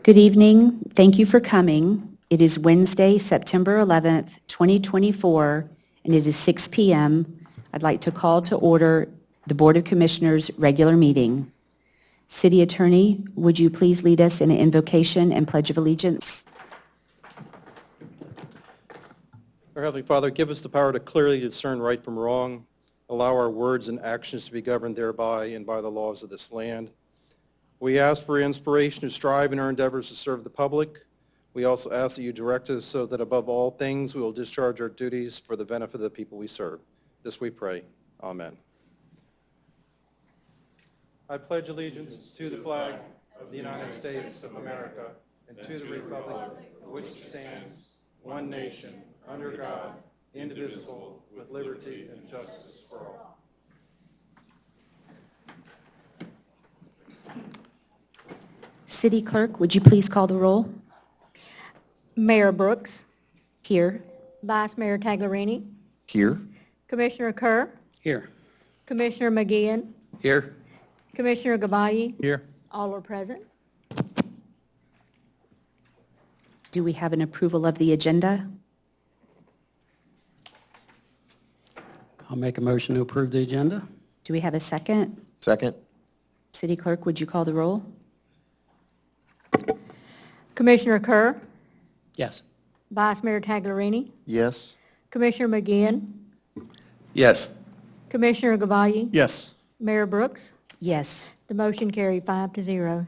Good evening. Thank you for coming. It is Wednesday, September 11th, 2024, and it is 6 p.m. I'd like to call to order the Board of Commissioners' regular meeting. City Attorney, would you please lead us in an invocation and pledge of allegiance? Our Heavenly Father, give us the power to clearly discern right from wrong. Allow our words and actions to be governed thereby and by the laws of this land. We ask for inspiration to strive in our endeavors to serve the public. We also ask that you direct us so that above all things we will discharge our duties for the benefit of the people we serve. This we pray. Amen. I pledge allegiance to the flag of the United States of America and to the republic for which it stands, one nation, under God, indivisible, with liberty and justice for all. City Clerk, would you please call the roll? Mayor Brooks. Here. Vice Mayor Taglerini. Here. Commissioner Kerr. Here. Commissioner McGeehan. Here. Commissioner Gabayi. Here. All are present. Do we have an approval of the agenda? I'll make a motion to approve the agenda. Do we have a second? Second. City Clerk, would you call the roll? Commissioner Kerr. Yes. Vice Mayor Taglerini. Yes. Commissioner McGeehan. Yes. Commissioner Gabayi. Yes. Mayor Brooks. Yes. The motion carried 5-0.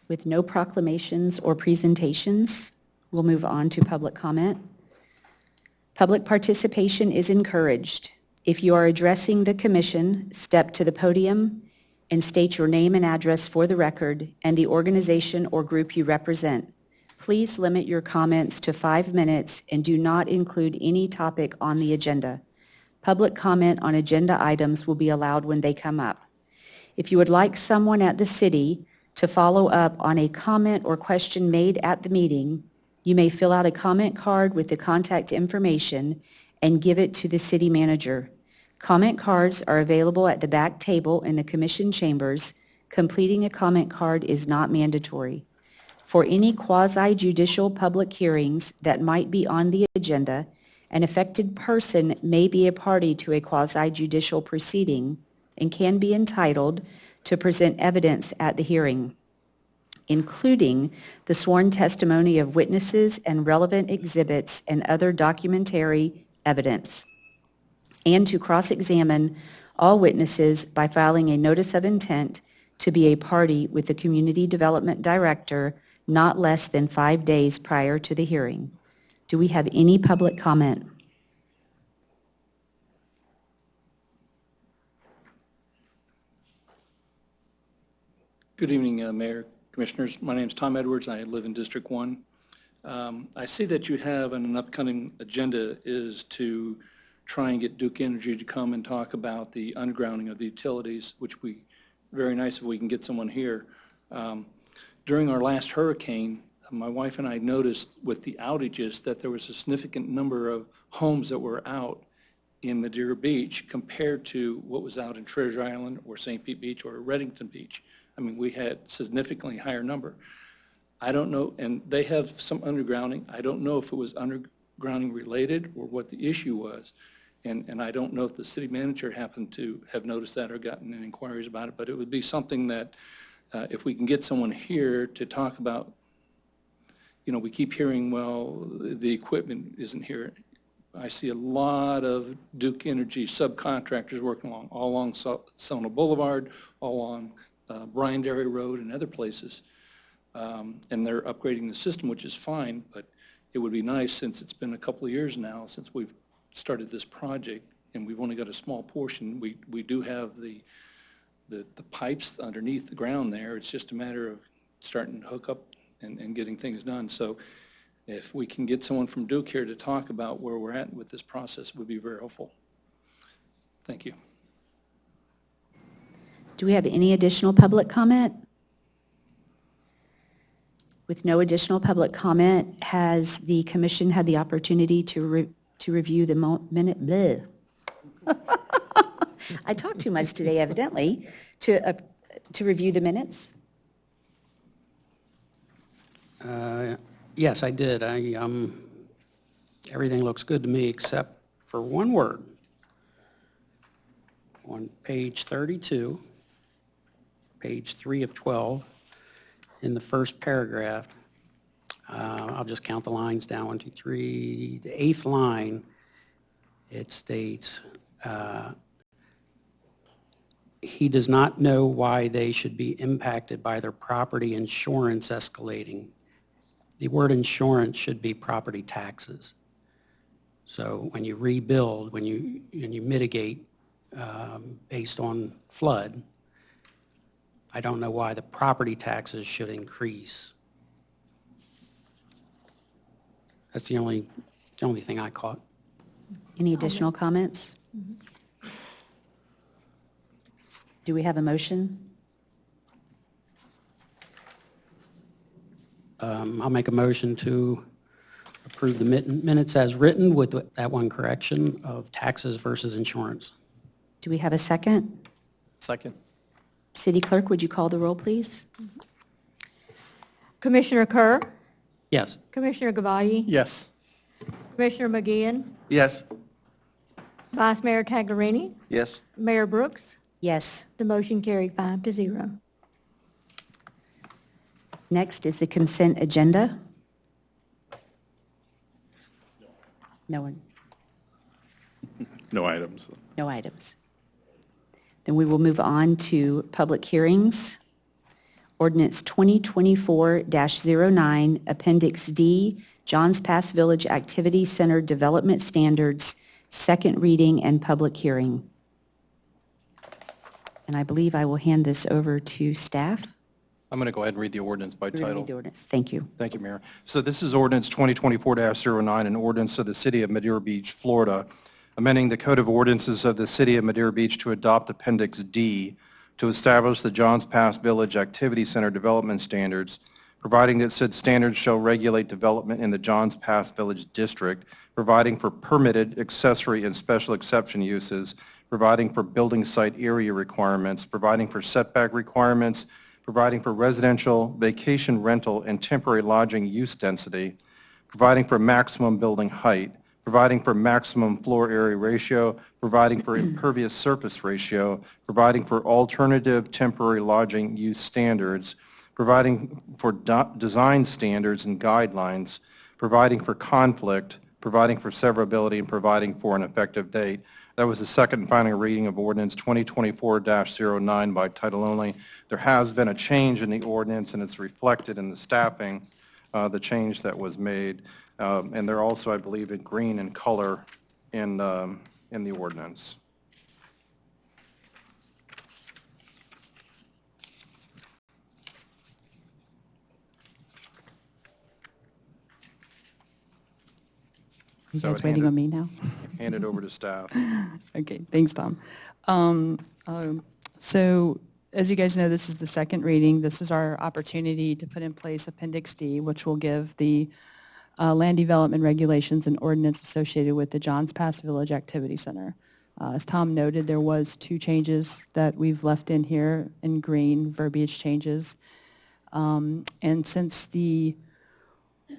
With no proclamations or presentations, we'll move on to public comment. Public participation is encouraged. If you are addressing the commission, step to the podium and state your name and address for the record and the organization or group you represent. Please limit your comments to 5 minutes and do not include any topic on the agenda. Public comment on agenda items will be allowed when they come up. If you would like someone at the city to follow up on a comment or question made at the meeting, you may fill out a comment card with the contact information and give it to the city manager. Comment cards are available at the back table in the commission chambers. Completing a comment card is not mandatory. For any quasi-judicial public hearings that might be on the agenda, an affected person may be a party to a quasi-judicial proceeding and can be entitled to present evidence at the hearing, including the sworn testimony of witnesses and relevant exhibits and other documentary evidence, and to cross-examine all witnesses by filing a notice of intent to be a party with the Community Development Director not less than 5 days prior to the hearing. Do we have any public comment? Good evening, Mayor, Commissioners. My name is Tom Edwards. I live in District 1. I see that you have an upcoming agenda is to try and get Duke Energy to come and talk about the undergrounding of the utilities, which we, very nice if we can get someone here. During our last hurricane, my wife and I noticed with the outages that there was a significant number of homes that were out in Madeira Beach compared to what was out in Treasure Island or St. Pete Beach or Reddington Beach. I mean, we had significantly higher number. I don't know, and they have some undergrounding. I don't know if it was undergrounding related or what the issue was. And I don't know if the city manager happened to have noticed that or gotten any inquiries about it, but it would be something that if we can get someone here to talk about, you know, we keep hearing, well, the equipment isn't here. I see a lot of Duke Energy subcontractors working all along Sona Boulevard, all along Bryan Dairy Road and other places. And they're upgrading the system, which is fine, but it would be nice, since it's been a couple of years now since we've started this project and we've only got a small portion. We do have the pipes underneath the ground there. It's just a matter of starting to hook up and getting things done. So if we can get someone from Duke here to talk about where we're at with this process, it would be very helpful. Thank you. Do we have any additional public comment? With no additional public comment, has the commission had the opportunity to review the minute? Bleh. I talked too much today, evidently, to review the minutes? Yes, I did. Everything looks good to me except for one word. On page 32, page 3 of 12, in the first paragraph, I'll just count the lines down, 1, 2, 3. The 8th line, it states, he does not know why they should be impacted by their property insurance escalating. The word insurance should be property taxes. So when you rebuild, when you mitigate based on flood, I don't know why the property taxes should increase. That's the only thing I caught. Any additional comments? Do we have a motion? I'll make a motion to approve the minutes as written with that one correction of taxes versus insurance. Do we have a second? Second. City Clerk, would you call the roll, please? Commissioner Kerr, Yes. Commissioner Gavayi, Yes. Commissioner McGinn, Yes. Vice Mayor Taglerini, Yes. Mayor Brooks. Yes. The motion carried 5-0. Next is the consent agenda. No one, No items. no items. Then we will move on to public hearings. Ordinance 2024-09, Appendix D, Johns Pass Village Activity Center Development Standards, second reading and public hearing. And I believe I will hand this over to staff. I'm going to go ahead and read the ordinance by We're going to title. read the ordinance. Thank you. Thank you, Mayor. So this is ordinance 2024-09, an ordinance of the City of Madeira Beach, Florida, amending the Code of Ordinances of the City of Madeira Beach to adopt Appendix D to establish the Johns Pass Village Activity Center Development Standards, providing that said standards shall regulate development in the Johns Pass Village District, providing for permitted accessory and special exception uses, providing for building site area requirements, providing for setback requirements, providing for residential, vacation rental, and temporary lodging use density, providing for maximum building height, providing for maximum floor area ratio, providing for impervious surface ratio, providing for alternative temporary lodging use standards, providing for design standards and guidelines, providing for conflict, providing for severability, and providing for an effective date. That was the second and final reading of ordinance 2024-09 by title only. There has been a change in the ordinance, and it's reflected in the staffing, the change that was made. And they're also, I believe, in green in color in the ordinance. You So I guys would waiting on me now? Hand it over to staff. Okay, thanks, Tom. So as you guys know, this is the second reading. This is our opportunity to put in place Appendix D, which will give the land development regulations and ordinance associated with the Johns Pass Village Activity Center. As Tom noted, there was 2 changes that we've left in here in green, verbiage changes. And since the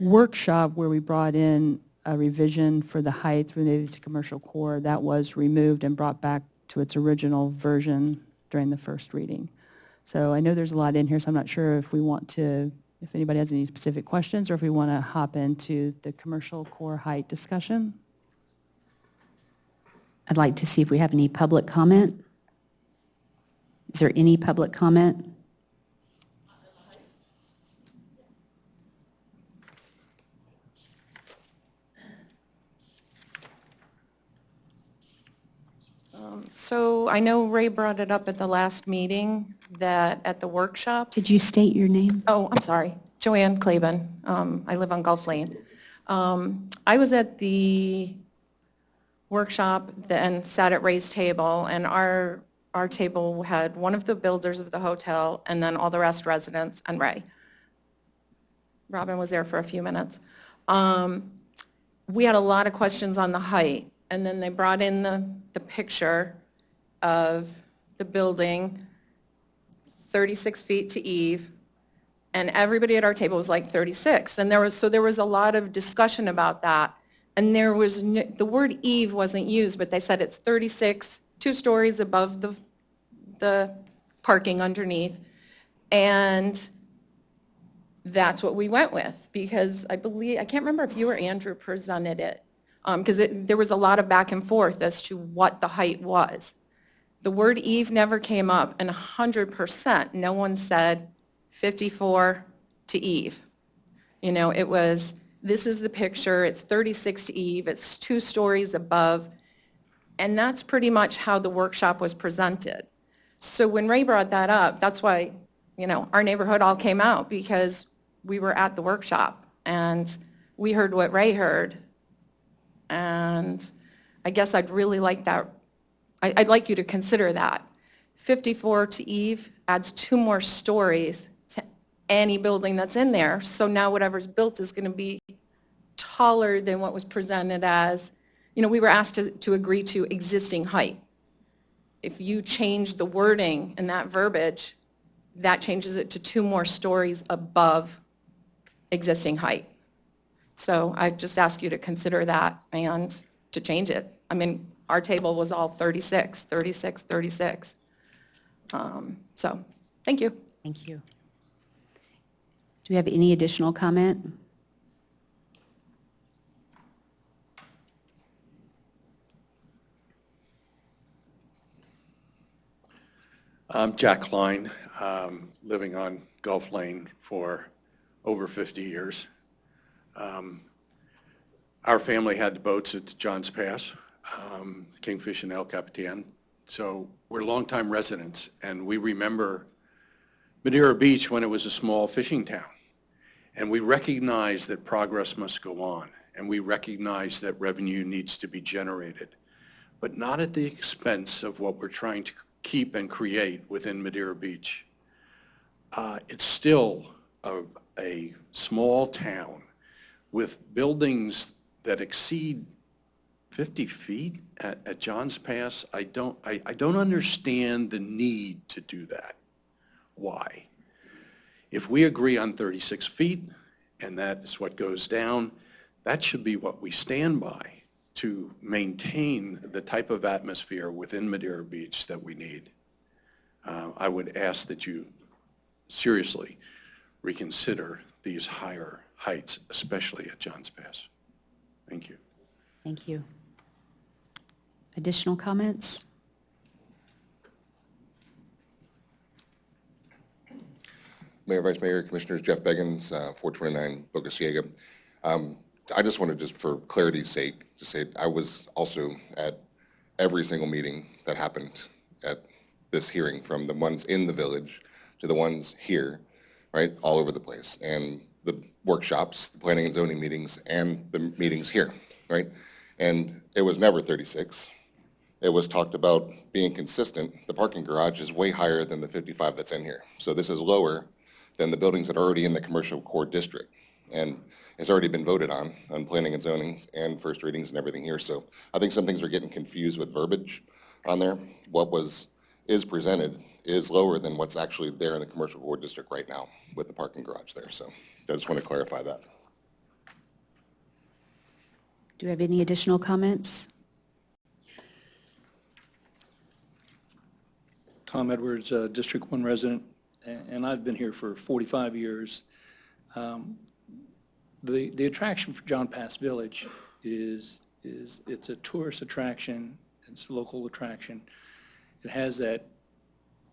workshop where we brought in a revision for the height related to commercial core, that was removed and brought back to its original version during the first reading. So I know there's a lot in here, so I'm not sure if we want to, if anybody has any specific questions, or if we want to hop into the commercial core height discussion. I'd like to see if we have any public comment. Is there any public comment? So I know Ray brought it up at the last meeting, that at the workshops. Did you state your name? Oh, I'm sorry. Joanne Claben. I live on Gulf Lane. I was at the workshop and sat at Ray's table, and our table had one of the builders of the hotel and then all the rest residents and Ray. Robin was there for a few minutes. We had a lot of questions on the height, and then they brought in the picture of the building, 36 feet to eave, And everybody at our table was like 36. And there was a lot of discussion about that. And there was, the word eave wasn't used, but they said it's 36, 2 stories above the parking underneath. And that's what we went with, because I can't remember if you or Andrew presented it, because there was a lot of back and forth as to what the height was. The word eave never came up, and 100%, no one said 54 to eave. You know, it was, this is the picture, it's 36 to eave, it's 2 stories above, and that's pretty much how the workshop was presented. So when Ray brought that up, that's why, you know, our neighborhood all came out, because we were at the workshop, and we heard what Ray heard, and I guess I'd really like that. I'd like you to consider that. 54 to eave adds 2 more stories to any building that's in there, so now whatever's built is going to be taller than what was presented as, you know, we were asked to agree to existing height. If you change the wording in that verbiage, that changes it to 2 more stories above existing height. So I just ask you to consider that and to change it. I mean, our table was all 36, 36, 36. So, thank you. Thank you. Do we have any additional comment? I'm Jack Klein, living on Gulf Lane for over 50 years. Our family had the boats at John's Pass, Kingfish and El Capitan. So we're longtime residents, and we remember Madeira Beach when it was a small fishing town. And we recognize that progress must go on, and we recognize that revenue needs to be generated, but not at the expense of what we're trying to keep and create within Madeira Beach. It's still a small town with buildings that exceed 50 feet at John's Pass. I don't understand the need to do that. Why? If we agree on 36 feet and that is what goes down, that should be what we stand by to maintain the type of atmosphere within Madeira Beach that we need. I would ask that you seriously reconsider these higher heights, especially at John's Pass. Thank you. Thank you. Additional comments? Mayor, Vice Mayor, Commissioners, Jeff Beggins, 429 Boca Ciega. I just wanted, just for clarity's sake, to say I was also at every single meeting that happened at this hearing, from the ones in the village to the ones here, right, all over the place, and the workshops, the planning and zoning meetings, and the meetings here, right? And it was never 36. It was talked about being consistent. The parking garage is way higher than the 55 that's in here. So this is lower than the buildings that are already in the commercial core district. And it's already been voted on planning and zoning and first readings and everything here. So I think some things are getting confused with verbiage on there. What is presented is lower than what's actually there in the commercial core district right now with the parking garage there. So I just want to clarify that. Do we have any additional comments? Tom Edwards, District 1 resident, and I've been here for 45 years. The attraction for John Pass Village is it's a tourist attraction, it's a local attraction. It has that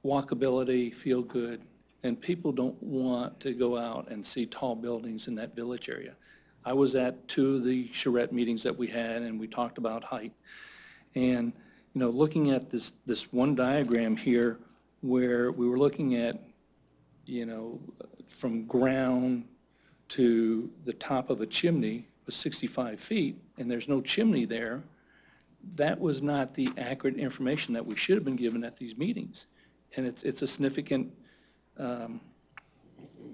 walkability, feel good, and people don't want to go out and see tall buildings in that village area. I was at 2 of the charrette meetings that we had, and we talked about height. And, you know, looking at this one diagram here where we were looking at, you know, from ground to the top of a chimney was 65 feet, and there's no chimney there, that was not the accurate information that we should have been given at these meetings. And it's a significant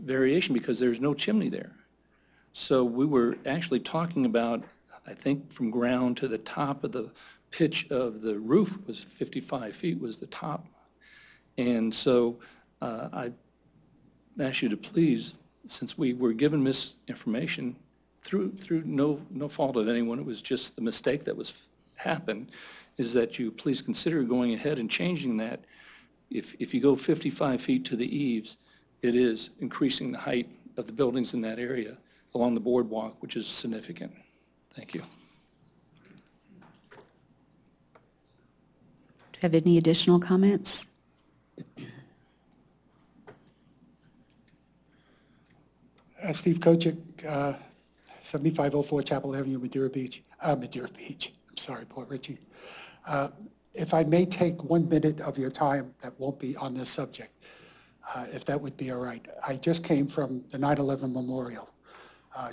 variation because there's no chimney there. So we were actually talking about, I think from ground to the top of the pitch of the roof was 55 feet was the top. And so I ask you to please, since we were given misinformation through no fault of anyone, it was just the mistake that was happened, is that you please consider going ahead and changing that. If you go 55 feet to the eaves, it is increasing the height of the buildings in that area along the boardwalk, which is significant. Thank you. Do you have any additional comments? Steve Kochik, 7504 Chapel Avenue, Madeira Beach. I'm sorry, Port Richey. If I may take 1 minute of your time that won't be on this subject, if that would be all right. I just came from the 9/11 Memorial.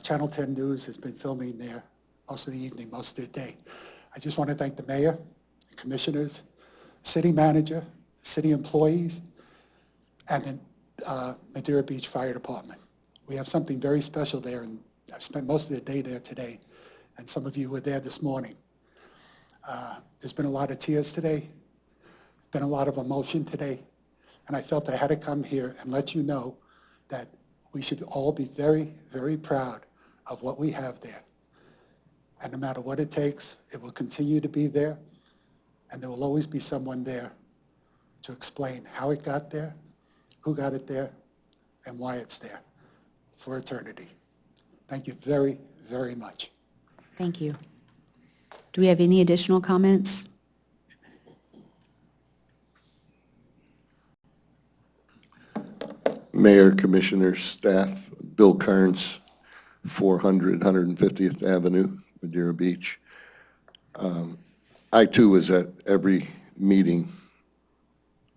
Channel 10 News has been filming there most of the evening, most of the day. I just want to thank the mayor, the commissioners, city manager, city employees, and the Madeira Beach Fire Department. We have something very special there, and I've spent most of the day there today, and some of you were there this morning. There's been a lot of tears today. There's been a lot of emotion today, and I felt I had to come here and let you know that we should all be very, very proud of what we have there. And no matter what it takes, it will continue to be there, and there will always be someone there to explain how it got there, who got it there, and why it's there for eternity. Thank you very, very much. Thank you. Do we have any additional comments? Mayor, Commissioners, staff, Bill Carnes, 400 150th Avenue, Madeira Beach. I too was at every meeting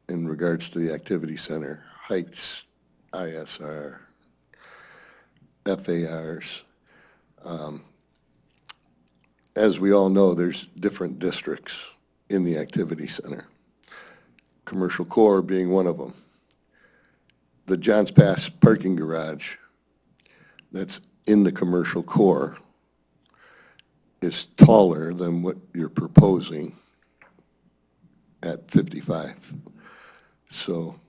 in regards to the activity center, heights, ISR, FARs. As we all know, there's different districts in the activity center, commercial core being one of them. The Johns Pass parking garage that's in the commercial core is taller than what you're proposing at 55. So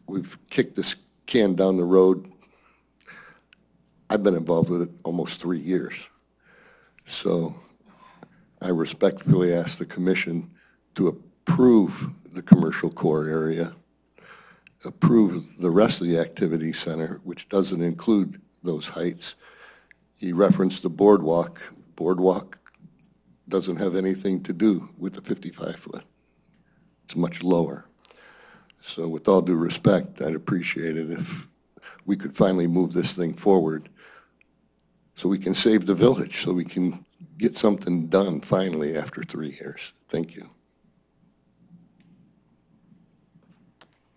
we've kicked this can down the road. I've been involved with it almost 3 years. So I respectfully ask the commission to approve the commercial core area, approve the rest of the activity center, which doesn't include those heights. He referenced the boardwalk. Boardwalk doesn't have anything to do with the 55-foot. It's much lower. So with all due respect, I'd appreciate it if we could finally move this thing forward so we can save the village, so we can get something done finally after 3 years. Thank you.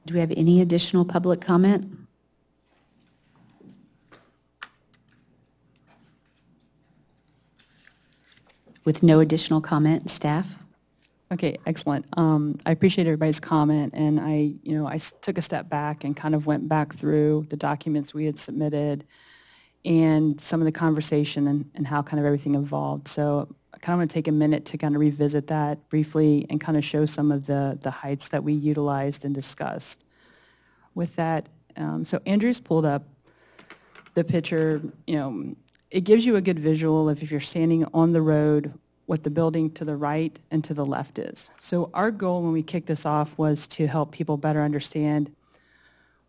Do we have any additional public comment? With no additional comment, staff? Okay, excellent. I appreciate everybody's comment, and I took a step back and kind of went back through the documents we had submitted and some of the conversation and how kind of everything evolved. So I kind of want to take a minute to kind of revisit that briefly and kind of show some of the heights that we utilized and discussed. With that, so Andrew's pulled up the picture. It gives you a good visual of, if you're standing on the road, what the building to the right and to the left is. So our goal when we kicked this off was to help people better understand,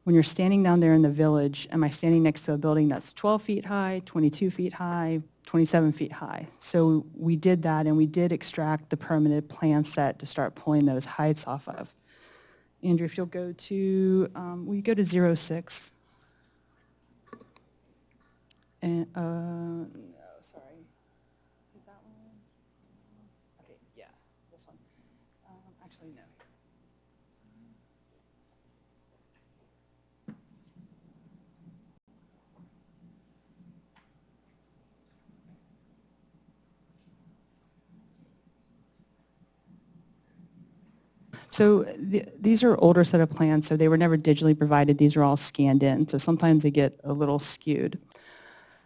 when you're standing down there in the village, am I standing next to a building that's 12 feet high, 22 feet high, 27 feet high? So we did that, and we did extract the permanent plan set to start pulling those heights off of. Andrew, if you'll go to, will you go to 06? And, no, sorry. Is that one? Okay, yeah, this one. Actually, no. So these are older set of plans, so they were never digitally provided. These are all scanned in, so sometimes they get a little skewed.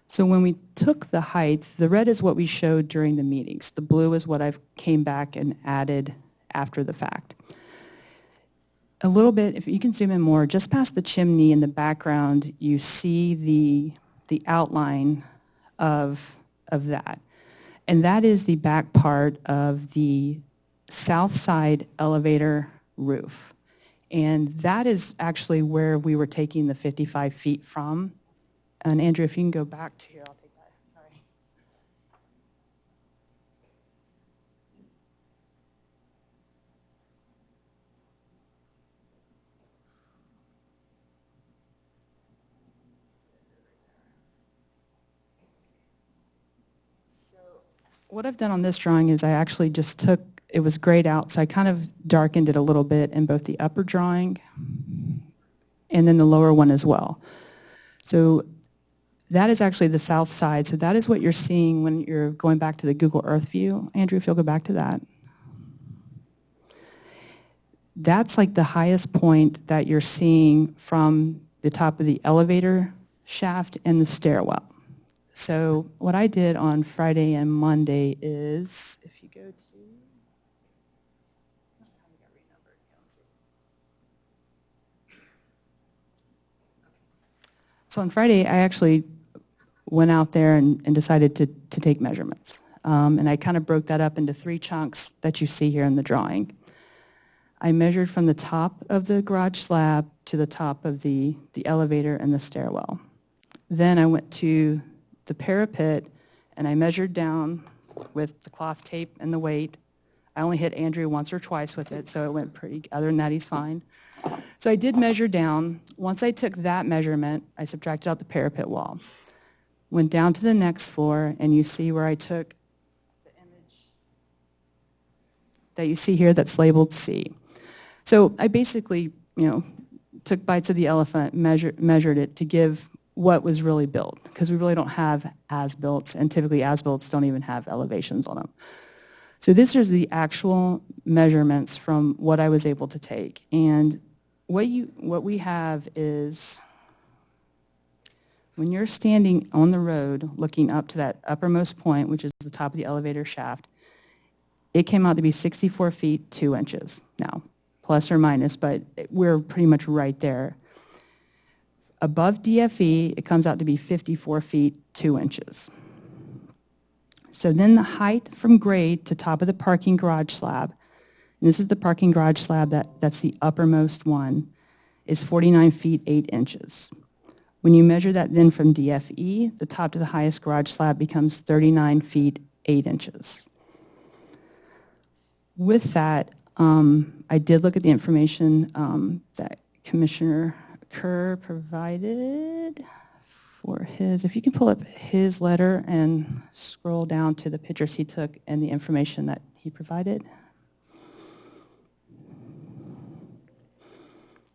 So when we took the height, the red is what we showed during the meetings. The blue is what I've came back and added after the fact. a little bit, if you can zoom in more, just past the chimney in the background, you see the outline of that. And that is the back part of the south side elevator roof. And that is actually where we were taking the 55 feet from. And Andrew, if you can go back to here, I'll take that. Sorry. What I've done on this drawing is I actually just took, it was grayed out, so I kind of darkened it a little bit in both the upper drawing and then the lower one as well. So that is actually the south side. So that is what you're seeing when you're going back to the Google Earth view. Andrew, if you'll go back to that. That's like the highest point that you're seeing from the top of the elevator shaft and the stairwell. So what I did on Friday and Monday is, if you go to, so on Friday, I actually went out there and decided to take measurements. And I kind of broke that up into 3 chunks that you see here in the drawing. I measured from the top of the garage slab to the top of the elevator and the stairwell. Then I went to the parapet and I measured down with the cloth tape and the weight. I only hit Andrew once or twice with it, so it went pretty, other than that, he's fine. So I did measure down. Once I took that measurement, I subtracted out the parapet wall. Went down to the next floor, and you see where I took the image that you see here that's labeled C. So I basically, took bites of the elephant, measured it to give what was really built, because we really don't have as-builts, and typically as-builts don't even have elevations on them. So this is the actual measurements from what I was able to take. And what we have is, when you're standing on the road looking up to that uppermost point, which is the top of the elevator shaft, it came out to be 64 feet 2 inches. Now, plus or minus, but we're pretty much right there. Above DFE, it comes out to be 54 feet 2 inches. So then the height from grade to top of the parking garage slab, and this is the parking garage slab, that's the uppermost one, is 49 feet 8 inches. When you measure that then from DFE, the top to the highest garage slab becomes 39 feet 8 inches. With that, I did look at the information that Commissioner Kerr provided for his, if you can pull up his letter and scroll down to the pictures he took and the information that he provided.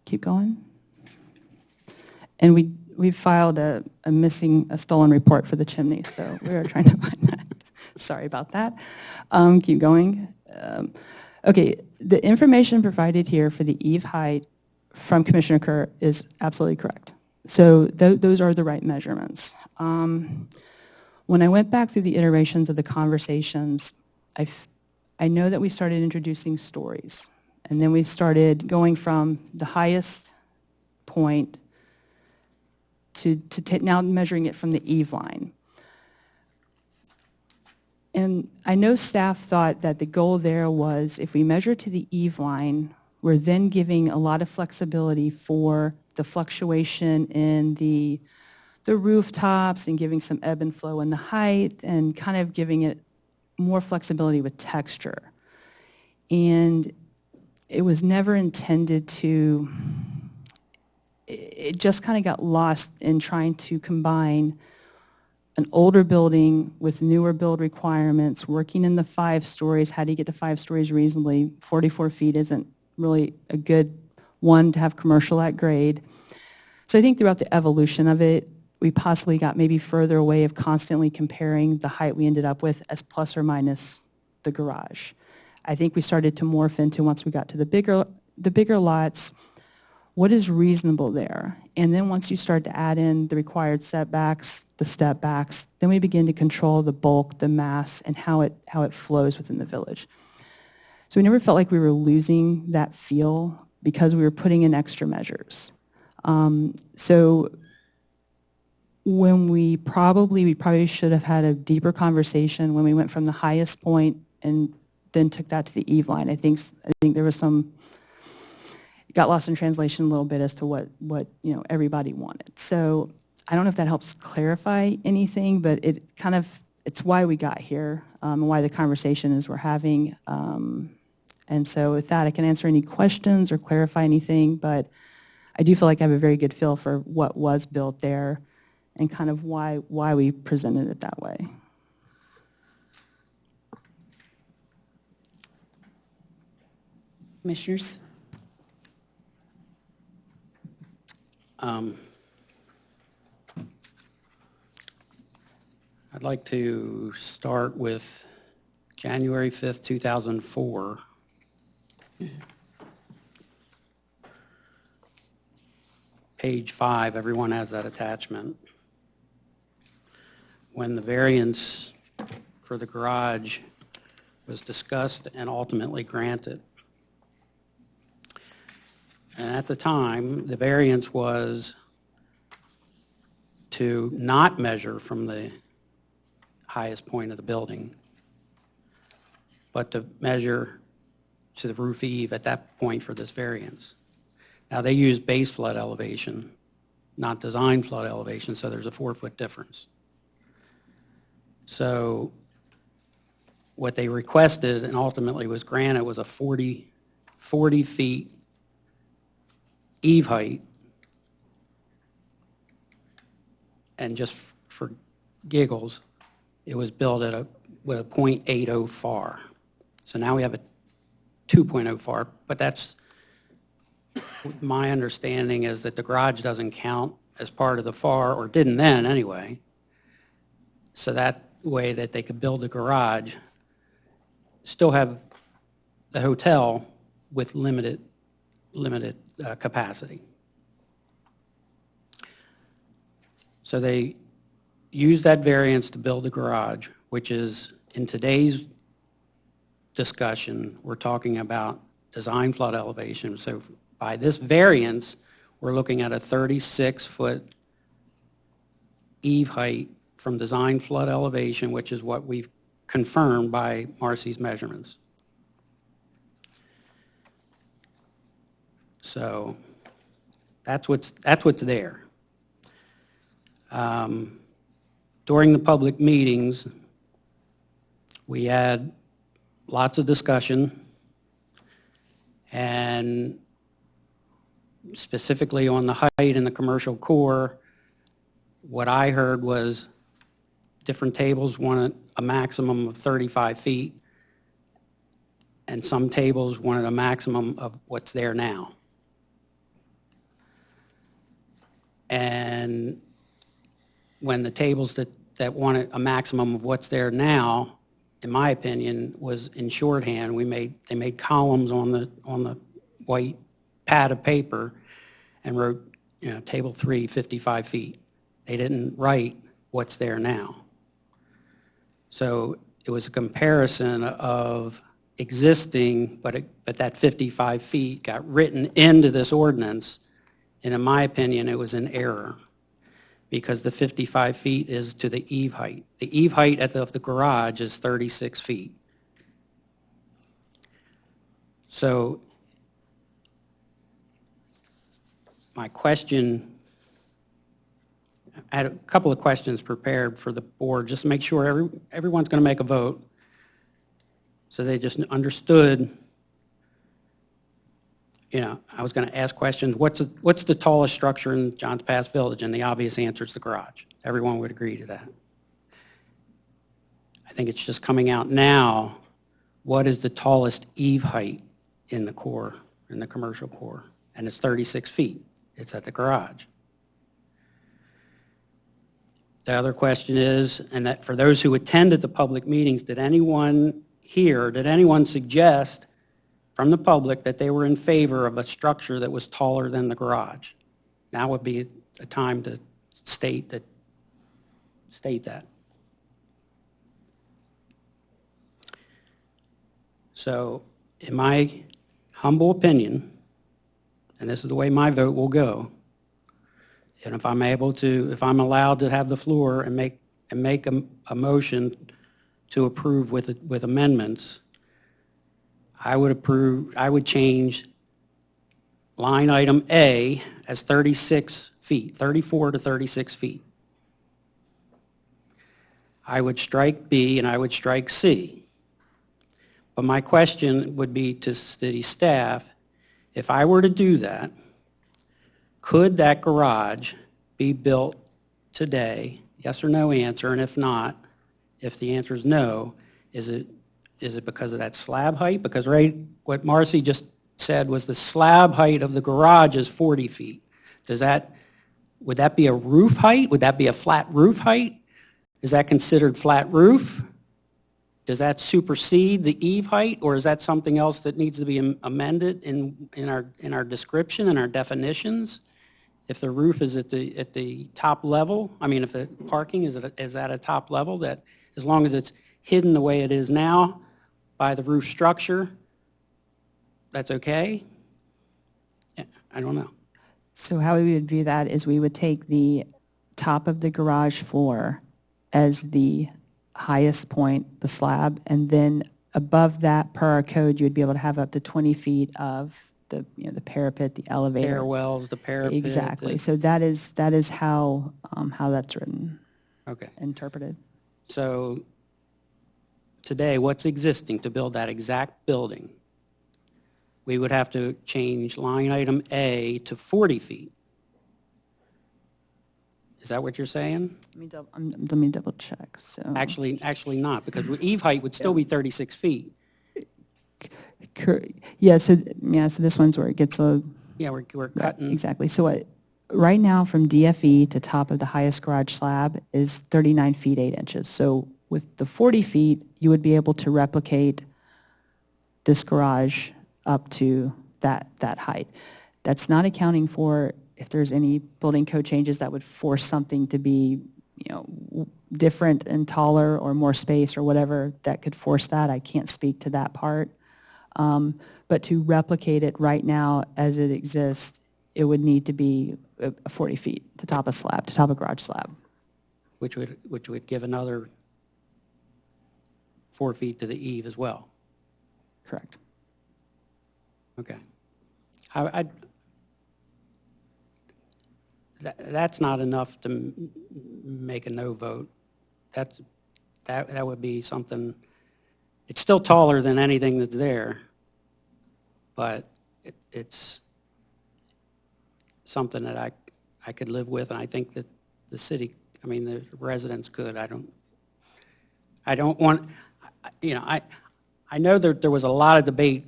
Keep going. And we filed a stolen report for the chimney, so we are trying to find that. Sorry about that. Keep going. Okay, the information provided here for the eave height from Commissioner Kerr is absolutely correct. So those are the right measurements. When I went back through the iterations of the conversations, I know that we started introducing stories, and then we started going from the highest point to now measuring it from the eave line. And I know staff thought that the goal there was, if we measure to the eave line, we're then giving a lot of flexibility for the fluctuation in the rooftops and giving some ebb and flow in the height and kind of giving it more flexibility with texture. And it was never intended to, it just kind of got lost in trying to combine an older building with newer build requirements, working in the 5 stories. How do you get to 5 stories reasonably? 44 feet isn't really a good one to have commercial at grade. So I think throughout the evolution of it, we possibly got maybe further away of constantly comparing the height we ended up with as plus or minus the garage. I think we started to morph into, once we got to the bigger lots, what is reasonable there? And then once you start to add in the required setbacks, the step backs, then we begin to control the bulk, the mass, and how it flows within the village. So we never felt like we were losing that feel because we were putting in extra measures. So when we probably should have had a deeper conversation when we went from the highest point and then took that to the eve line. I think there was some, it got lost in translation a little bit as to what everybody wanted. So I don't know if that helps clarify anything, but it's why we got here, and why the conversation is we're having. And so with that, I can answer any questions or clarify anything, but I do feel like I have a very good feel for what was built there and kind of why we presented it that way. Commissioners? I'd like to start with January 5th, 2004. Page 5, everyone has that attachment. When the variance for the garage was discussed and ultimately granted. And at the time, the variance was to not measure from the highest point of the building, but to measure to the roof eave at that point for this variance. Now, they use base flood elevation, not design flood elevation, so there's a 4-foot difference. So what they requested and ultimately was granted was a 40 feet eave height. And just for giggles, it was built with a .80 FAR. So now we have a 2.0 FAR, but that's, my understanding is that the garage doesn't count as part of the FAR, or didn't then anyway. So that way that they could build a garage, still have the hotel with limited capacity. So they used that variance to build the garage, which is, in today's discussion, we're talking about design flood elevation. So by this variance, we're looking at a 36-foot eave height from design flood elevation, which is what we've confirmed by Marcy's measurements. So that's what's there. During the public meetings, we had lots of discussion, and specifically on the height in the commercial core, what I heard was different tables wanted a maximum of 35 feet, and some tables wanted a maximum of what's there now. And when the tables that wanted a maximum of what's there now, in my opinion, was in shorthand. They made columns on the white pad of paper and wrote, table 3, 55 feet. They didn't write what's there now. So it was a comparison of existing, but that 55 feet got written into this ordinance, and in my opinion, it was an error, because the 55 feet is to the eave height. The eave height of the garage is 36 feet. So my question, I had a couple of questions prepared for the board, just to make sure everyone's going to make a vote, so they just understood. I was going to ask questions. What's the tallest structure in Johns Pass Village? And the obvious answer is the garage. Everyone would agree to that. I think it's just coming out now. What is the tallest eave height in the core, in the commercial core? And it's 36 feet. It's at the garage. The other question is, and that for those who attended the public meetings, did anyone suggest from the public that they were in favor of a structure that was taller than the garage? Now would be a time to state that. So, in my humble opinion, and this is the way my vote will go, and if I'm able to, if I'm allowed to have the floor and make a motion to approve with amendments, I would change line item A as 36 feet, 34 to 36 feet. I would strike B and I would strike C. But my question would be to city staff, if I were to do that, could that garage be built today? Yes or no answer, and if not, if the answer is no, is it because of that slab height? Because what Marcy just said was the slab height of the garage is 40 feet. Would that be a roof height? Would that be a flat roof height? Is that considered flat roof? Does that supersede the eave height, or is that something else that needs to be amended in our description and our definitions? If the roof is at the top level, I mean, if the parking is at a top level, that as long as it's hidden the way it is now by the roof structure, that's okay? Yeah, I don't know. So how we would view that is we would take the top of the garage floor as the highest point, the slab, and then above that, per our code, you would be able to have up to 20 feet of the parapet, the elevator. Stairwells, the parapet. Exactly. So that is how that's written, Okay. interpreted. So today, what's existing to build that exact building? We would have to change line item A to 40 feet. Is that what you're saying? Let me double check. So Actually not, because eave height would still be 36 feet. yeah. So this one's where it gets a. Yeah, we're cutting. Exactly. So right now, from DFE to top of the highest garage slab is 39 feet 8 inches. So with the 40 feet, you would be able to replicate this garage up to that height. That's not accounting for if there's any building code changes that would force something to be, different and taller or more space or whatever that could force that. I can't speak to that part. But to replicate it right now as it exists, it would need to be 40 feet to top a garage slab. Which would give another 4 feet to the eave as well. Correct. Okay. That's not enough to make a no vote. That would be something, it's still taller than anything that's there, but it's something that I could live with, and I think that the city, the residents could. I don't want, I know there was a lot of debate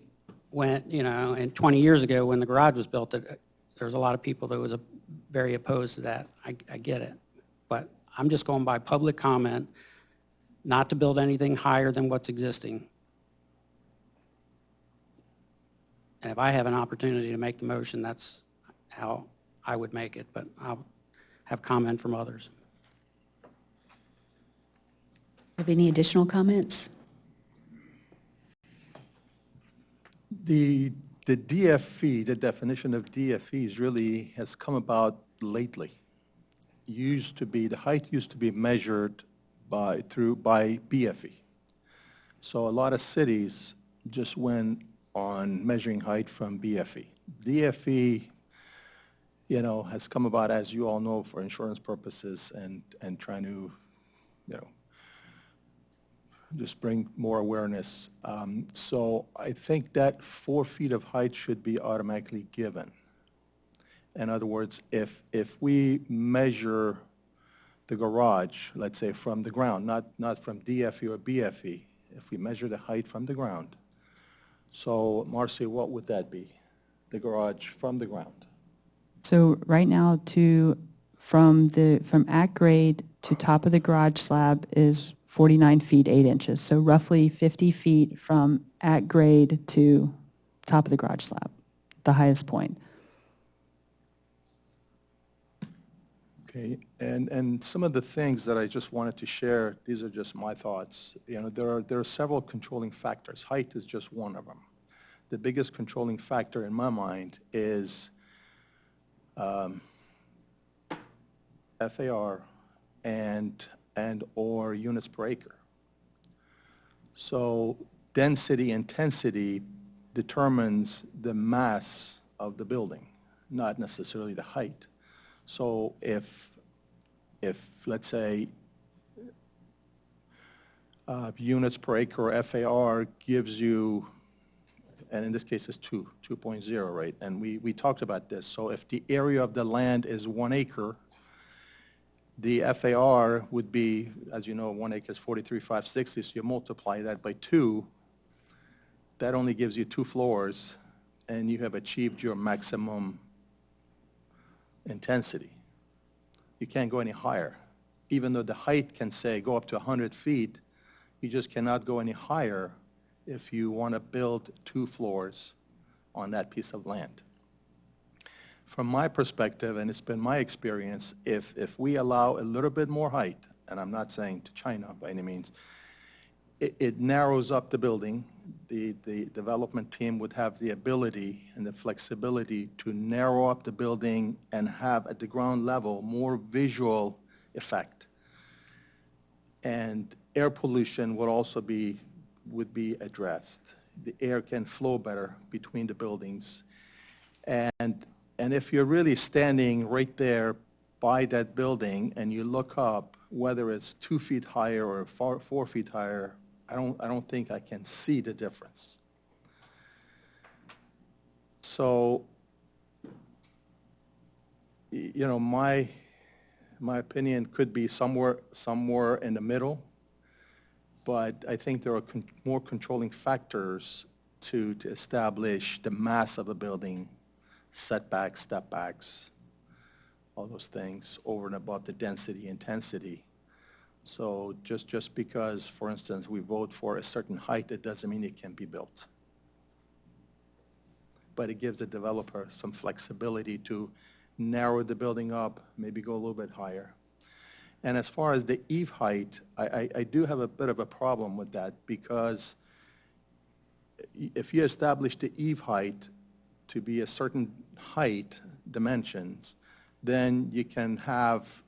when, and 20 years ago when the garage was built, that there was a lot of people that was very opposed to that. I get it. But I'm just going by public comment, not to build anything higher than what's existing. And if I have an opportunity to make the motion, that's how I would make it, but I'll have comment from others. Have any additional comments? The DFE, the definition of DFEs really has come about lately. The height used to be measured by BFE. So a lot of cities just went on measuring height from BFE. DFE, has come about, as you all know, for insurance purposes and trying to, just bring more awareness. So I think that 4 feet of height should be automatically given. In other words, if we measure the garage, let's say from the ground, not from DFE or BFE, if we measure the height from the ground, so Marcy, what would that be? The garage from the ground? So right now, from at grade to top of the garage slab is 49 feet 8 inches. So roughly 50 feet from at grade to top of the garage slab, the highest point. Okay, and some of the things that I just wanted to share, these are just my thoughts. There are several controlling factors. Height is just one of them. The biggest controlling factor in my mind is FAR and/or units per acre. So density intensity determines the mass of the building, not necessarily the height. So if let's say, units per acre or FAR gives you, and in this case it's 2.0, right? And we talked about this. So if the area of the land is 1 acre, the FAR would be, as you know, 1 acre is 43,560, so you multiply that by 2, that only gives you 2 floors, and you have achieved your maximum intensity. You can't go any higher. Even though the height can say go up to 100 feet, you just cannot go any higher if you want to build 2 floors on that piece of land. From my perspective, and it's been my experience, if we allow a little bit more height, and I'm not saying to China by any means, it narrows up the building. The development team would have the ability and the flexibility to narrow up the building and have at the ground level more visual effect. And air pollution would also be addressed. The air can flow better between the buildings. And if you're really standing right there by that building and you look up, whether it's 2 feet higher or 4 feet higher, I don't think I can see the difference. So, you know, my opinion could be somewhere in the middle, but I think there are more controlling factors to establish the mass of a building, setbacks, step backs, all those things over and above the density, intensity. So just because, for instance, we vote for a certain height, it doesn't mean it can be built. But it gives the developer some flexibility to narrow the building up, maybe go a little bit higher. And as far as the eave height, I do have a bit of a problem with that, because if you establish the eave height to be a certain height, dimensions, then you can have,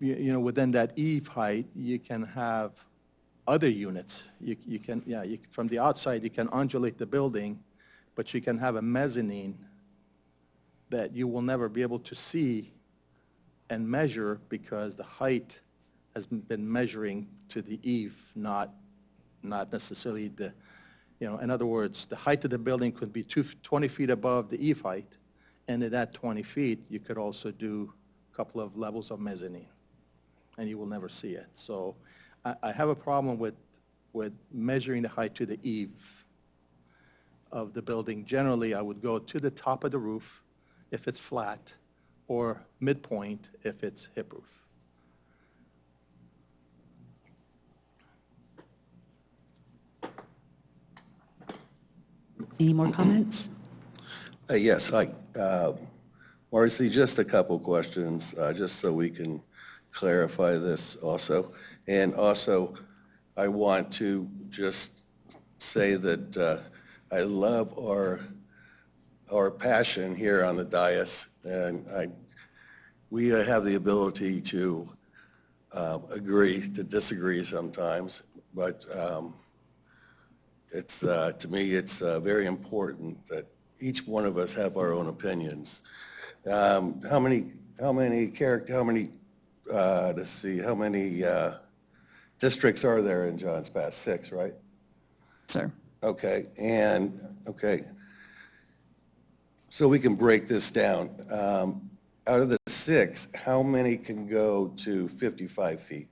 within that eave height, you can have other units. From the outside, you can undulate the building, but you can have a mezzanine that you will never be able to see and measure, because the height has been measuring to the eave, not necessarily the, in other words, the height of the building could be 20 feet above the eave height, and at that 20 feet, you could also do a couple of levels of mezzanine, and you will never see it. So I have a problem with measuring the height to the eave of the building. Generally, I would go to the top of the roof if it's flat, or midpoint if it's hip roof. Any more comments? Yes, Marcy, just a couple questions, just so we can clarify this also. And also, I want to just say that I love our passion here on the dais, and we have the ability to agree to disagree sometimes, but it's to me it's very important that each one of us have our own opinions. How many districts are there in Johns Pass? 6, right? Sir. Okay, so we can break this down. Out of the 6, how many can go to 55 feet?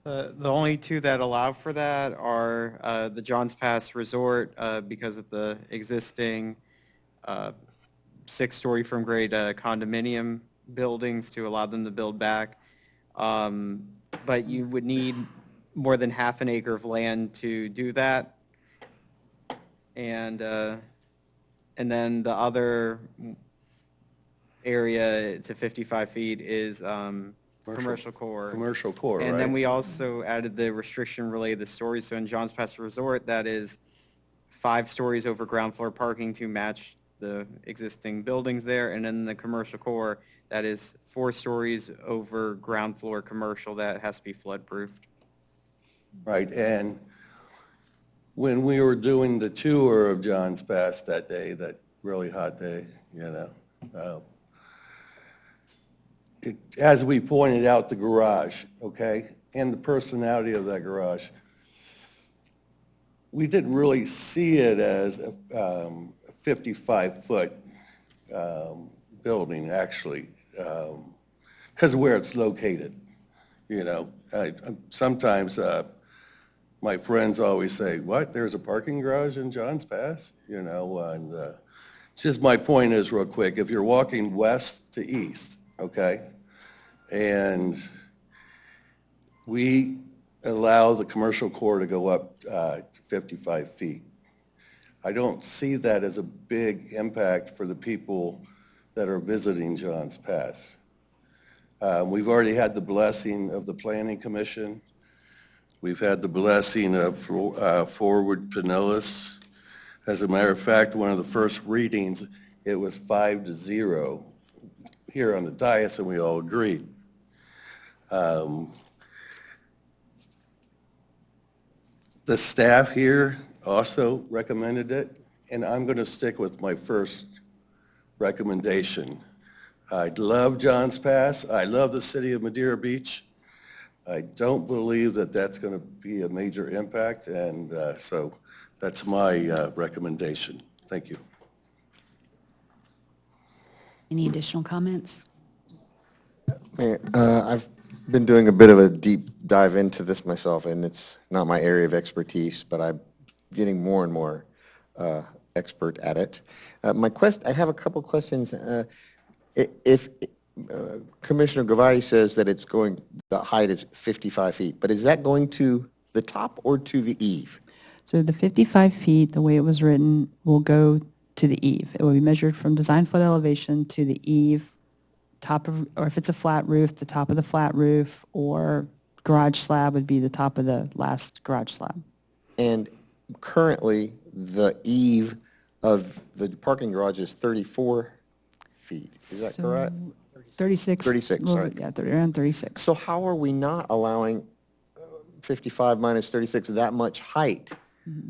The only 2 that allow for that are the Johns Pass Resort because of the existing 6-story from grade condominium buildings to allow them to build back. But you would need more than half an acre of land to do that. And then the other area to 55 feet is commercial core. Commercial core, right? And then we also added the restriction related to stories. So in Johns Pass Resort, that is 5 stories over ground floor parking to match the existing buildings there, and then the commercial core, that is 4 stories over ground floor commercial that has to be flood proofed. Right, and when we were doing the tour of John's Pass that day, that really hot day, as we pointed out the garage, okay, and the personality of that garage, we didn't really see it as a 55-foot building, actually, because of where it's located. Sometimes my friends always say, what, there's a parking garage in John's Pass? And just my point is, real quick, if you're walking west to east, okay, and we allow the commercial core to go up to 55 feet, I don't see that as a big impact for the people that are visiting John's Pass. We've already had the blessing of the Planning Commission. We've had the blessing of Forward Pinellas. As a matter of fact, one of the first readings, it was 5-0 here on the dais, and we all agreed. The staff here also recommended it, and I'm going to stick with my first recommendation. I love John's Pass. I love the city of Madeira Beach. I don't believe that that's going to be a major impact, and so that's my recommendation. Thank you. Any additional comments? Mayor, I've been doing a bit of a deep dive into this myself, and it's not my area of expertise, but I'm getting more and more expert at it. I have a couple questions. If Commissioner Gavai says that the height is 55 feet, but is that going to the top or to the eave? So the 55 feet, the way it was written, will go to the eave. It will be measured from design flood elevation to the eave, or if it's a flat roof, the top of the flat roof, or garage slab would be the top of the last garage slab. And currently, the eave of the parking garage is 34 feet. Is that correct? 36. 36, sorry. Yeah, around 36. So how are we not allowing 55 minus 36 that much height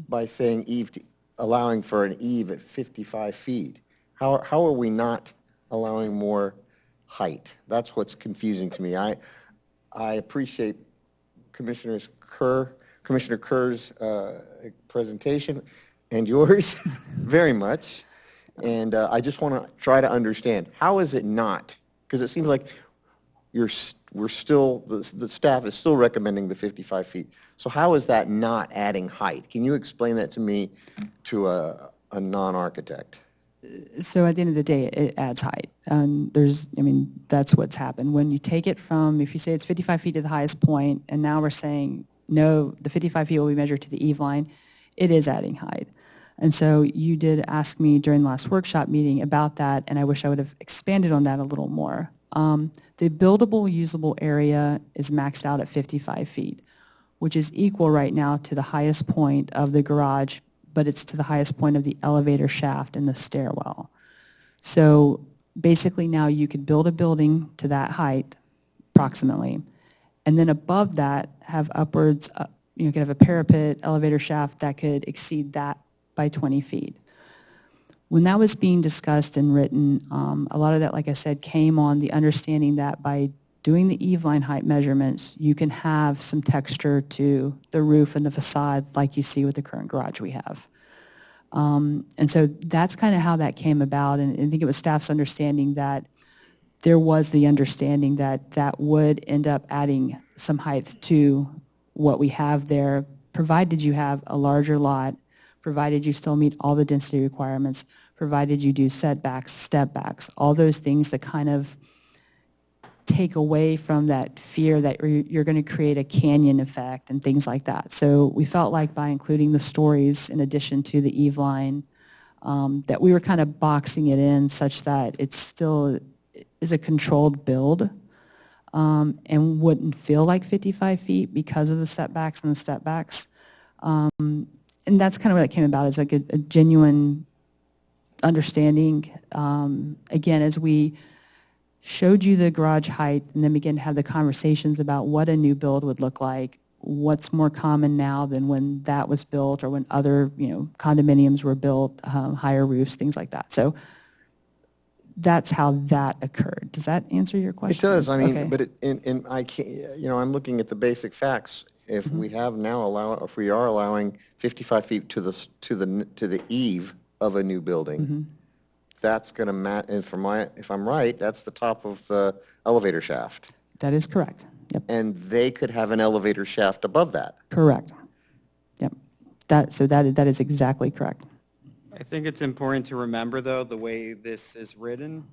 by saying allowing for an eave at 55 feet? How are we not allowing more height? That's what's confusing to me. I appreciate Commissioner Kerr's presentation and yours very much. And I just want to try to understand, how is it not? Because it seems like the staff is still recommending the 55 feet. So how is that not adding height? Can you explain that to me, to a non-architect? So at the end of the day, it adds height. That's what's happened. When you take it from, if you say it's 55 feet to the highest point, and now we're saying, no, the 55 feet will be measured to the eave line, it is adding height. And so you did ask me during the last workshop meeting about that, and I wish I would have expanded on that a little more. The buildable, usable area is maxed out at 55 feet, which is equal right now to the highest point of the garage, but it's to the highest point of the elevator shaft and the stairwell. So basically now you could build a building to that height, approximately, and then above that have upwards, you could have a parapet elevator shaft that could exceed that by 20 feet. When that was being discussed and written, a lot of that, like I said, came on the understanding that by doing the eave line height measurements, you can have some texture to the roof and the facade like you see with the current garage we have. And so that's kind of how that came about, and I think it was staff's understanding that there was the understanding that that would end up adding some height to what we have there, provided you have a larger lot, provided you still meet all the density requirements, provided you do setbacks, step backs, all those things that kind of take away from that fear that you're going to create a canyon effect and things like that. So we felt like by including the stories in addition to the eave line, that we were kind of boxing it in such that it still is a controlled build and wouldn't feel like 55 feet because of the setbacks and the step backs. and that's kind of what it came about, is like a genuine understanding. Again, as we showed you the garage height and then began to have the conversations about what a new build would look like, what's more common now than when that was built or when other, condominiums were built, higher roofs, things like that. So that's how that occurred. Does that answer your question? It does, I mean, Okay. but I can't, I'm looking at the basic facts. If we have now if we are allowing 55 feet to the eave of a new building, that's going to and if I'm right, that's the top of the elevator shaft. That is correct. Yep. And they could have an elevator shaft above that. Correct. Yep. That is exactly correct. I think it's important to remember, though, the way this is written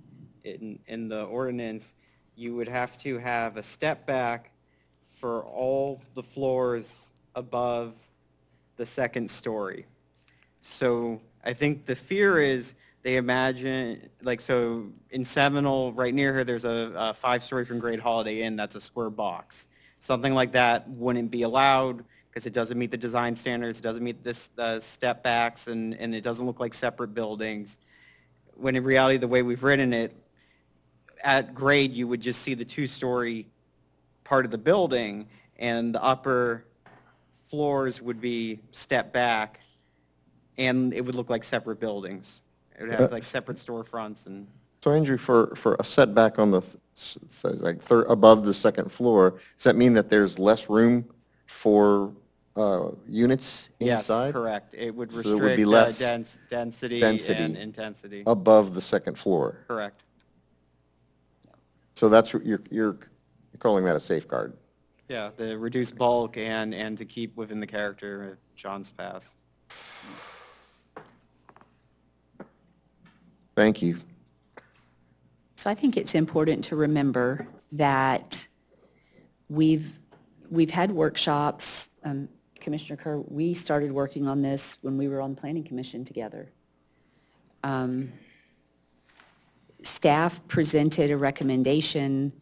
in the ordinance, you would have to have a step back for all the floors above the second story. So I think the fear is they imagine, so in Seminole, right near here, there's a 5-story from Great Holiday Inn that's a square box. Something like that wouldn't be allowed because it doesn't meet the design standards, it doesn't meet this step backs, and it doesn't look like separate buildings. When in reality, the way we've written it, at grade, you would just see the 2-story part of the building, and the upper floors would be stepped back, and it would look like separate buildings. It would have separate storefronts and. So Andrew, for a setback on the, above the second floor, does that mean that there's less room for units inside? Yes, correct. It would So it restrict would be less density and intensity. above the second floor. Correct. So that's what you're calling that a safeguard. Yeah, the reduced bulk and to keep within the character of John's Pass. Thank you. So I think it's important to remember that we've had workshops. Commissioner Kerr, we started working on this when we were on the Planning Commission together. Staff presented a recommendation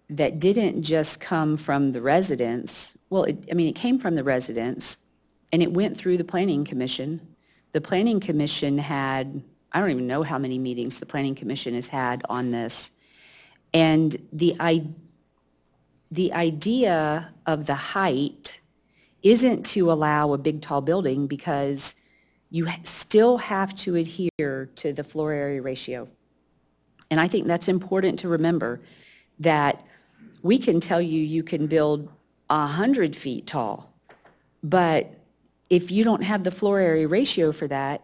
that didn't just come from the residents. Well, it came from the residents, and it went through the Planning Commission. The Planning Commission had, I don't even know how many meetings the Planning Commission has had on this. And the idea of the height isn't to allow a big, tall building because you still have to adhere to the floor area ratio. And I think that's important to remember, that we can tell you can build 100 feet tall, but if you don't have the floor area ratio for that,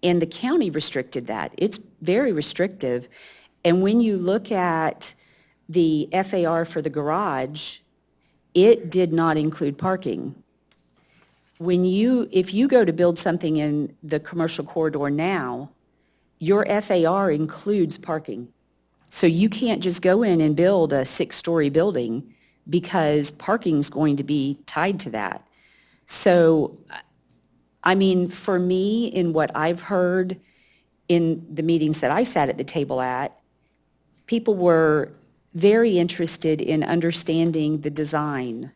and the county restricted that, it's very restrictive. And when you look at the FAR for the garage, it did not include parking. If you go to build something in the commercial corridor now, your FAR includes parking. So you can't just go in and build a 6-story building because parking's going to be tied to that. So, for me, in what I've heard in the meetings that I sat at the table at, people were very interested in understanding the design.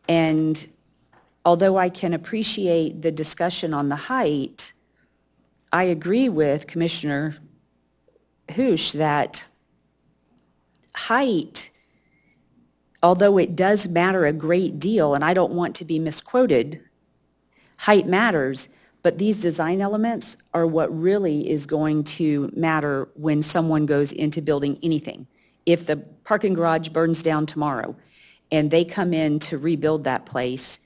And although I can appreciate the discussion on the height, I agree with Commissioner Hoosh that height, although it does matter a great deal, and I don't want to be misquoted, height matters, but these design elements are what really is going to matter when someone goes into building anything. If the parking garage burns down tomorrow and they come in to rebuild that place,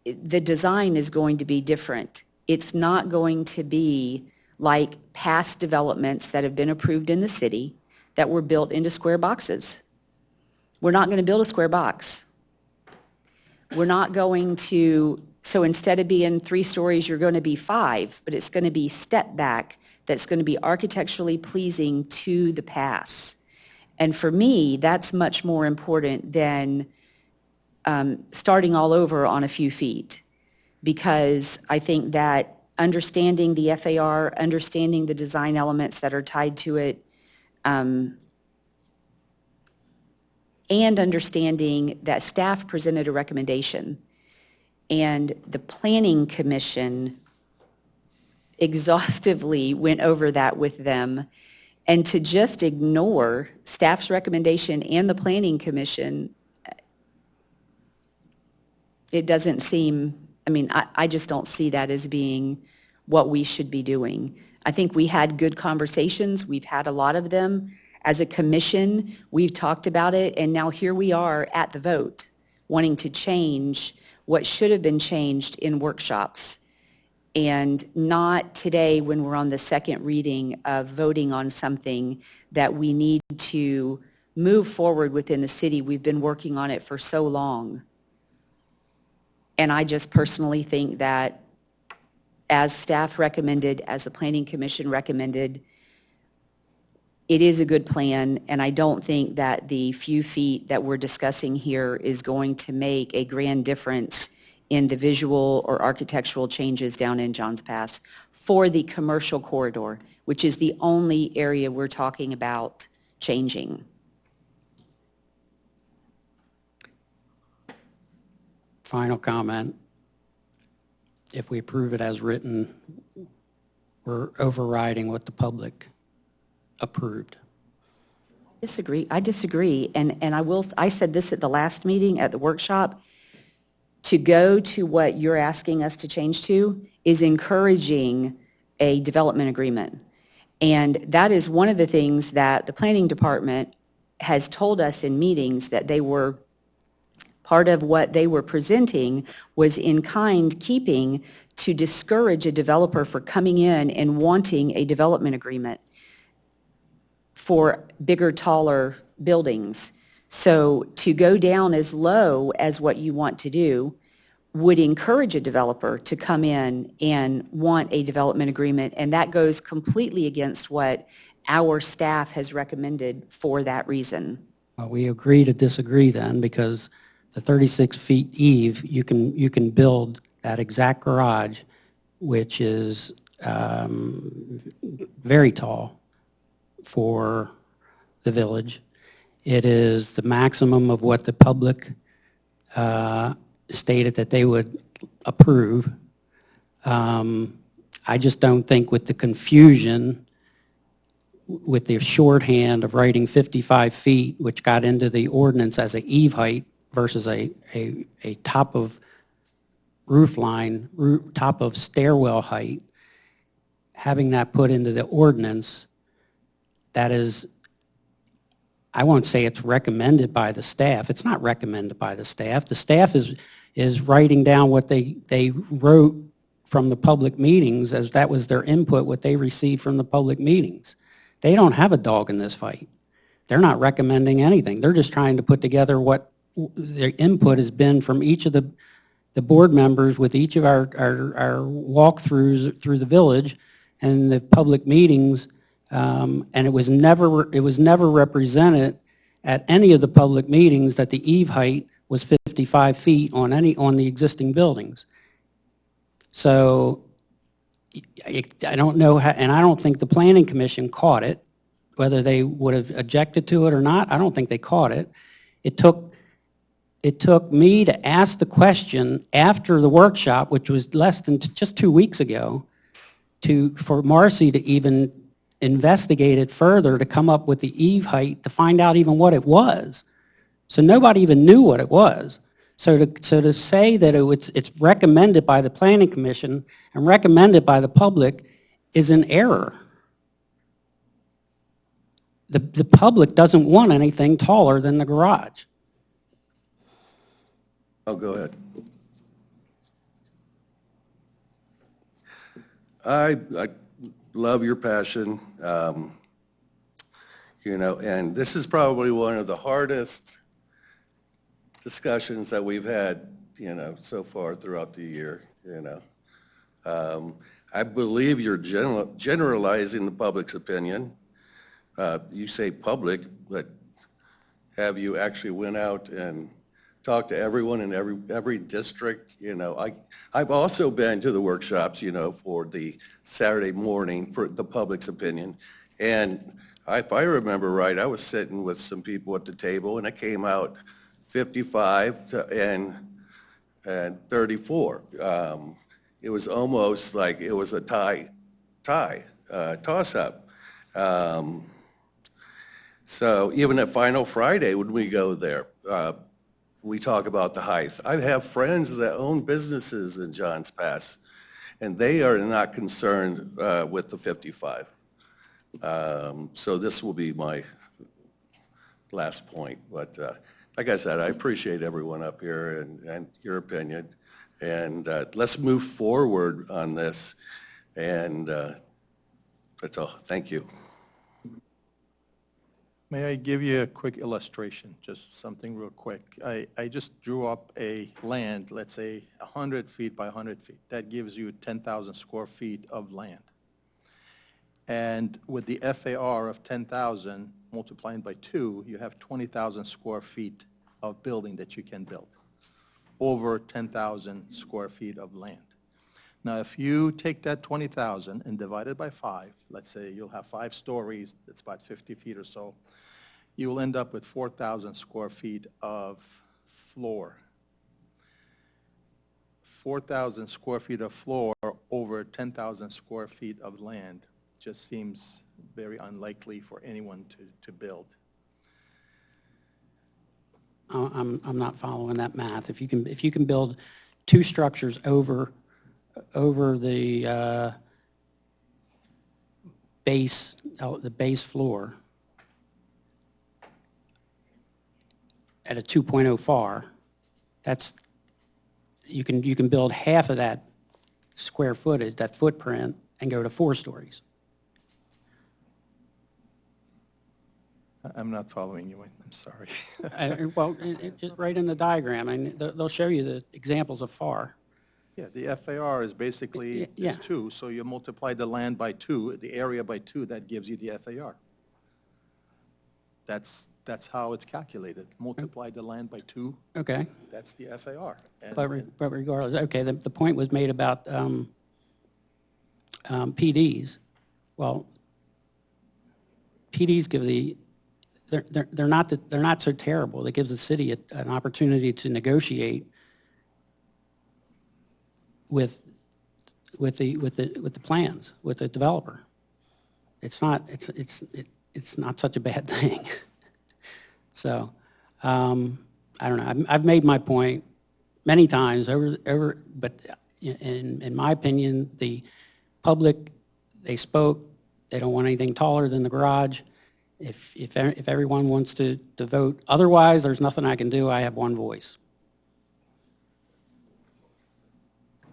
the design is going to be different. It's not going to be like past developments that have been approved in the city that were built into square boxes. We're not going to build a square box. We're not going to, so instead of being 3 stories, you're going to be 5, but it's going to be step back that's going to be architecturally pleasing to the pass. And for me, that's much more important than starting all over on a few feet, because I think that understanding the FAR, understanding the design elements that are tied to it, and understanding that staff presented a recommendation. And the Planning Commission exhaustively went over that with them. And to just ignore staff's recommendation and the Planning Commission, it doesn't seem, I mean, I just don't see that as being what we should be doing. I think we had good conversations. We've had a lot of them. As a commission, we've talked about it, and now here we are at the vote, wanting to change what should have been changed in workshops, and not today when we're on the second reading of voting on something that we need to move forward within the city. We've been working on it for so long. And I just personally think that as staff recommended, as the Planning Commission recommended, it is a good plan, and I don't think that the few feet that we're discussing here is going to make a grand difference in the visual or architectural changes down in Johns Pass for the commercial corridor, which is the only area we're talking about changing. Final comment. If we approve it as written, we're overriding what the public approved. I disagree. And I said this at the last meeting, at the workshop. To go to what you're asking us to change to is encouraging a development agreement. And that is one of the things that the planning department has told us in meetings, that they were part of what they were presenting was in kind keeping to discourage a developer for coming in and wanting a development agreement for bigger, taller buildings. So to go down as low as what you want to do would encourage a developer to come in and want a development agreement, and that goes completely against what our staff has recommended for that reason. Well, we agree to disagree then, because the 36 feet eave, you can build that exact garage, which is very tall for the village. It is the maximum of what the public stated that they would approve. I just don't think with the confusion, with the shorthand of writing 55 feet, which got into the ordinance as an eave height versus a top of roof line, top of stairwell height, having that put into the ordinance, that is, I won't say it's recommended by the staff. It's not recommended by the staff. The staff is writing down what they wrote from the public meetings, as that was their input, what they received from the public meetings. They don't have a dog in this fight. They're not recommending anything. They're just trying to put together what their input has been from each of the board members with each of our walkthroughs through the village and the public meetings. And it was never represented at any of the public meetings that the eave height was 55 feet on the existing buildings. So I don't know how, and I don't think the Planning Commission caught it, whether they would have objected to it or not. I don't think they caught it. It took me to ask the question after the workshop, which was less than just 2 weeks ago, for Marcy to even investigate it further, to come up with the eave height, to find out even what it was. So nobody even knew what it was. So to say that it's recommended by the Planning Commission and recommended by the public is an error. The public doesn't want anything taller than the garage. Oh, go ahead. I love your passion, and this is probably one of the hardest discussions that we've had, so far throughout the year, I believe you're generalizing the public's opinion. You say public, but have you actually went out and talked to everyone in every district? I've also been to the workshops, for the Saturday morning for the public's opinion. And if I remember right, I was sitting with some people at the table, and it came out 55, and and 34. It was almost like it was a toss-up. So even at Final Friday, when we go there, we talk about the height. I have friends that own businesses in Johns Pass, and they are not concerned with the 55. So this will be my last point. But like I said, I appreciate everyone up here and your opinion. And let's move forward on this. And that's all. Thank you. May I give you a quick illustration, just something real quick? I just drew up a land, let's say 100 feet by 100 feet. That gives you 10,000 square feet of land. And with the FAR of 10,000 multiplying by 2, you have 20,000 square feet of building that you can build, over 10,000 square feet of land. Now, if you take that 20,000 and divide it by 5, let's say you'll have 5 stories, that's about 50 feet or so, you will end up with 4,000 square feet of floor. 4,000 square feet of floor over 10,000 square feet of land just seems very unlikely for anyone to build. I'm not following that math. If you can build 2 structures over the base floor at a 2.0 FAR, that's you can build half of that square footage, that footprint, and go to 4 stories. I'm not following you. I'm sorry. Well, just right in the diagram, and they'll show you the examples of FAR. Yeah, the FAR is basically Yeah. is 2, so you multiply the land by 2, the area by 2, that gives you the FAR. That's how it's calculated. Multiply the land by 2. Okay. That's the FAR. And- But regardless, okay, the point was made about PDs. Well, PDs give they're not so terrible. It gives the city an opportunity to negotiate with the plans, with the developer. It's not such a bad thing. So, I don't know. I've made my point many times but in my opinion, the public, they spoke. They don't want anything taller than the garage. If everyone wants to vote otherwise, there's nothing I can do. I have one voice.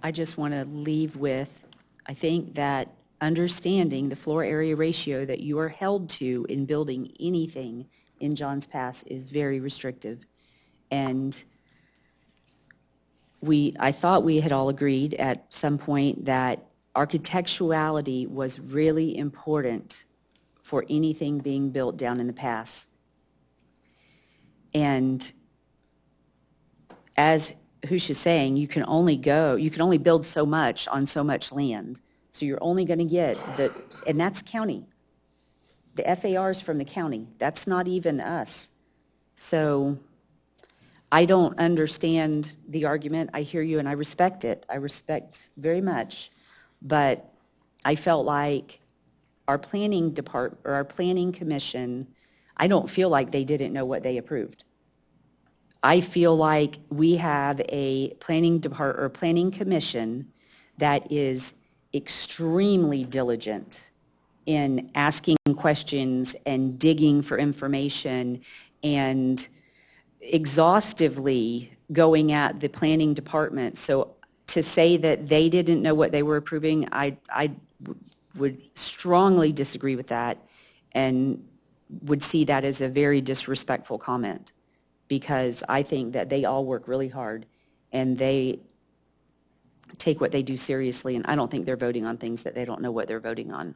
I just want to leave with, I think that understanding the floor area ratio that you are held to in building anything in Johns Pass is very restrictive. And I thought we had all agreed at some point that architectuality was really important for anything being built down in the pass. And as Hush is saying, you can only build so much on so much land. So you're only going to get and that's county. The FAR is from the county. That's not even us. So I don't understand the argument. I hear you and I respect it. I respect very much. But I felt like our planning department or our planning commission, I don't feel like they didn't know what they approved. I feel like we have a planning department or planning commission that is extremely diligent in asking questions and digging for information and exhaustively going at the planning department. So to say that they didn't know what they were approving, I would strongly disagree with that and would see that as a very disrespectful comment, because I think that they all work really hard and they take what they do seriously, and I don't think they're voting on things that they don't know what they're voting on.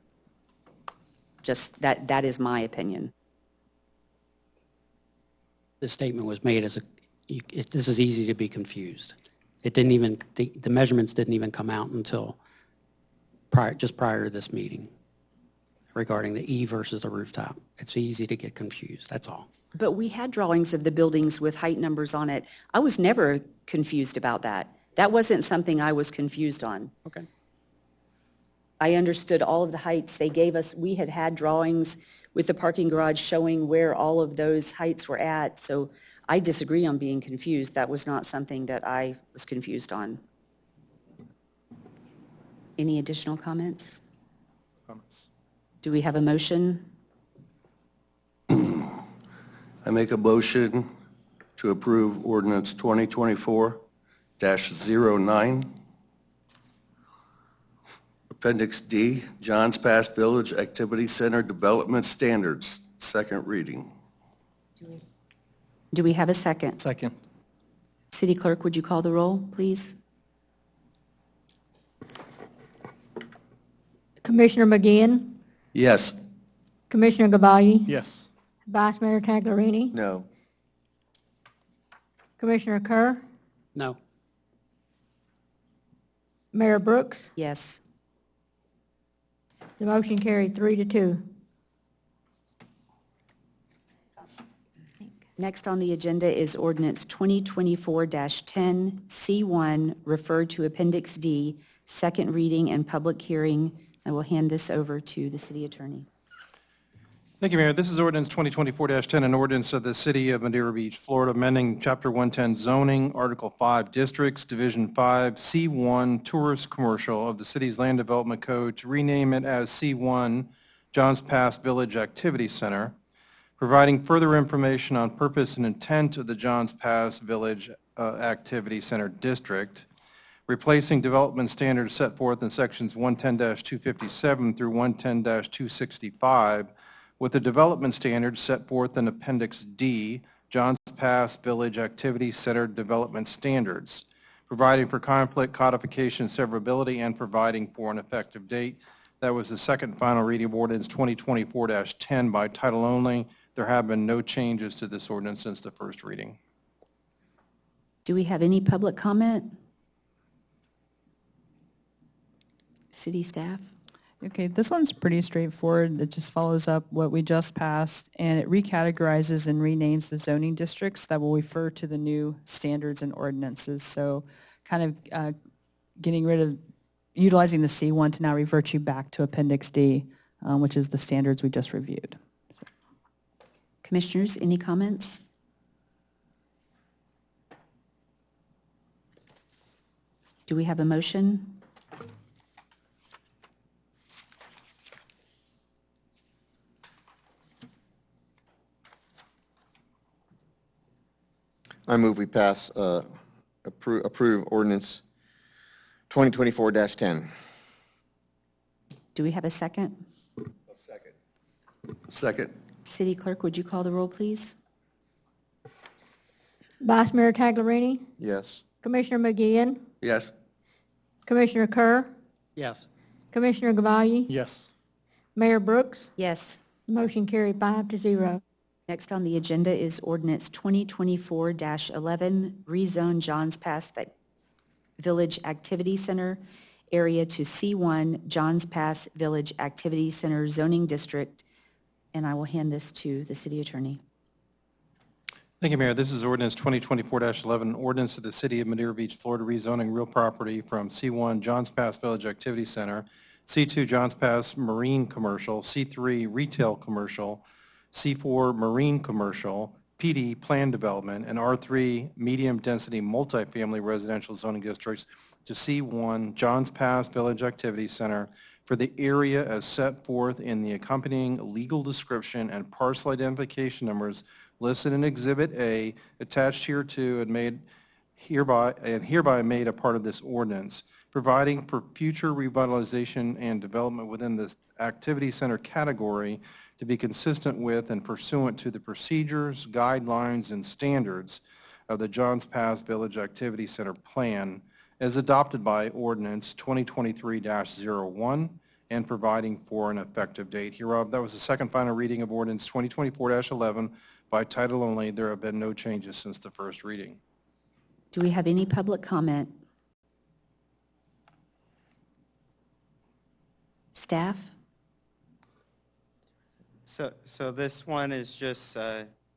Just that is my opinion. The statement was made as this is easy to be confused. It didn't even, the measurements didn't even come out until just prior to this meeting. regarding the E versus the rooftop. It's easy to get confused, that's all. But we had drawings of the buildings with height numbers on it. I was never confused about that. That wasn't something I was confused on. Okay. I understood all of the heights they gave us. We had had drawings with the parking garage showing where all of those heights were at. So I disagree on being confused. That was not something that I was confused on. Any additional comments? Do we have a motion? I make a motion to approve ordinance 2024-09. Appendix D, Johns Pass Village Activity Center Development Standards, second reading. Do we have a second? Second. City Clerk, would you call the roll, please? Commissioner McGeehan, Yes. Commissioner Gabaghi, Yes. Vice Mayor Taglerini, No. Commissioner Kerr, No. Mayor Brooks. Yes. The motion carried 3-2. Next on the agenda is ordinance 2024-10, C1, referred to Appendix D, second reading and public hearing. I will hand this over to the city attorney. Thank you, Mayor. This is ordinance 2024-10, an ordinance of the City of Madeira Beach, Florida, amending Chapter 110 zoning, Article 5 districts, Division 5, C1 tourist commercial of the city's land development code to rename it as C1 Johns Pass Village Activity Center, providing further information on purpose and intent of the Johns Pass Village Activity Center District, replacing development standards set forth in sections 110-257 through 110-265 with the development standards set forth in Appendix D, Johns Pass Village Activity Center Development Standards, providing for conflict codification, severability, and providing for an effective date. That was the second and final reading of ordinance 2024-10 by title only. There have been no changes to this ordinance since the first reading. Do we have any public comment? City staff? Okay, this one's pretty straightforward. It just follows up what we just passed, and it recategorizes and renames the zoning districts that will refer to the new standards and ordinances. So kind of getting rid of, utilizing the C1 to now revert you back to Appendix D, which is the standards we just reviewed. So. Commissioners, any comments? Do we have a motion? I move we pass, approve ordinance 2024-10. Do we have a second? Second. City Clerk, would you call the roll, please? Vice Mayor Taglerini, Yes. Commissioner McGeehan, Yes. Commissioner Kerr, Yes. Commissioner Gabaghi, Yes. Mayor Brooks. Yes. The motion carried 5-0. Next on the agenda is ordinance 2024-11, rezone Johns Pass Village Activity Center area to C1 Johns Pass Village Activity Center zoning district, and I will hand this to the city attorney. Thank you, Mayor. This is ordinance 2024-11, ordinance of the City of Madeira Beach, Florida, rezoning real property from C1 Johns Pass Village Activity Center, C2 Johns Pass Marine Commercial, C3 Retail Commercial, C4 Marine Commercial, PD Plan Development, and R3 Medium Density Multifamily Residential Zoning Districts to C1 Johns Pass Village Activity Center for the area as set forth in the accompanying legal description and parcel identification numbers listed in Exhibit A, attached hereto and hereby made a part of this ordinance, providing for future revitalization and development within this activity center category to be consistent with and pursuant to the procedures, guidelines, and standards of the Johns Pass Village Activity Center Plan as adopted by Ordinance 2023-01 and providing for an effective date hereof. That was the second final reading of Ordinance 2024-11 by title only. There have been no changes since the first reading. Do we have any public comment? Staff? So this one is just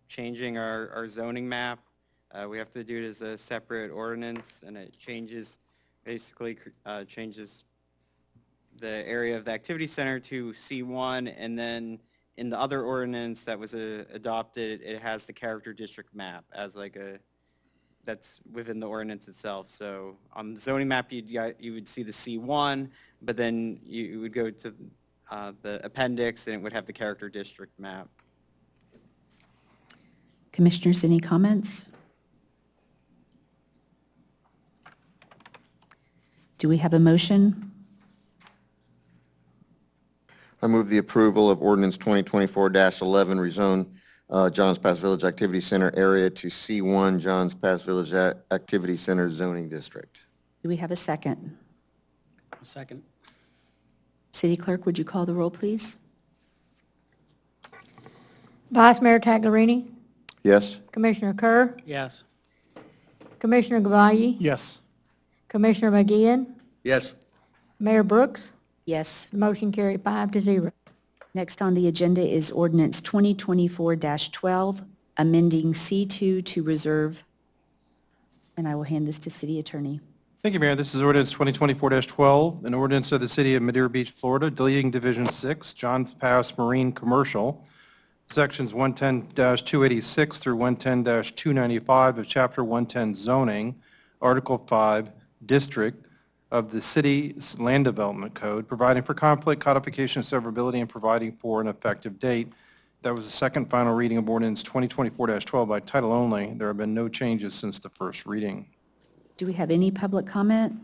changing our zoning map. We have to do it as a separate ordinance, and it changes, basically changes the area of the activity center to C1, and then in the other ordinance that was adopted, it has the character district map as like that's within the ordinance itself. So on the zoning map, you would see the C1, but then you would go to the appendix, and it would have the character district map. Commissioners, any comments? Do we have a motion? I move the approval of ordinance 2024-11, rezone Johns Pass Village Activity Center area to C1 Johns Pass Village Activity Center zoning district. Do we have a second? Second. City Clerk, would you call the roll, please? Vice Mayor Taglerini, Yes? Commissioner Kerr, Yes. Commissioner Gavalle, Yes. Commissioner McGeehan, Yes. Mayor Brooks. Yes. The motion carried 5-0. Next on the agenda is ordinance 2024-12, amending C2 to reserve. And I will hand this to City Attorney. Thank you, Mayor. This is ordinance 2024-12, an ordinance of the City of Madeira Beach, Florida, deleting Division 6, Johns Pass Marine Commercial, Sections 110-286 through 110-295 of Chapter 110 Zoning, Article 5, District of the City's Land Development Code, providing for conflict, codification, severability, and providing for an effective date. That was the second final reading of ordinance 2024-12 by title only. There have been no changes since the first reading. Do we have any public comment?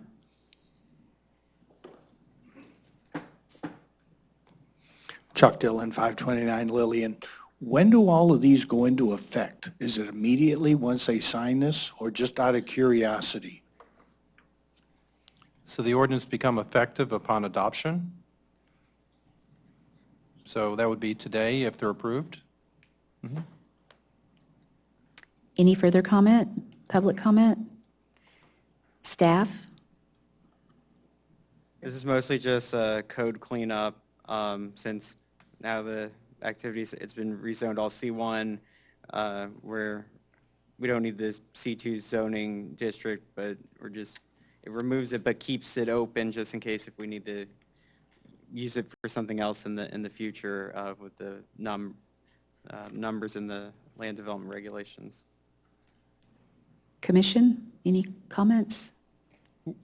Chuck Dillon, 529 Lillian. When do all of these go into effect? Is it immediately once they sign this, or just out of curiosity? So the ordinance become effective upon adoption. So that would be today if they're approved. Any further comment? Public comment? Staff? This is mostly just a code cleanup, since now the activities, it's been rezoned all C1, where we don't need this C2 zoning district, but it removes it but keeps it open just in case if we need to use it for something else in the future with the numbers in the land development regulations. Commission, any comments?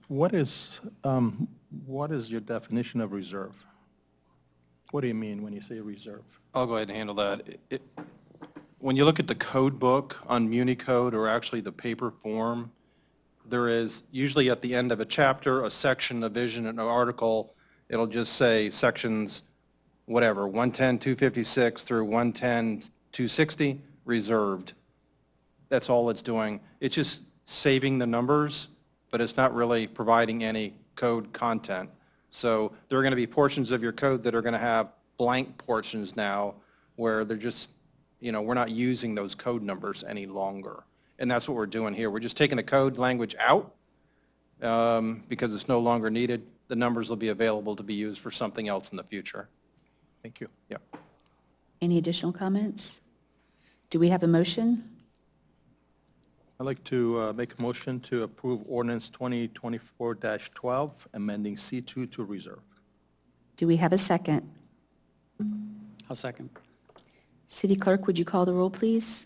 What is your definition of reserve? What do you mean when you say reserve? I'll go ahead and handle that. When you look at the code book on Muni Code, or actually the paper form, there is usually at the end of a chapter, a section, a vision, an article, it'll just say sections, whatever, 110-256 through 110-260, reserved. That's all it's doing. It's just saving the numbers, but it's not really providing any code content. So there are going to be portions of your code that are going to have blank portions now where they're just, we're not using those code numbers any longer. And that's what we're doing here. We're just taking the code language out because it's no longer needed. The numbers will be available to be used for something else in the future. Thank you. Yeah. Any additional comments? Do we have a motion? I'd like to make a motion to approve ordinance 2024-12, amending C2 to reserve. Do we have a second? I'll second. City Clerk, would you call the roll, please?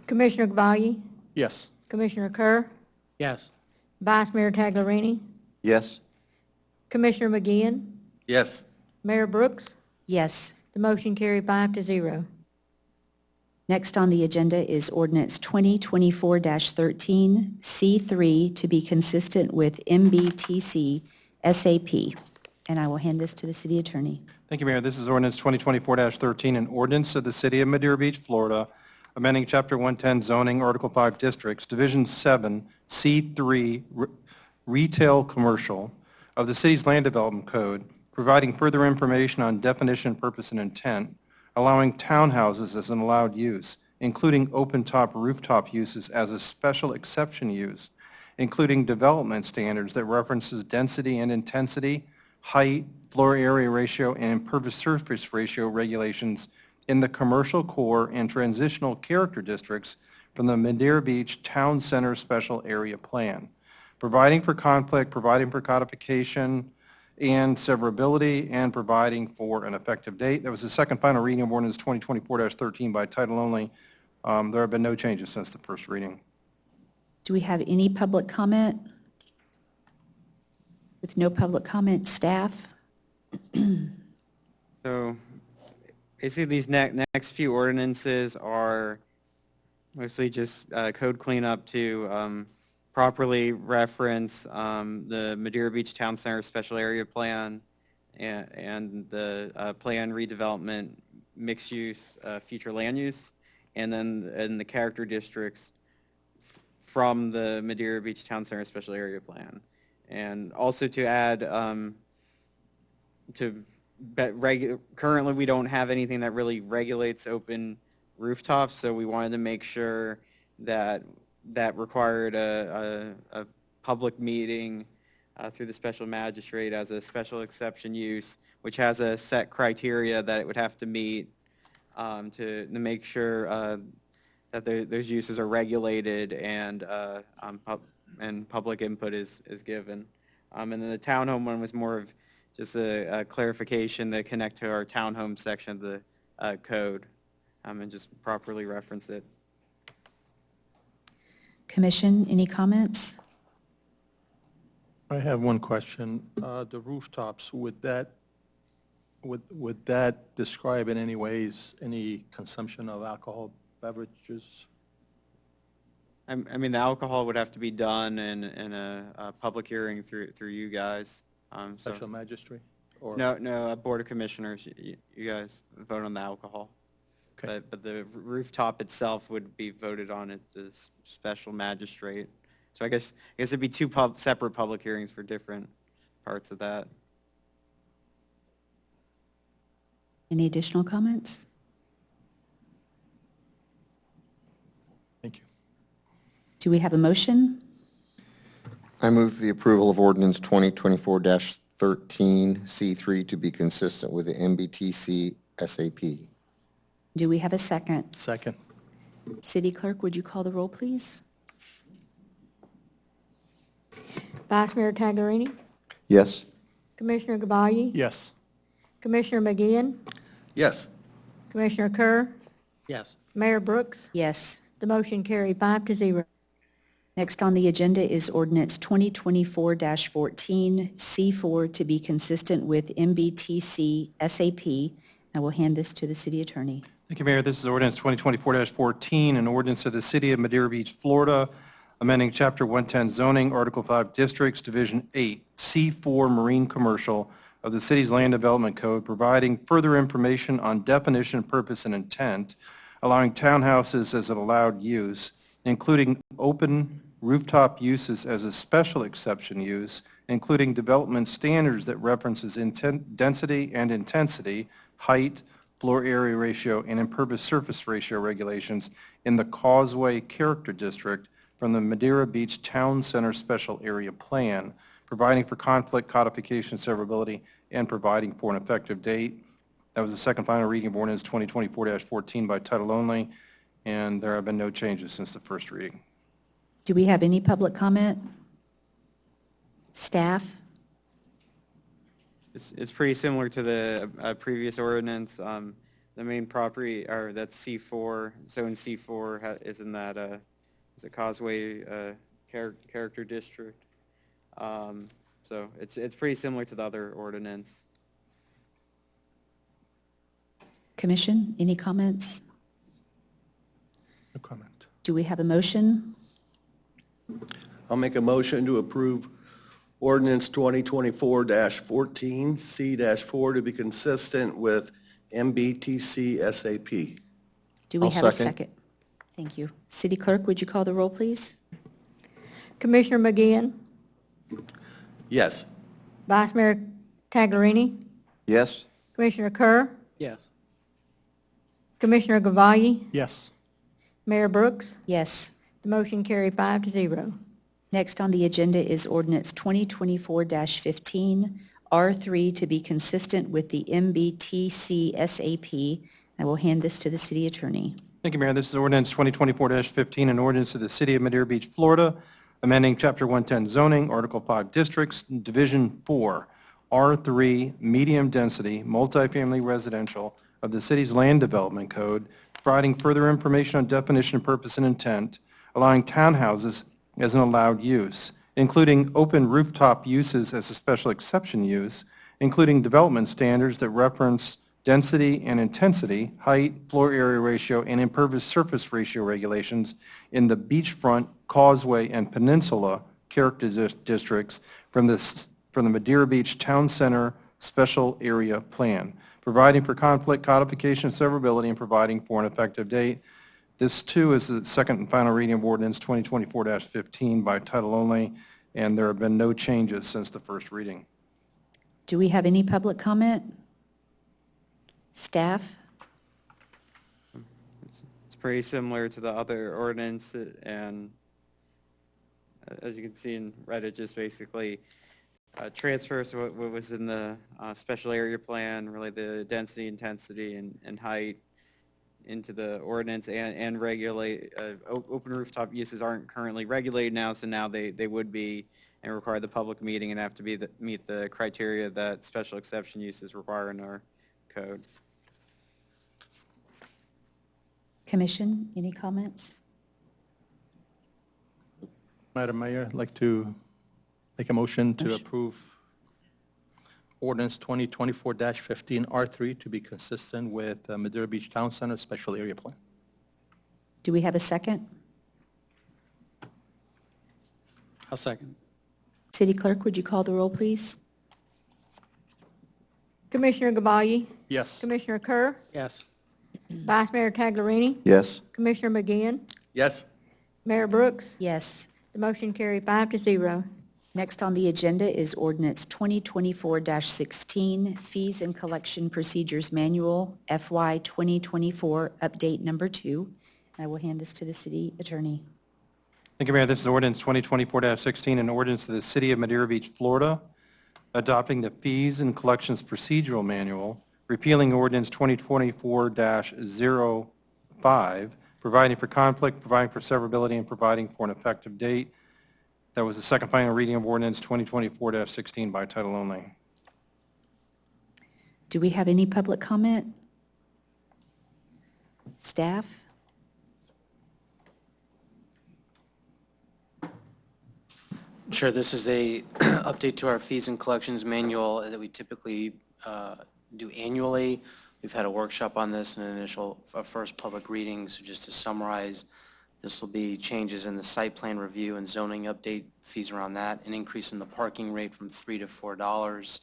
Commissioner Gavalle, Yes. Commissioner Kerr, Yes. Vice Mayor Taglerini, Yes? Commissioner McGeehan, Yes. Mayor Brooks. Yes. The motion carried 5-0. Next on the agenda is ordinance 2024-13, C3, to be consistent with MBTC SAP. And I will hand this to the City Attorney. Thank you, Mayor. This is ordinance 2024-13, an ordinance of the City of Madeira Beach, Florida, amending Chapter 110 zoning, Article 5 districts, Division 7, C3, retail commercial of the city's land development code, providing further information on definition, purpose, and intent, allowing townhouses as an allowed use, including open-top rooftop uses as a special exception use, including development standards that references density and intensity, height, floor area ratio, and impervious surface ratio regulations in the commercial core and transitional character districts from the Madeira Beach Town Center Special Area Plan, providing for conflict, providing for codification and severability, and providing for an effective date. That was the second final reading of ordinance 2024-13 by title only. There have been no changes since the first reading. Do we have any public comment? With no public comment, staff? So basically, these next few ordinances are mostly just code cleanup to properly reference the Madeira Beach Town Center Special Area Plan and the plan redevelopment mixed use future land use, and then in the character districts from the Madeira Beach Town Center Special Area Plan. And also to add currently we don't have anything that really regulates open rooftops, so we wanted to make sure that required a public meeting through the special magistrate as a special exception use, which has a set criteria that it would have to meet to make sure that those uses are regulated and public input is given. And then the townhome one was more of just a clarification to connect to our townhome section of the code and just properly reference it. Commission, any comments? I have one question. The rooftops, would that describe in any ways any consumption of alcohol beverages? I mean, the alcohol would have to be done in a public hearing through you guys. Special magistrate? Or No, Board of Commissioners, you guys vote on the alcohol. Okay. But the rooftop itself would be voted on at the special magistrate. So I guess it'd be two separate public hearings for different parts of that. Any additional comments? Thank you. Do we have a motion? I move the approval of ordinance 2024-13C3 to be consistent with the MBTC SAP. Do we have a second? Second. City Clerk, would you call the roll, please? Vice Mayor Taglerini, Yes. Commissioner Gabaglia, Yes. Commissioner McGeehan, Yes. Commissioner Kerr, Yes. Mayor Brooks. Yes. The motion carried 5-0. Next on the agenda is ordinance 2024-14C4 to be consistent with MBTC SAP. I will hand this to the city attorney. Thank you, Mayor. This is ordinance 2024-14, an ordinance of the City of Madeira Beach, Florida, amending Chapter 110 zoning, Article 5 districts, Division 8, C4 marine commercial of the city's land development code, providing further information on definition, purpose, and intent, allowing townhouses as an allowed use, including open rooftop uses as a special exception use, including development standards that references density and intensity, height, floor area ratio, and impervious surface ratio regulations in the Causeway Character District from the Madeira Beach Town Center Special Area Plan, providing for conflict, codification, severability, and providing for an effective date. That was the second final reading of ordinance 2024-14 by title only, and there have been no changes since the first reading. Do we have any public comment? Staff? It's pretty similar to the previous ordinance. The main property, or that's C4, zone C4 is in that is a Causeway character district. So it's pretty similar to the other ordinance. Commission, any comments? No comment. Do we have a motion? I'll make a motion to approve ordinance 2024-14C-4 to be consistent with MBTC SAP. Do we I'll have a second. second? Thank you. City Clerk, would you call the roll, please? Commissioner McGeehan, Yes. Vice Mayor Taglerini, Yes. Commissioner Kerr, Yes. Commissioner Gabaglia, Yes. Mayor Brooks. Yes. The motion carried 5-0. Next on the agenda is ordinance 2024-15, R3 to be consistent with the MBTC SAP. I will hand this to the city attorney. Thank you, Mayor. This is ordinance 2024-15, an ordinance of the City of Madeira Beach, Florida, amending Chapter 110 zoning, Article 5 districts, Division 4, R3, medium density, multifamily residential of the city's land development code, providing further information on definition, purpose, and intent, allowing townhouses as an allowed use, including open rooftop uses as a special exception use, including development standards that reference density and intensity, height, floor area ratio, and impervious surface ratio regulations in the beachfront, causeway, and peninsula character districts from the Madeira Beach Town Center Special Area Plan, providing for conflict codification, severability, and providing for an effective date. This, too, is the second and final reading of ordinance 2024-15 by title only, and there have been no changes since the first reading. Do we have any public comment? Staff? It's pretty similar to the other ordinance, and as you can see in Reddit, just basically transfers what was in the special area plan, really the density, intensity, and height into the ordinance, and regulate, open rooftop uses aren't currently regulated now, so now they would be, and require the public meeting and have to be meet the criteria that special exception uses require in our code. Commission, any comments? Madam Mayor, I'd like to make a motion to approve ordinance 2024-15 R3 to be consistent with Madeira Beach Town Center Special Area Plan. Do we have a second? I'll second. City Clerk, would you call the roll, please? Commissioner Gabagli? Yes. Commissioner Kerr? Yes. Vice Mayor Taglerini? Yes. Commissioner McGinn? Yes. Mayor Brooks? Yes. The motion carried 5-0. Next on the agenda is ordinance 2024-16, Fees and Collection Procedures Manual, FY 2024, update number 2. I will hand this to the city attorney. Thank you, Mayor. This is ordinance 2024-16, an ordinance of the City of Madeira Beach, Florida, adopting the Fees and Collections Procedural Manual, repealing ordinance 2024-05, providing for conflict, providing for severability, and providing for an effective date. That was the second final reading of ordinance 2024-16 by title only. Do we have any public comment? Staff? Sure, this is a update to our fees and collections manual that we typically do annually. We've had a workshop on this and an initial first public reading. So just to summarize, this will be changes in the site plan review and zoning update fees around that, an increase in the parking rate from $3 to $4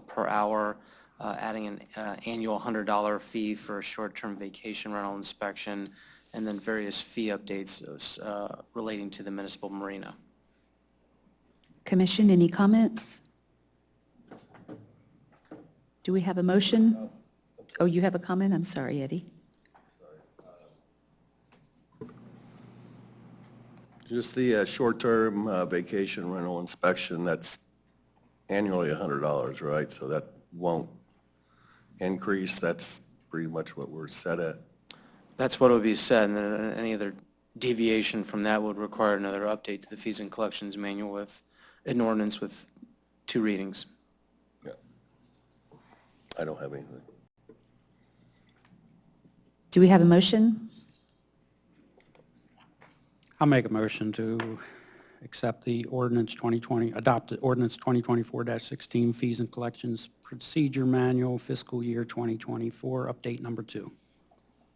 per hour, adding an annual $100 fee for a short-term vacation rental inspection, and then various fee updates relating to the municipal marina. Commission, any comments? Do we have a motion? Oh, you have a comment? I'm sorry, Eddie. Just the short-term vacation rental inspection, that's annually $100, right? So that won't increase. That's pretty much what we're set at. That's what would be said, and then any other deviation from that would require another update to the fees and collections manual with an ordinance with 2 readings. Yeah. I don't have anything. Do we have a motion? I'll make a motion to accept the ordinance 2020, adopt the ordinance 2024-16 Fees and Collections Procedure Manual, fiscal year 2024, update number 2.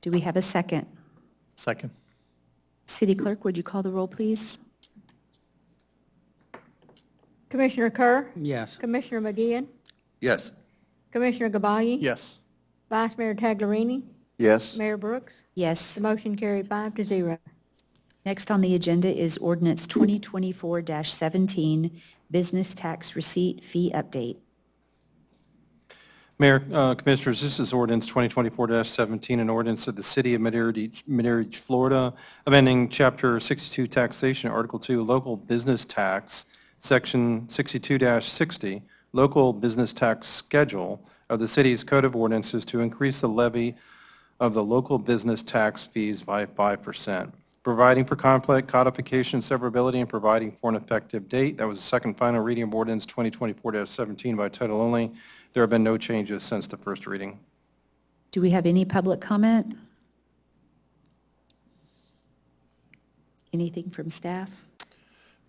Do we have a second? Second. City Clerk, would you call the roll, please? Commissioner Kerr? Yes. Commissioner McGinn? Yes. Commissioner Gabagli? Yes. Vice Mayor Taglerini? Yes. Mayor Brooks? Yes. The motion carried 5-0. Next on the agenda is ordinance 2024-17, Business Tax Receipt Fee Update. Mayor, Commissioners, this is ordinance 2024-17, an ordinance of the City of Madeira Beach, Florida, amending Chapter 62 Taxation, Article 2, Local Business Tax, Section 62-60, local business tax schedule of the city's Code of Ordinances to increase the levy of the local business tax fees by 5%, providing for conflict, codification, severability, and providing for an effective date. That was the second final reading of Ordinance 2024-17 by title only. There have been no changes since the first reading. Do we have any public comment? Anything from staff?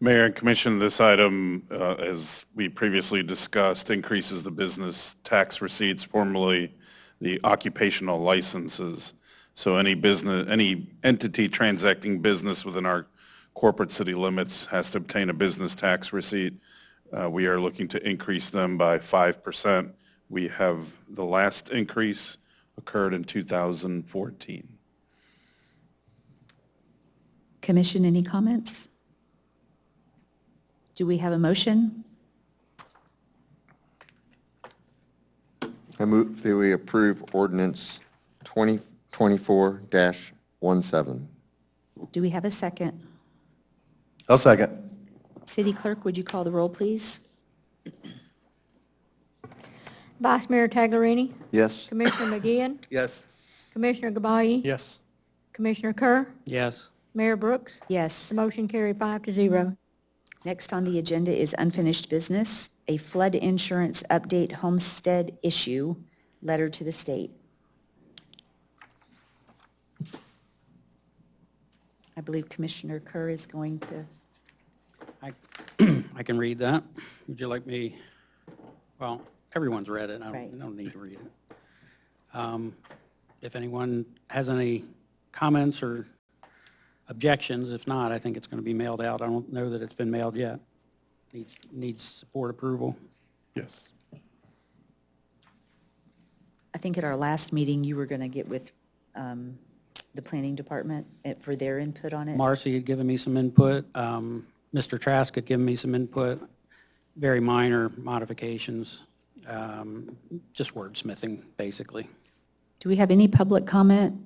Mayor and Commission, this item, as we previously discussed, increases the business tax receipts, formerly the occupational licenses. So any entity transacting business within our corporate city limits has to obtain a business tax receipt. We are looking to increase them by 5%. We have the last increase occurred in 2014. Commission, any comments? Do we have a motion? I move that we approve ordinance 2024-17. Do we have a second? I'll second. City Clerk, would you call the roll, please? Vice Mayor Taglerini? Yes. Commissioner McGeehan? Yes. Commissioner Gabai? Yes. Commissioner Kerr? Yes. Mayor Brooks? Yes. The motion carried 5-0. Next on the agenda is unfinished business, a flood insurance update homestead issue, letter to the state. I believe Commissioner Kerr is going to. I can read that. Would you like me? Well, everyone's read it. I Right. don't need to read it. If anyone has any comments or objections, if not, I think it's going to be mailed out. I don't know that it's been mailed yet. Needs support approval. Yes. I think at our last meeting, you were going to get with the planning department for their input on it. Marcy had given me some input. Mr. Trask had given me some input, very minor modifications, just wordsmithing, basically. Do we have any public comment?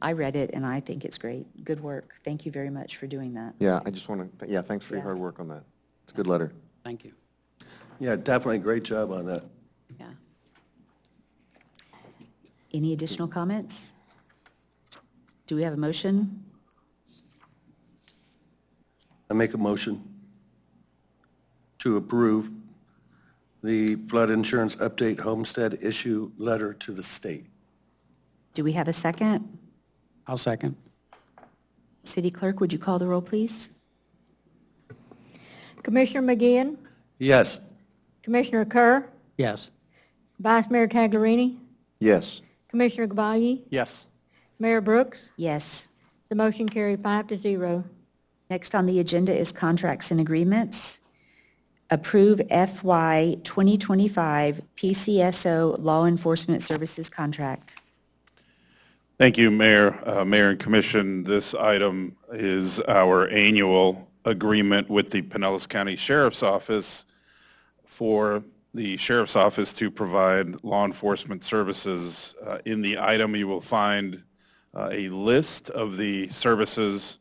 I read it, and I think it's great. Good work. Thank you very much for doing that. Yeah, I just want to, thanks for your hard work on that. It's a good letter. Thank you. Yeah, definitely great job on that. Yeah. Any additional comments? Do we have a motion? I make a motion to approve the flood insurance update homestead issue letter to the state. Do we have a second? I'll second. City Clerk, would you call the roll, please? Commissioner McGeehan? Yes. Commissioner Kerr? Yes. Vice Mayor Taglerini? Yes. Commissioner Gabai? Yes. Mayor Brooks? Yes. The motion carried 5-0. Next on the agenda is contracts and agreements. Approve FY 2025 PCSO Law Enforcement Services contract. Thank you, Mayor, Mayor and Commission. This item is our annual agreement with the Pinellas County Sheriff's Office for the Sheriff's Office to provide law enforcement services. In the item, you will find a list of the services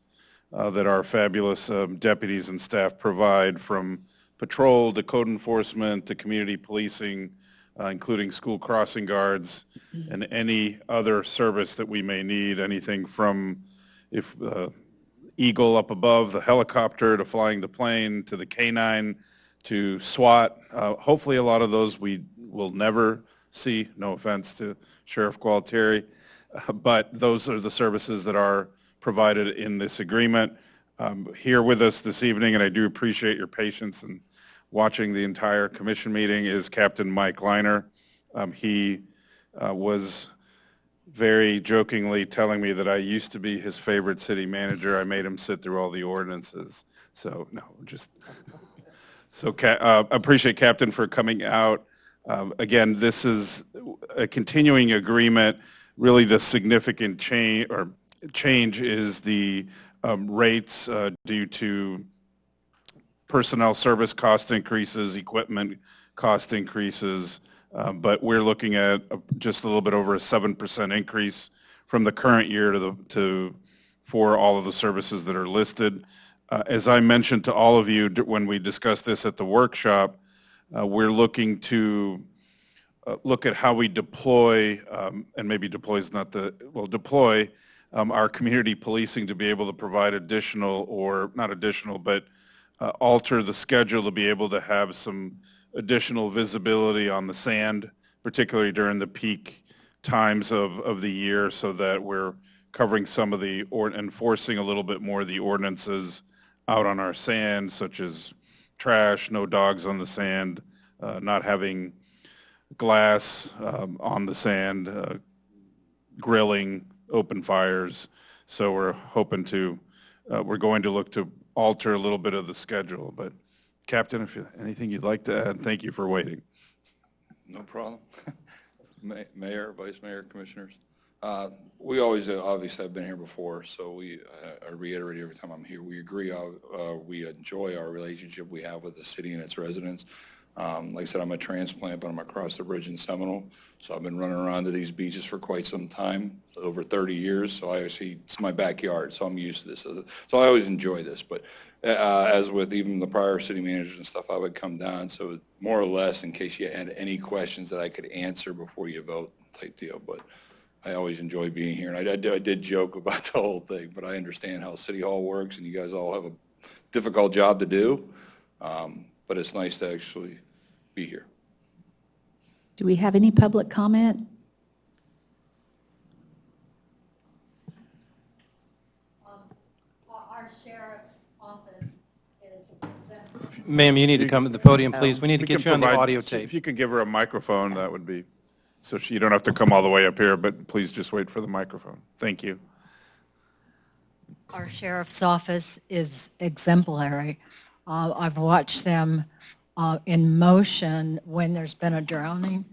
that our fabulous deputies and staff provide, from patrol to code enforcement to community policing, including school crossing guards and any other service that we may need, anything from Eagle up above, the helicopter, to flying the plane, to the K-9, to SWAT. Hopefully a lot of those we will never see, no offense to Sheriff Gualtieri, but those are the services that are provided in this agreement. Here with us this evening, and I do appreciate your patience in watching the entire commission meeting, is Captain Mike Leiner. He was very jokingly telling me that I used to be his favorite city manager. I made him sit through all the ordinances. So, no, just... So appreciate Captain for coming out. Again, this is a continuing agreement. Really the significant change is the rates due to personnel service cost increases, equipment cost increases, but we're looking at just a little bit over a 7% increase from the current year for all of the services that are listed. As I mentioned to all of you when we discussed this at the workshop, we're looking to look at how we deploy, and maybe deploy is not the, well, deploy our community policing to be able to provide additional, or not additional, but alter the schedule to be able to have some additional visibility on the sand, particularly during the peak times of the year, so that we're covering some of the, or enforcing a little bit more of the ordinances out on our sand, such as trash, no dogs on the sand, not having glass on the sand, grilling, open fires. So we're hoping to, we're going to look to alter a little bit of the schedule. But Captain, if you, anything you'd like to add, thank you for waiting. No problem. Mayor, Vice Mayor, Commissioners. We always obviously have been here before, so I reiterate every time I'm here. We agree, we enjoy our relationship we have with the city and its residents. Like I said, I'm a transplant, but I'm across the bridge in Seminole, so I've been running around to these beaches for quite some time, over 30 years, so I actually, it's my backyard, so I'm used to this. So I always enjoy this, but as with even the prior city managers and stuff, I would come down, so more or less in case you had any questions that I could answer before you vote type deal, but I always enjoy being here, and I did joke about the whole thing, but I understand how City Hall works, and you guys all have a difficult job to do, but it's nice to actually be here. Do we have any public comment? Our sheriff's office is exempt. Ma'am, you need to come to the podium, please. We need to get you on the audio tape. If you could give her a microphone, that would be, so you don't have to come all the way up here, but please just wait for the microphone. Thank you. Our sheriff's office is exemplary. I've watched them in motion when there's been a drowning,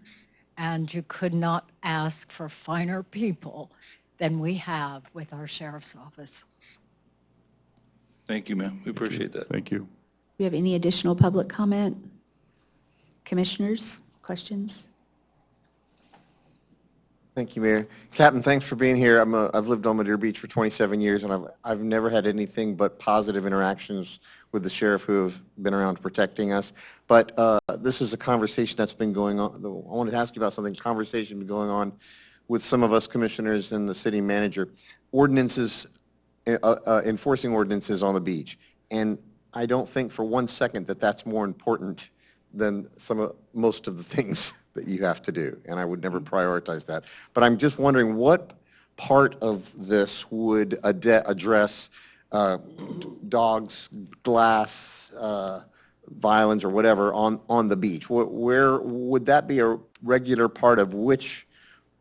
and you could not ask for finer people than we have with our sheriff's office. Thank you, ma'am. We appreciate that. Thank you. Do we have any additional public comment? Commissioners, questions? Thank you, Mayor. Captain, thanks for being here. I've lived on Madeira Beach for 27 years, and I've never had anything but positive interactions with the sheriff who have been around protecting us. But this is a conversation that's been going on. I wanted to ask you about something. Conversation been going on with some of us commissioners and the city manager. Ordinances, enforcing ordinances on the beach. And I don't think for one second that that's more important than most of the things that you have to do, and I would never prioritize that. But I'm just wondering what part of this would address dogs, glass, violence, or whatever on the beach? Where would that be a regular part of which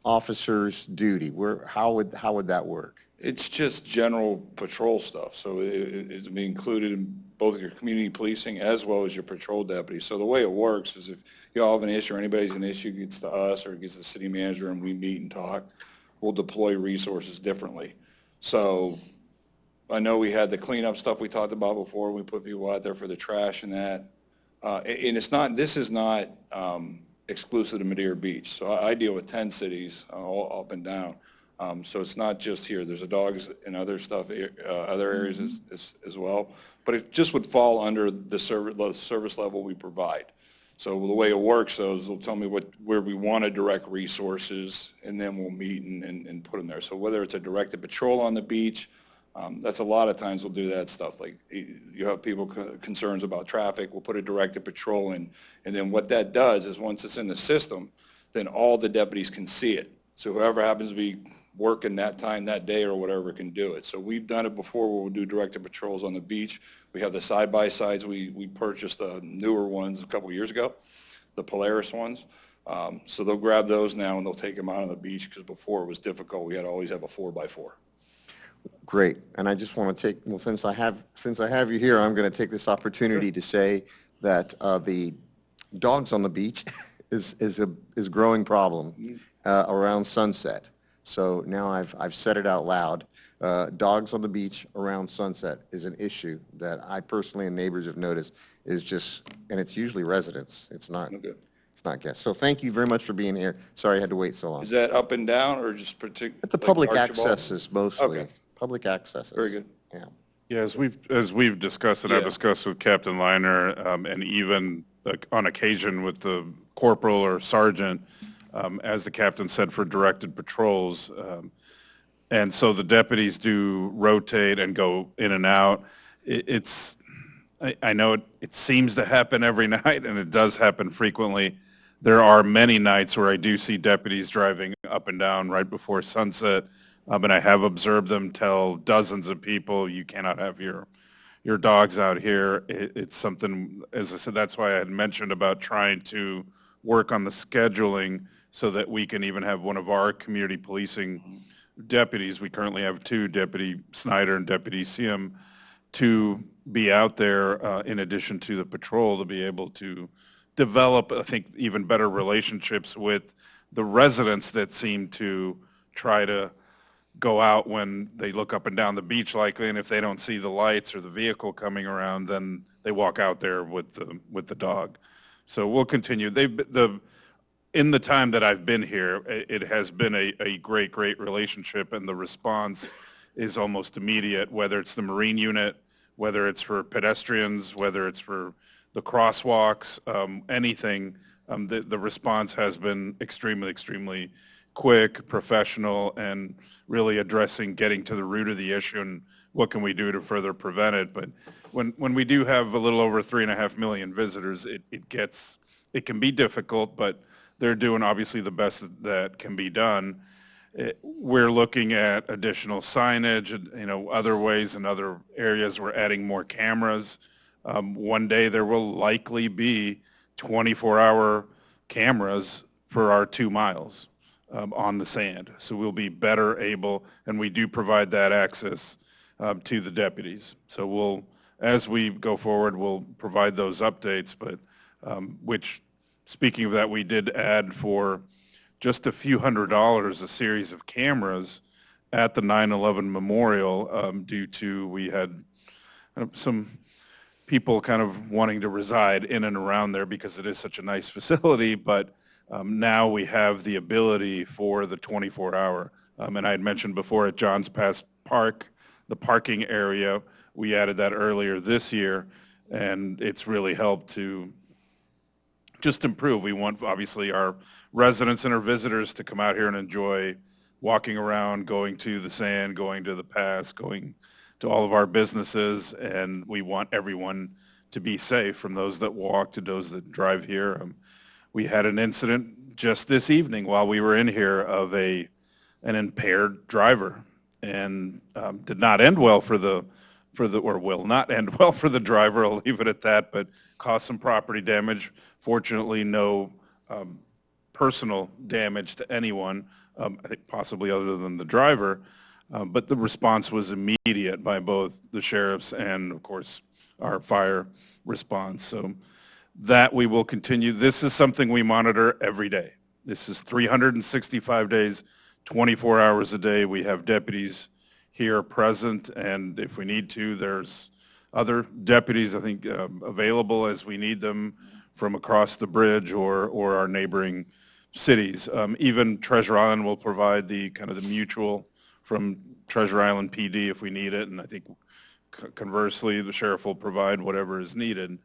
officer's duty? How would that work? It's just general patrol stuff, so it'd be included in both your community policing as well as your patrol deputies. So the way it works is if you all have an issue or anybody's an issue, it gets to us or it gets to the city manager and we meet and talk, we'll deploy resources differently. So I know we had the cleanup stuff we talked about before. We put people out there for the trash and that. And this is not exclusive to Madeira Beach. So I deal with 10 cities all up and down. So it's not just here. There's dogs and other stuff, other areas as well. But it just would fall under the service level we provide. So the way it works, though, is they'll tell me where we want to direct resources, and then we'll meet and put them there. So whether it's a directed patrol on the beach, that's a lot of times we'll do that stuff. Like you have people concerns about traffic, we'll put a directed patrol in. And then what that does is once it's in the system, then all the deputies can see it. So whoever happens to be working that time, that day, or whatever can do it. So we've done it before where we'll do directed patrols on the beach. We have the side-by-sides. We purchased newer ones a couple years ago, the Polaris ones. So they'll grab those now and they'll take them out on the beach because before it was difficult. We had to always have a 4x4. Great. And I just want to since I have you here, I'm going to take this opportunity to say that the dogs on the beach is a growing problem around sunset. So now I've said it out loud. Dogs on the beach around sunset is an issue that I personally and neighbors have noticed is just, and it's usually residents. It's not guests. So thank you very much for being here. Sorry I had to wait so long. Is that up and down or just particular? At the public accesses mostly. Okay. Public accesses. Very good. Yeah. Yeah, as we've discussed, and I've discussed with Captain Liner, and even on occasion with the corporal or sergeant, as the captain said, for directed patrols. And so the deputies do rotate and go in and out. I know it seems to happen every night, and it does happen frequently. There are many nights where I do see deputies driving up and down right before sunset, and I have observed them tell dozens of people, you cannot have your dogs out here. It's something, as I said, that's why I had mentioned about trying to work on the scheduling so that we can even have one of our community policing deputies. We currently have two, Deputy Snyder and Deputy Siam, to be out there in addition to the patrol, to be able to develop, I think, even better relationships with the residents that seem to try to go out when they look up and down the beach likely, and if they don't see the lights or the vehicle coming around, then they walk out there with the dog. So we'll continue. In the time that I've been here, it has been a great relationship, and the response is almost immediate, whether it's the Marine unit, whether it's for pedestrians, whether it's for the crosswalks, anything. The response has been extremely quick, professional, and really addressing, getting to the root of the issue and what can we do to further prevent it. But when we do have a little over 3.5 million visitors, it can be difficult, but they're doing obviously the best that can be done. We're looking at additional signage, other ways in other areas. We're adding more cameras. One day there will likely be 24-hour cameras for our 2 miles on the sand. So we'll be better able, and we do provide that access to the deputies. So as we go forward, we'll provide those updates, but which, speaking of that, we did add for just a few $100s a series of cameras at the 9/11 memorial due to we had some people kind of wanting to reside in and around there because it is such a nice facility, but now we have the ability for the 24-hour. And I had mentioned before at Johns Pass Park, the parking area, we added that earlier this year, and it's really helped to just improve. We want, obviously, our residents and our visitors to come out here and enjoy walking around, going to the sand, going to the pass, going to all of our businesses, and we want everyone to be safe, from those that walk to those that drive here. We had an incident just this evening while we were in here of an impaired driver, and did not end well or will not end well for the driver. I'll leave it at that, but caused some property damage. Fortunately, no personal damage to anyone, I think possibly other than the driver. But the response was immediate by both the sheriffs and, of course, our fire response. So that we will continue. This is something we monitor every day. This is 365 days, 24 hours a day. We have deputies here present, and if we need to, there's other deputies, I think, available as we need them from across the bridge or our neighboring cities. Even Treasure Island will provide the kind of the mutual from Treasure Island PD if we need it, and I think conversely, the sheriff will provide whatever is needed.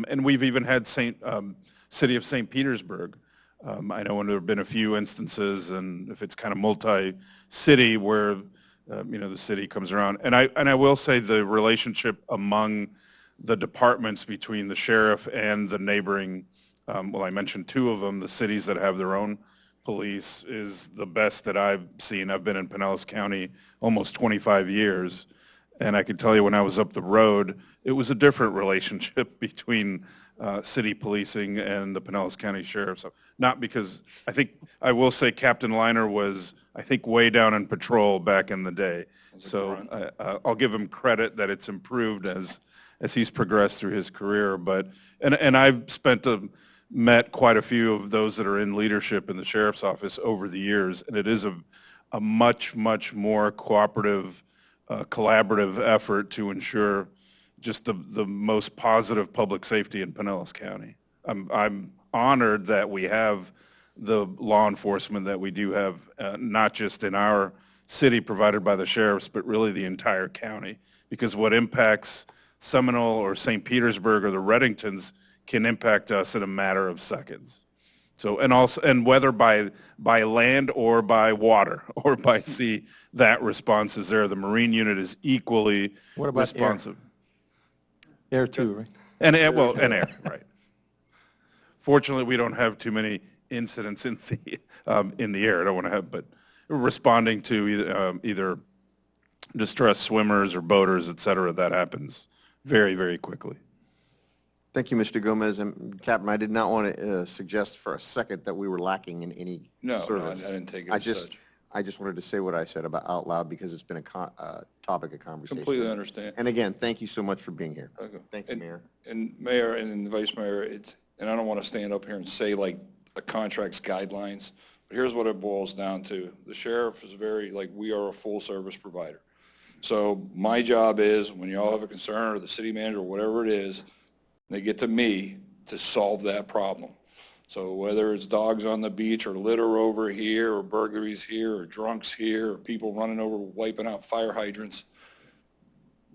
And we've even had City of St. Petersburg. I know when there have been a few instances, and if it's kind of multi-city where the city comes around. And I will say the relationship among the departments between the sheriff and the neighboring, I mentioned two of them, the cities that have their own police, is the best that I've seen. I've been in Pinellas County almost 25 years, and I can tell you when I was up the road, it was a different relationship between city policing and the Pinellas County Sheriff. So not because, I will say Captain Liner was, I think, way down in patrol back in the day. So I'll give him credit that it's improved as he's progressed through his career. But and I've met quite a few of those that are in leadership in the sheriff's office over the years, and it is a much more cooperative, collaborative effort to ensure just the most positive public safety in Pinellas County. I'm honored that we have the law enforcement that we do have, not just in our city provided by the sheriffs, but really the entire county. Because what impacts Seminole or St. Petersburg or the Reddingtons can impact us in a matter of seconds. So, and whether by land or by water or by sea, that response is there. The Marine unit is equally What about responsive. Air too, right? And air, right. Fortunately, we don't have too many incidents in the air. I don't want to have, but responding to either distressed swimmers or boaters, et cetera, that happens very, very quickly. Thank you, Mr. Gomez. And Captain, I did not want to suggest for a second that we were lacking in any service. I didn't take it as such. I just wanted to say what I said about out loud because it's been a topic of conversation. Completely understand. And again, thank you so much for being here. Okay. Thank you, Mayor. And Mayor and Vice Mayor, and I don't want to stand up here and say like a contract's guidelines, but here's what it boils down to. The sheriff is we are a full service provider. So my job is when y'all have a concern or the city manager or whatever it is, they get to me to solve that problem. So whether it's dogs on the beach or litter over here or burglaries here or drunks here or people running over wiping out fire hydrants,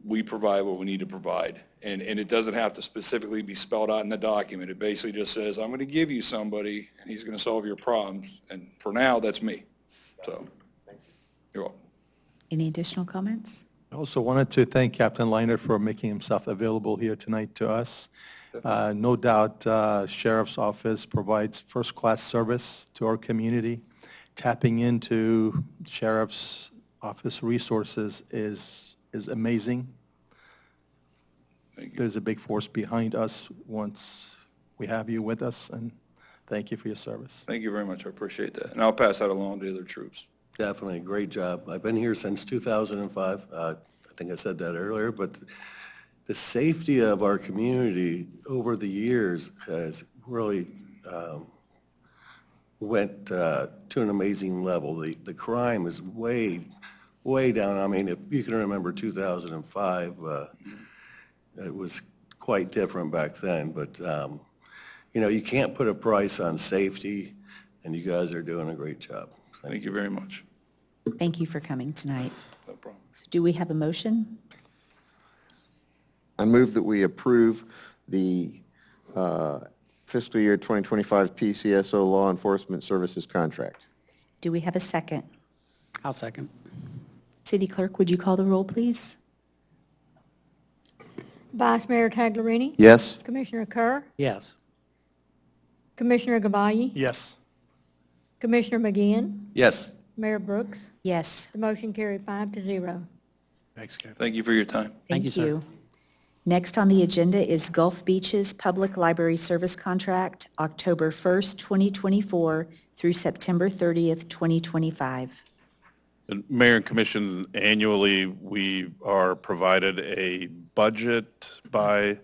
we provide what we need to provide. And it doesn't have to specifically be spelled out in the document. It basically just says, I'm going to give you somebody and he's going to solve your problems. And for now, that's me. So you're welcome. Any additional comments? I also wanted to thank Captain Leiner for making himself available here tonight to us. No doubt, Sheriff's Office provides first-class service to our community. Tapping into Sheriff's Office resources is amazing. There's a big force behind us once we have you with us, and thank you for your service. Thank you very much. I appreciate that. And I'll pass that along to the other troops. Definitely, great job. I've been here since 2005. I think I said that earlier, but the safety of our community over the years has really went to an amazing level. The crime is way down. I mean, if you can remember 2005, it was quite different back then. But, you can't put a price on safety, and you guys are doing a great job. Thank you very much. Thank you for coming tonight. No problem. So do we have a motion? I move that we approve the fiscal year 2025 PCSO Law Enforcement Services contract. Do we have a second? I'll second. City Clerk, would you call the roll, please? Vice Mayor Taglerini? Yes. Commissioner Kerr? Yes. Commissioner Gabayie? Yes. Commissioner McGeehan? Yes. Mayor Brooks? Yes. The motion carried 5-0. Thanks, Captain. Thank you for your time. Thank you, sir. Next on the agenda is Gulf Beach's Public Library Service Contract, October 1st, 2024 through September 30th, 2025. And Mayor and Commission, annually, we are provided a budget by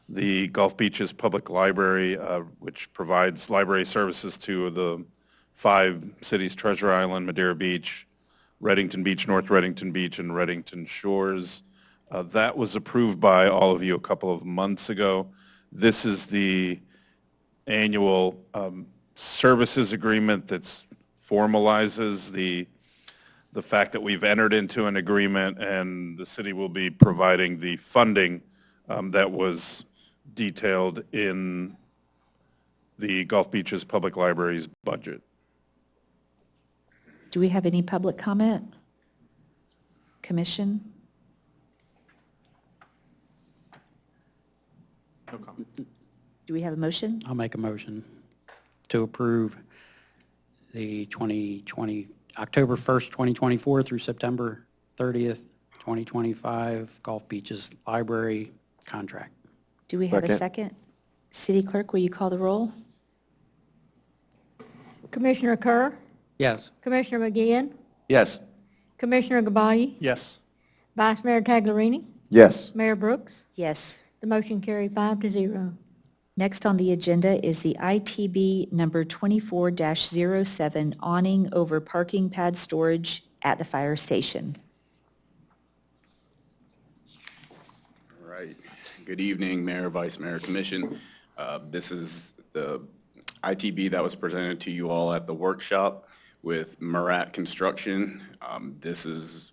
the Gulf Beaches Public Library, which provides library services to the 5 cities, Treasure Island, Madeira Beach, Reddington Beach, North Reddington Beach, and Reddington Shores. That was approved by all of you a couple of months ago. This is the annual services agreement that formalizes the fact that we've entered into an agreement and the city will be providing the funding that was detailed in the Gulf Beaches Public Library's budget. Do we have any public comment? Commission? No comment. Do we have a motion? I'll make a motion to approve the October 1st, 2024 through September 30th, 2025 Gulf Beaches Library contract. Do we have a second? City Clerk, will you call the roll? Commissioner Kerr? Yes. Commissioner McGeehan? Yes. Commissioner Gabayie? Yes. Vice Mayor Taglerini? Yes. Mayor Brooks? Yes. The motion carried 5-0. Next on the agenda is the ITB number 24-07 awning over parking pad storage at the fire station. All right. Good evening, Mayor, Vice Mayor, Commission. This is the ITB that was presented to you all at the workshop. with Murat Construction. This is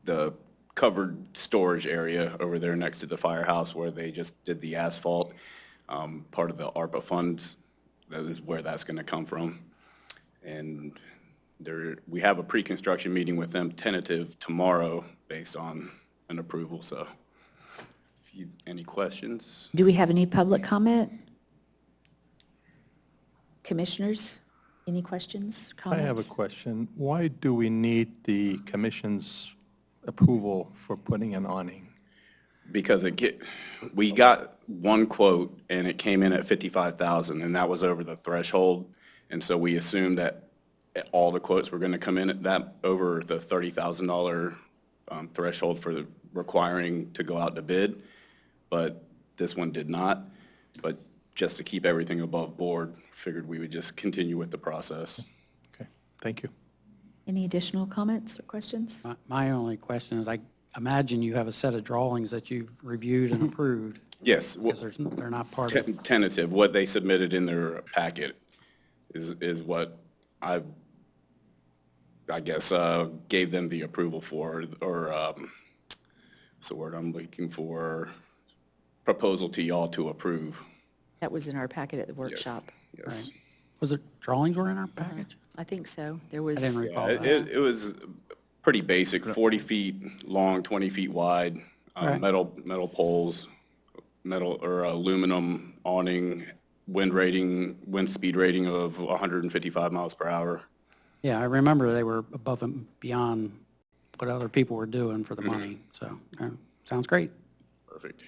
the covered storage area over there next to the firehouse where they just did the asphalt. Part of the ARPA funds, that is where that's going to come from. And we have a pre-construction meeting with them tentative tomorrow based on an approval. So any questions? Do we have any public comment? Commissioners, any questions, I comments? have a question. Why do we need the commission's approval for putting an awning? Because we got one quote and it came in at $55,000 and that was over the threshold. And so we assumed that all the quotes were going to come in at that over the $30,000 threshold for requiring to go out to bid. But this one did not. But just to keep everything above board, figured we would just continue with the process. Okay, thank you. Any additional comments or questions? My only question is, I imagine you have a set of drawings that you've reviewed and approved. Yes. Because they're not part of. Tentative. What they submitted in their packet is what I guess gave them the approval for, or what's the word I'm looking for? Proposal to y'all to approve. That was in our packet at the workshop. Yes. Right. Was it drawings were in our package? I think so. There was. I didn't recall Yeah, that. it was pretty basic, 40 feet long, 20 feet wide, Right. metal poles, metal or aluminum awning, wind speed rating of 155 miles per hour. Yeah, I remember they were above and beyond what other people were doing for the money. So, sounds great. Perfect.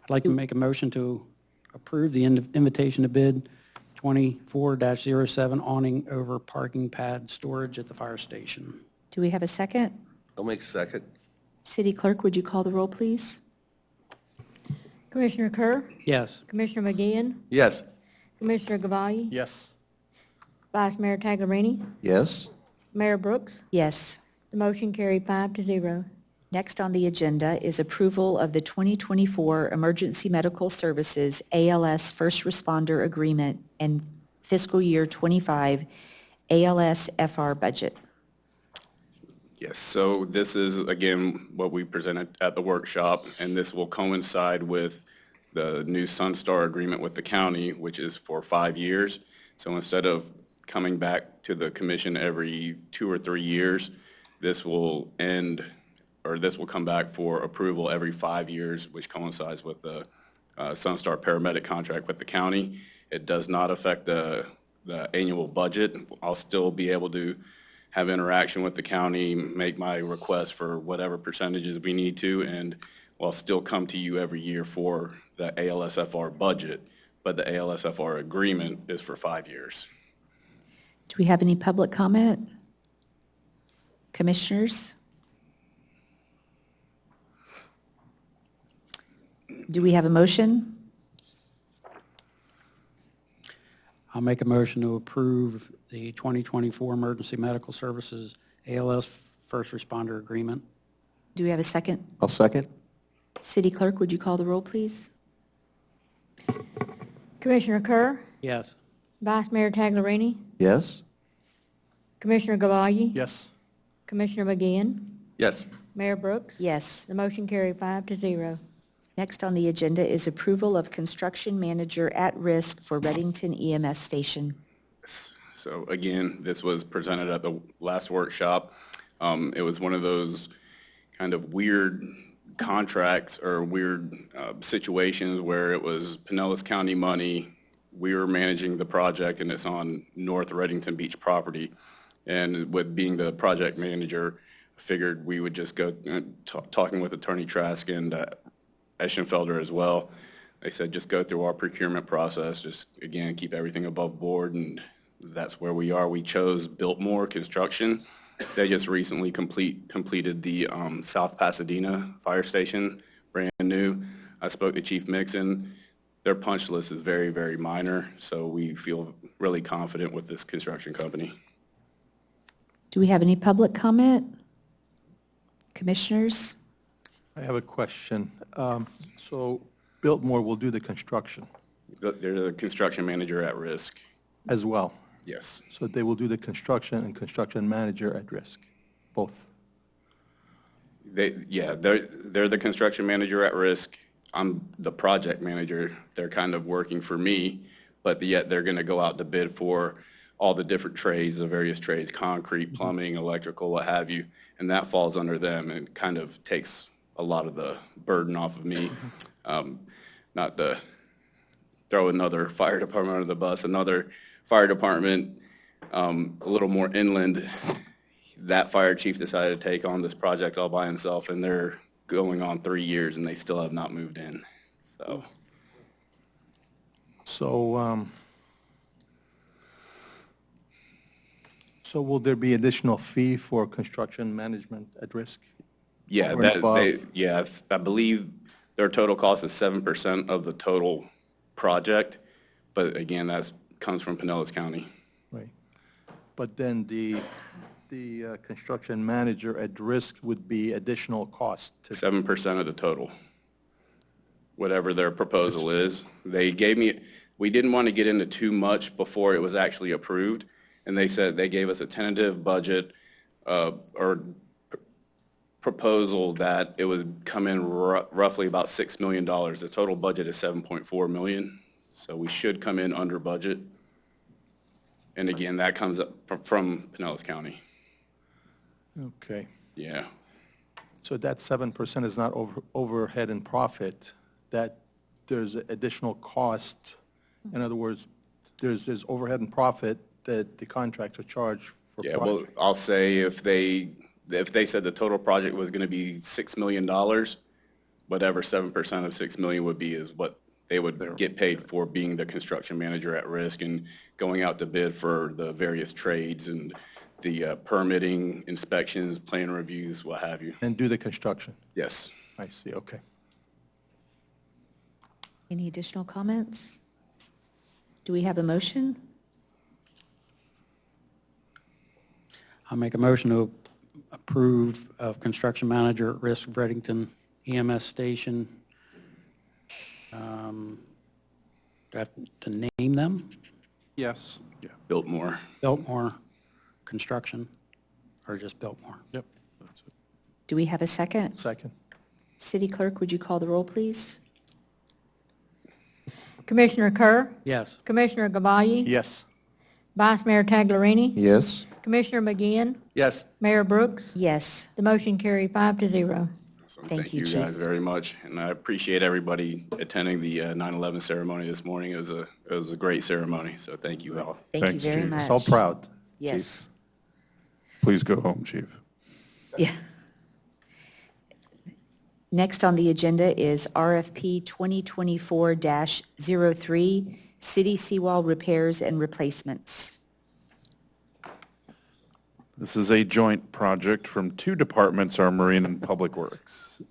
I'd like to make a motion to approve the invitation to bid 24-07 awning over parking pad storage at the fire station. Do we have a second? I'll make second. City Clerk, would you call the roll, please? Commissioner Kerr? Yes. Commissioner McGeehan? Yes. Commissioner Gabaglia? Yes. Vice Mayor Taglerini? Yes? Mayor Brooks? Yes. The motion carried 5-0. Next on the agenda is approval of the 2024 Emergency Medical Services ALS First Responder Agreement and fiscal year 25 ALS FR budget. Yes, so this is, again, what we presented at the workshop, and this will coincide with the new Sunstar agreement with the county, which is for 5 years. So instead of coming back to the commission every 2 or 3 years, this will come back for approval every 5 years, which coincides with the Sunstar paramedic contract with the county. It does not affect the annual budget. I'll still be able to have interaction with the county, make my request for whatever percentages we need to, and I'll still come to you every year for the ALSFR budget, but the ALSFR agreement is for 5 years. Do we have any public comment? Commissioners? Do we have a motion? I'll make a motion to approve the 2024 Emergency Medical Services ALS First Responder Agreement. Do we have a second? I'll second. City Clerk, would you call the roll, please? Commissioner Kerr? Yes. Vice Mayor Taglerini? Yes? Commissioner Gabaglia? Yes. Commissioner McGeehan? Yes. Mayor Brooks? Yes. The motion carried 5-0. Next on the agenda is approval of construction manager at risk for Reddington EMS Station. So again, this was presented at the last workshop. It was one of those kind of weird contracts or weird situations where it was Pinellas County money. We were managing the project and it's on North Reddington Beach property. And with being the project manager, I figured we would just go talking with Attorney Trask and Eschenfelder as well. They said just go through our procurement process, just again keep everything above board, and that's where we are. We chose Biltmore Construction. They just recently completed the South Pasadena fire station, brand new. I spoke to Chief Mixon. Their punch list is very, very minor, so we feel really confident with this construction company. Do we have any public comment? Commissioners? I have a question. So Biltmore will do the construction They're the construction manager at risk. as well? Yes. So they will do the construction and construction manager at risk, both. They're the construction manager at risk. I'm the project manager. They're kind of working for me, but yet they're going to go out to bid for all the different trades, the various trades, concrete, plumbing, electrical, what have you, and that falls under them and kind of takes a lot of the burden off of me. Not to throw another fire department under the bus, another fire department a little more inland, that fire chief decided to take on this project all by himself, and they're going on 3 years, and they still have not moved in. So will there be additional fee for construction management at risk? Yeah, Over and above? I believe their total cost is 7% of the total project, but again, that comes from Pinellas County. Right. But then the construction manager at risk would be additional cost to 7% of the total, whatever their proposal is. They gave me, we didn't want to get into too much before it was actually approved, and they said they gave us a tentative budget or proposal that it would come in roughly about $6 million. The total budget is $7.4 million, so we should come in under budget. And again, that comes up from Pinellas County. Okay. Yeah. So that 7% is not overhead and profit, that there's additional cost. In other words, there's overhead and profit that the contractor charge for Yeah, project. well, I'll say if they said the total project was going to be $6 million, whatever 7% of $6 million would be is what they would get paid for being the construction manager at risk and going out to bid for the various trades and the permitting, inspections, plan reviews, what have you. And do the construction. Yes. I see, okay. Any additional comments? Do we have a motion? I'll make a motion to approve of construction manager at risk Bredington EMS station. Do I have to name them? Yes. Yeah. Biltmore. Biltmore Construction, or just Biltmore? Yep, that's it. Do we have a second? Second. City Clerk, would you call the roll, please? Commissioner Kerr? Yes. Commissioner Gabaglia? Yes. Vice Mayor Taglerini? Yes. Commissioner McGeehan? Yes. Mayor Brooks? Yes. The motion carried 5-0. So Thank you, you Chief. guys very much, and I appreciate everybody attending the 9/11 ceremony this morning. It was a great ceremony, so thank you all. Thank Thanks, you very Chief. much. So proud. Yes. Please go home, Chief. Yeah. Next on the agenda is RFP 2024-03, City Seawall Repairs and Replacements. This is a joint project from two departments, our Marine and Public Works.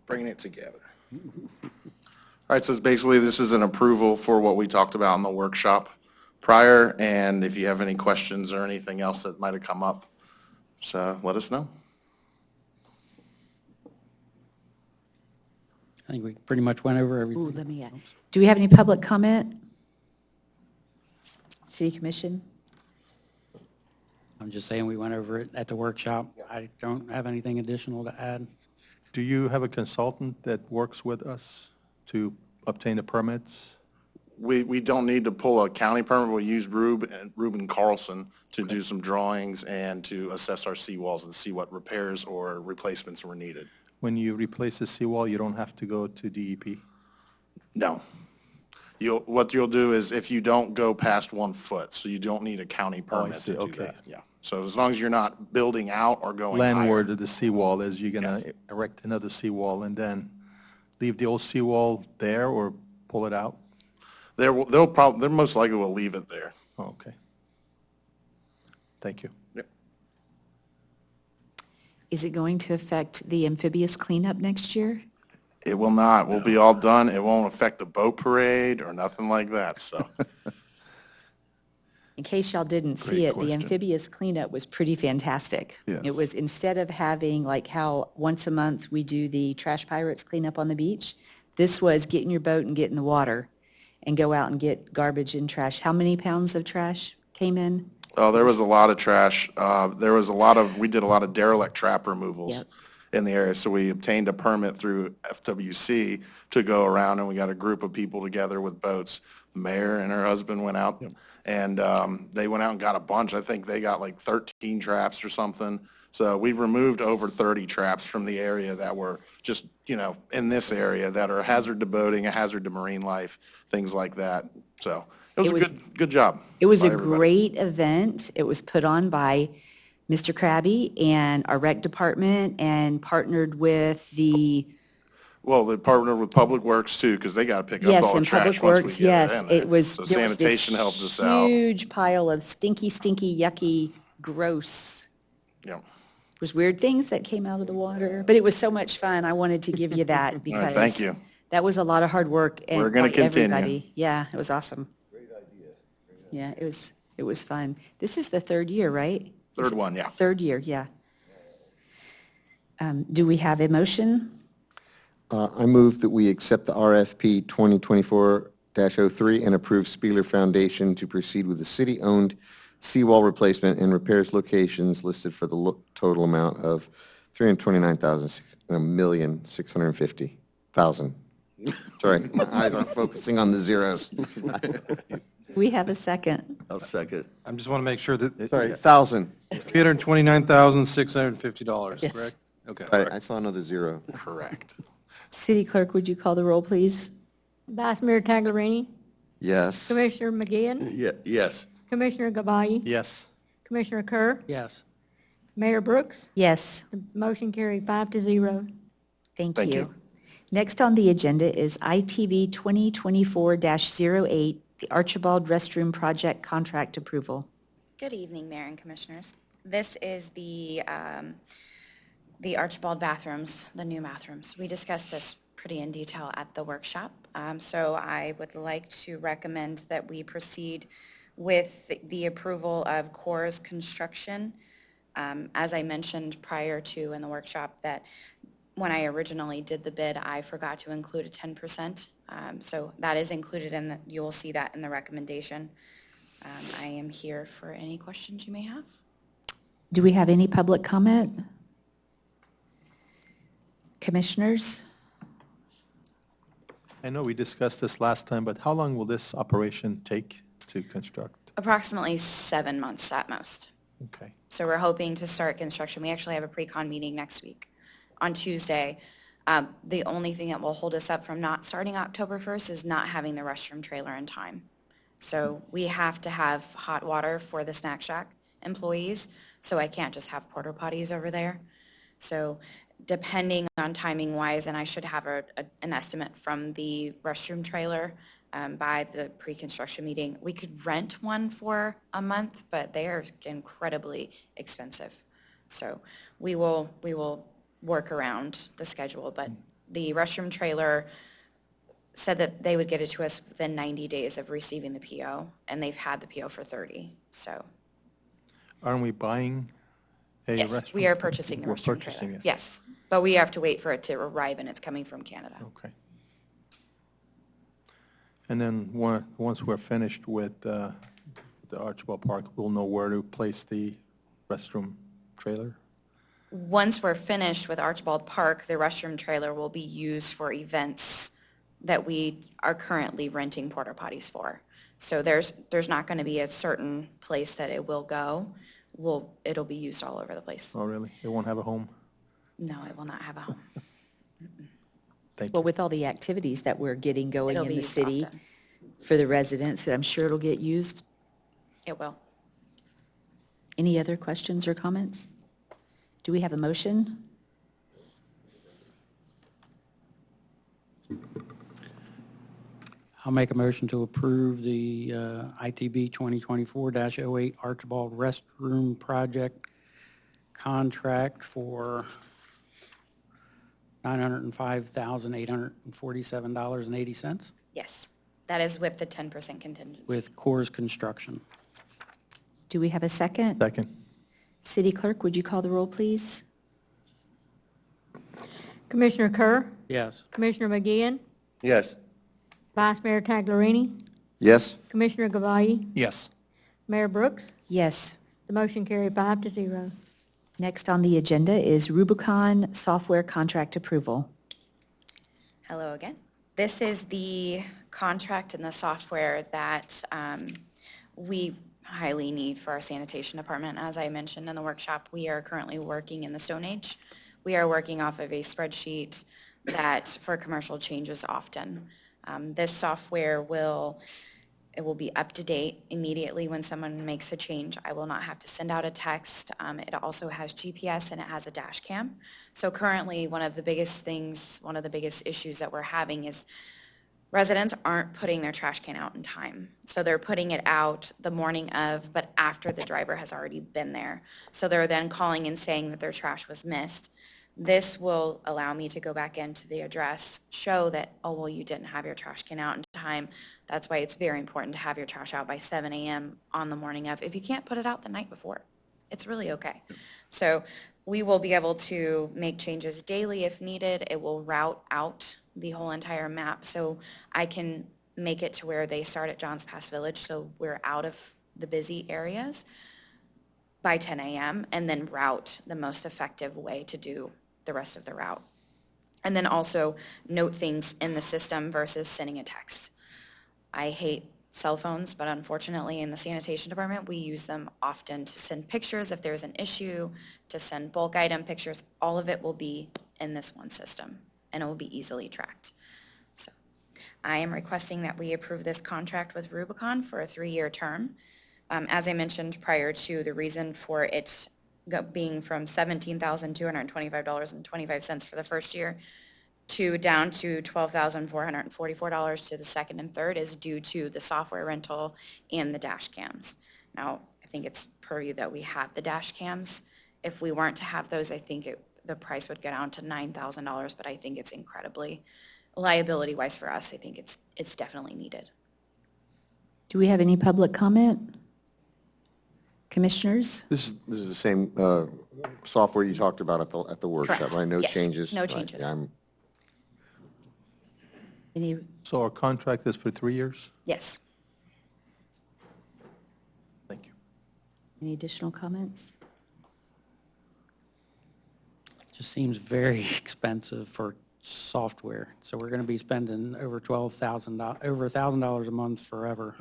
Bringing it together. All right, so it's basically, this is an approval for what we talked about in the workshop prior, and if you have any questions or anything else that might have come up, so let us know. I think we pretty much went over everything. Ooh, let me, do we have any public comment? City Commission? I'm just saying we went over it at the workshop. I don't have anything additional to add. Do you have a consultant that works with us to obtain the permits? We don't need to pull a county permit, we use Ruben Carlson to do some drawings and to assess our seawalls and see what repairs or replacements were needed. When you replace the seawall, you don't have to go to DEP? No. What you'll do is if you don't go past 1 foot, so you don't need a county permit see, to do okay. that. Yeah. So as long as you're not building out or going higher. Landward of the seawall is you're going to erect another seawall and then leave the old seawall there or pull it out? They're most likely will leave it there. Oh, okay. Thank you. Yep. Is it going to affect the amphibious cleanup next year? It will not. We'll be all done. It won't affect the boat parade or nothing like that, so. In case y'all didn't see it, the amphibious cleanup was pretty fantastic. Yes. It was, instead of having like how once a month we do the trash pirates cleanup on the beach, this was get in your boat and get in the water and go out and get garbage and trash. How many pounds of trash came in? Oh, there was a lot of trash. We did a lot of derelict trap removals Yep. in the area. So we obtained a permit through FWC to go around, and we got a group of people together with boats. The mayor and her husband went out, and they went out and got a bunch. I think they got like 13 traps or something. So we removed over 30 traps from the area that were just, in this area that are a hazard to boating, a hazard to marine life, things like that. So it was a good job. It was by a everybody. great event. It was put on by Mr. Krabby and our rec department and partnered with the, Well, they partnered with Public Works too, because they got to pick up yes, all the and trash Public once we Works, get it yes. in there. It was, So there was this sanitation helped us out. huge pile of stinky, yucky, gross. Yeah. There was weird things that came out of the water, but it was so much fun. I wanted to give you that because thank you. that was a lot of hard work. And We're gonna by continue. everybody. Yeah, it was awesome. Great idea. Yeah, it was fun. This is the third year, right? Third one, yeah. Third year, yeah. Do we have a motion? I move that we accept the RFP 2024-03 and approve Spieler Foundation to proceed with the city-owned seawall replacement and repairs locations listed for the total amount of $329,650,000. Sorry, my eyes aren't focusing on the zeros. We have a second. I'll second. I just want to make sure that. Sorry, 1,000. $329,650, Yes. correct? Okay. I saw another zero. Correct. City Clerk, would you call the roll, please? Vice Mayor Taglerini, Yes. Commissioner McGeehan, Yes. Commissioner Gabay, Yes. Commissioner Kerr, Yes. Mayor Brooks. Yes, The motion carried 5-0. thank Thank you. you. Next on the agenda is ITB 2024-08, the Archibald Restroom Project Contract Approval. Good evening, Mayor and Commissioners. This is the Archibald bathrooms, the new bathrooms. We discussed this pretty in detail at the workshop. So I would like to recommend that we proceed with the approval of Core's construction. As I mentioned prior to in the workshop, that when I originally did the bid, I forgot to include a 10%. So that is included in you will see that in the recommendation. I am here for any questions you may have. Do we have any public comment? Commissioners? I know we discussed this last time, but how long will this operation take to construct? Approximately 7 months at most. Okay. So we're hoping to start construction. We actually have a pre-con meeting next week on Tuesday. The only thing that will hold us up from not starting October 1st is not having the restroom trailer in time. So we have to have hot water for the Snack Shack employees, so I can't just have porta potties over there. So depending on timing wise, and I should have an estimate from the restroom trailer by the pre-construction meeting. We could rent one for a month, but they are incredibly expensive. So we will work around the schedule, but the restroom trailer said that they would get it to us within 90 days of receiving the PO, and they've had the PO for 30, so. Aren't we buying a restroom? Yes, we are purchasing the We're restroom purchasing trailer. it. Yes, but we have to wait for it to arrive, and it's coming from Canada. Okay. And then once we're finished with the Archibald Park, we'll know where to place the restroom trailer? Once we're finished with Archibald Park, the restroom trailer will be used for events that we are currently renting porta potties for. So there's not going to be a certain place that it will go. It'll be used all over the place. Oh, really? It won't have a home? No, it will not have a home. Thank Well, with all the activities that we're getting going It'll in be the used city often. for the residents, I'm sure it'll get used. It will. Any other questions or comments? Do we have a motion? I'll make a motion to approve the ITB 2024-08 Archibald Restroom Project contract for $905,847.80 Yes, that is with the 10% contingency. with Coors Construction. Do we have a second? Second. City Clerk, would you call the roll, please? Commissioner Kerr, Yes. Commissioner McGeehan, Yes. Vice Mayor Taglerini, Yes. Commissioner Gabay, Yes. Mayor Brooks? Yes. The motion carried 5-0. Next on the agenda is Rubicon Software Contract Approval. Hello again. This is the contract and the software that we highly need for our sanitation department. As I mentioned in the workshop, we are currently working in the Stone Age. We are working off of a spreadsheet that for commercial changes often. This software will be up to date immediately when someone makes a change. I will not have to send out a text. It also has GPS and it has a dash cam. So currently, one of the biggest issues that we're having is residents aren't putting their trash can out in time. So they're putting it out the morning of, but after the driver has already been there. So they're then calling and saying that their trash was missed. This will allow me to go back into the address, show that, oh, well, you didn't have your trash can out in time. That's why it's very important to have your trash out by 7 a.m. on the morning of. If you can't put it out the night before, it's really okay. So we will be able to make changes daily if needed. It will route out the whole entire map so I can make it to where they start at Johns Pass Village, so we're out of the busy areas by 10 a.m. and then route the most effective way to do the rest of the route. And then also note things in the system versus sending a text. I hate cell phones, but unfortunately in the sanitation department, we use them often to send pictures if there's an issue, to send bulk item pictures. All of it will be in this one system, and it will be easily tracked. So I am requesting that we approve this contract with Rubicon for a 3-year term. As I mentioned prior to, the reason for it being from $17,225.25 for the first year down to $12,444 to the second and third is due to the software rental and the dash cams. Now, I think it's per you that we have the dash cams. If we weren't to have those, I think the price would go down to $9,000, but I think it's incredibly liability-wise for us. I think it's definitely needed. Do we have any public comment? Commissioners? This is the same software you talked about at the workshop, Correct. right? No Yes, changes? no Right. changes. Yeah, Any, So our contract is for 3 years? Yes. Thank you. any additional comments? Just seems very expensive for software. So we're going to be spending over $1,000 a month forever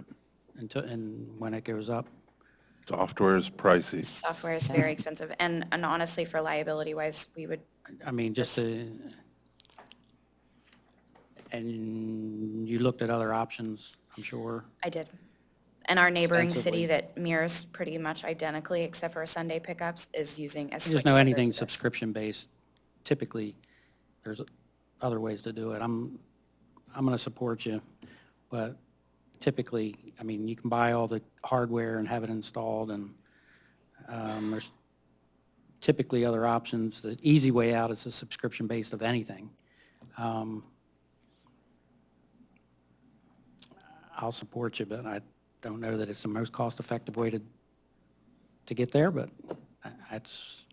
and when it goes up. Software is pricey. Software is very expensive, and honestly, for liability-wise, we would, I mean, and you looked at other options, I'm sure. I did. And our neighboring Extensively. city that mirrors pretty much identically, except for Sunday pickups, is using a switch. There's no over anything to this. subscription-based. Typically, there's other ways to do it. I'm going to support you, but typically, I mean, you can buy all the hardware and have it installed, and there's typically other options. The easy way out is a subscription-based of anything. I'll support you, but I don't know that it's the most cost-effective way to get there, but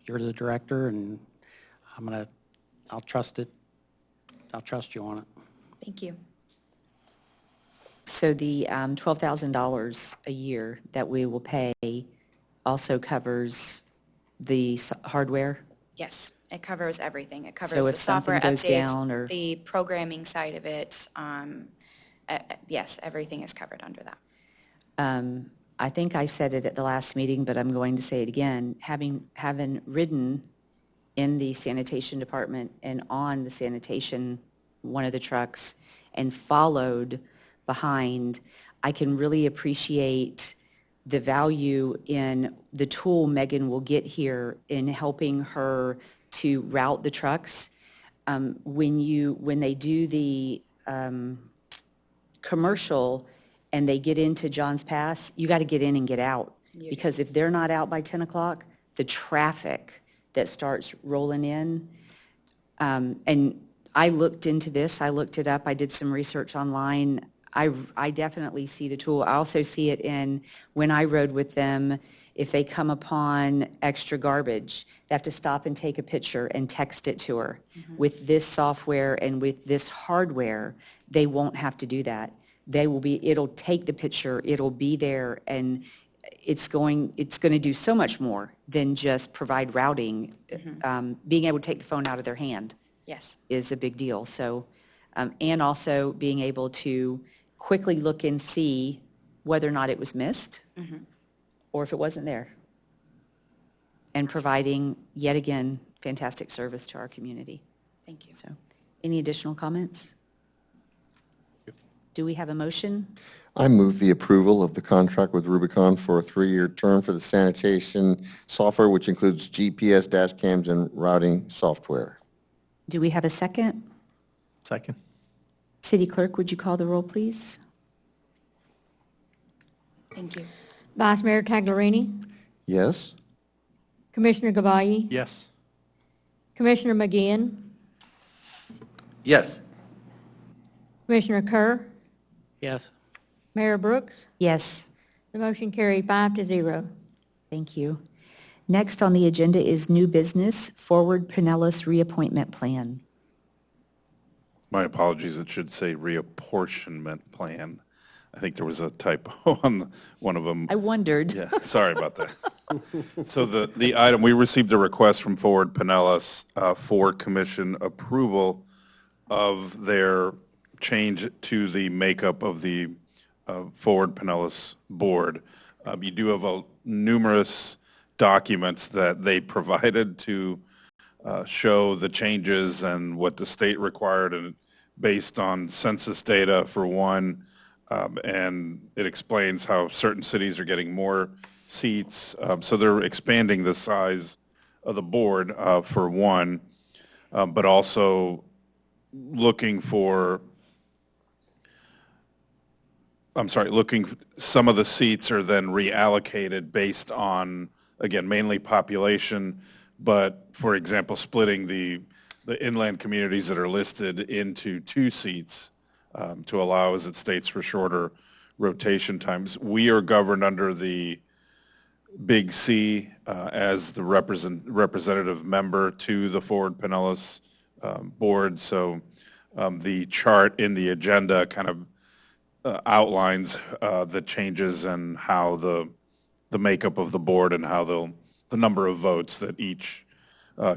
you're the director, and I'll trust it. I'll trust you on it. Thank you. So the $12,000 a year that we will pay also covers the hardware? Yes, it covers everything. It covers So the if something software goes down updates, or- the programming side of it. Yes, everything is covered under that. I think I said it at the last meeting, but I'm going to say it again. Having ridden in the sanitation department and on the sanitation, one of the trucks, and followed behind, I can really appreciate the value in the tool Megan will get here in helping her to route the trucks. When they do the commercial and they get into Johns Pass, you got to get in and get out. Because if they're not out by 10 o'clock, the traffic that starts rolling in, and I looked into this, I looked it up, I did some research online. I definitely see the tool. I also see it in when I rode with them, if they come upon extra garbage, they have to stop and take a picture and text it to her. With this software and with this hardware, they won't have to do that. It'll take the picture, it'll be there, and it's going to do so much more than just provide routing. Being able to take the phone out of their hand Yes. is a big deal. So, and also being able to quickly look and see whether or not it was missed or if it wasn't there. And providing, yet again, fantastic service to our community. Thank you. So, any additional comments? Do we have a motion? I move the approval of the contract with Rubicon for a 3-year term for the sanitation software, which includes GPS, dash cams, and routing software. Do we have a second? Second. City Clerk, would you call the roll, please? Thank you. Vice Mayor Taglerini, Yes? Commissioner Gavayi, Yes. Commissioner McGinn, Yes. Commissioner Kerr, Yes. Mayor Brooks. Yes. The motion carried 5-0. Thank you. Next on the agenda is new business, Forward Pinellas Reappointment Plan. My apologies, it should say reapportionment plan. I think there was a typo on one of them. I wondered. Yeah, sorry about that. So the item, we received a request from Forward Pinellas for commission approval of their change to the makeup of the Forward Pinellas board. You do have numerous documents that they provided to show the changes and what the state required, and based on census data for one, and it explains how certain cities are getting more seats. So they're expanding the size of the board for one, but also looking for, some of the seats are then reallocated based on, again, mainly population, but for example, splitting the inland communities that are listed into 2 seats to allow, as it states, for shorter rotation times. We are governed under the Big C as the representative member to the Forward Pinellas board. So the chart in the agenda kind of outlines the changes and how the makeup of the board and how the number of votes that each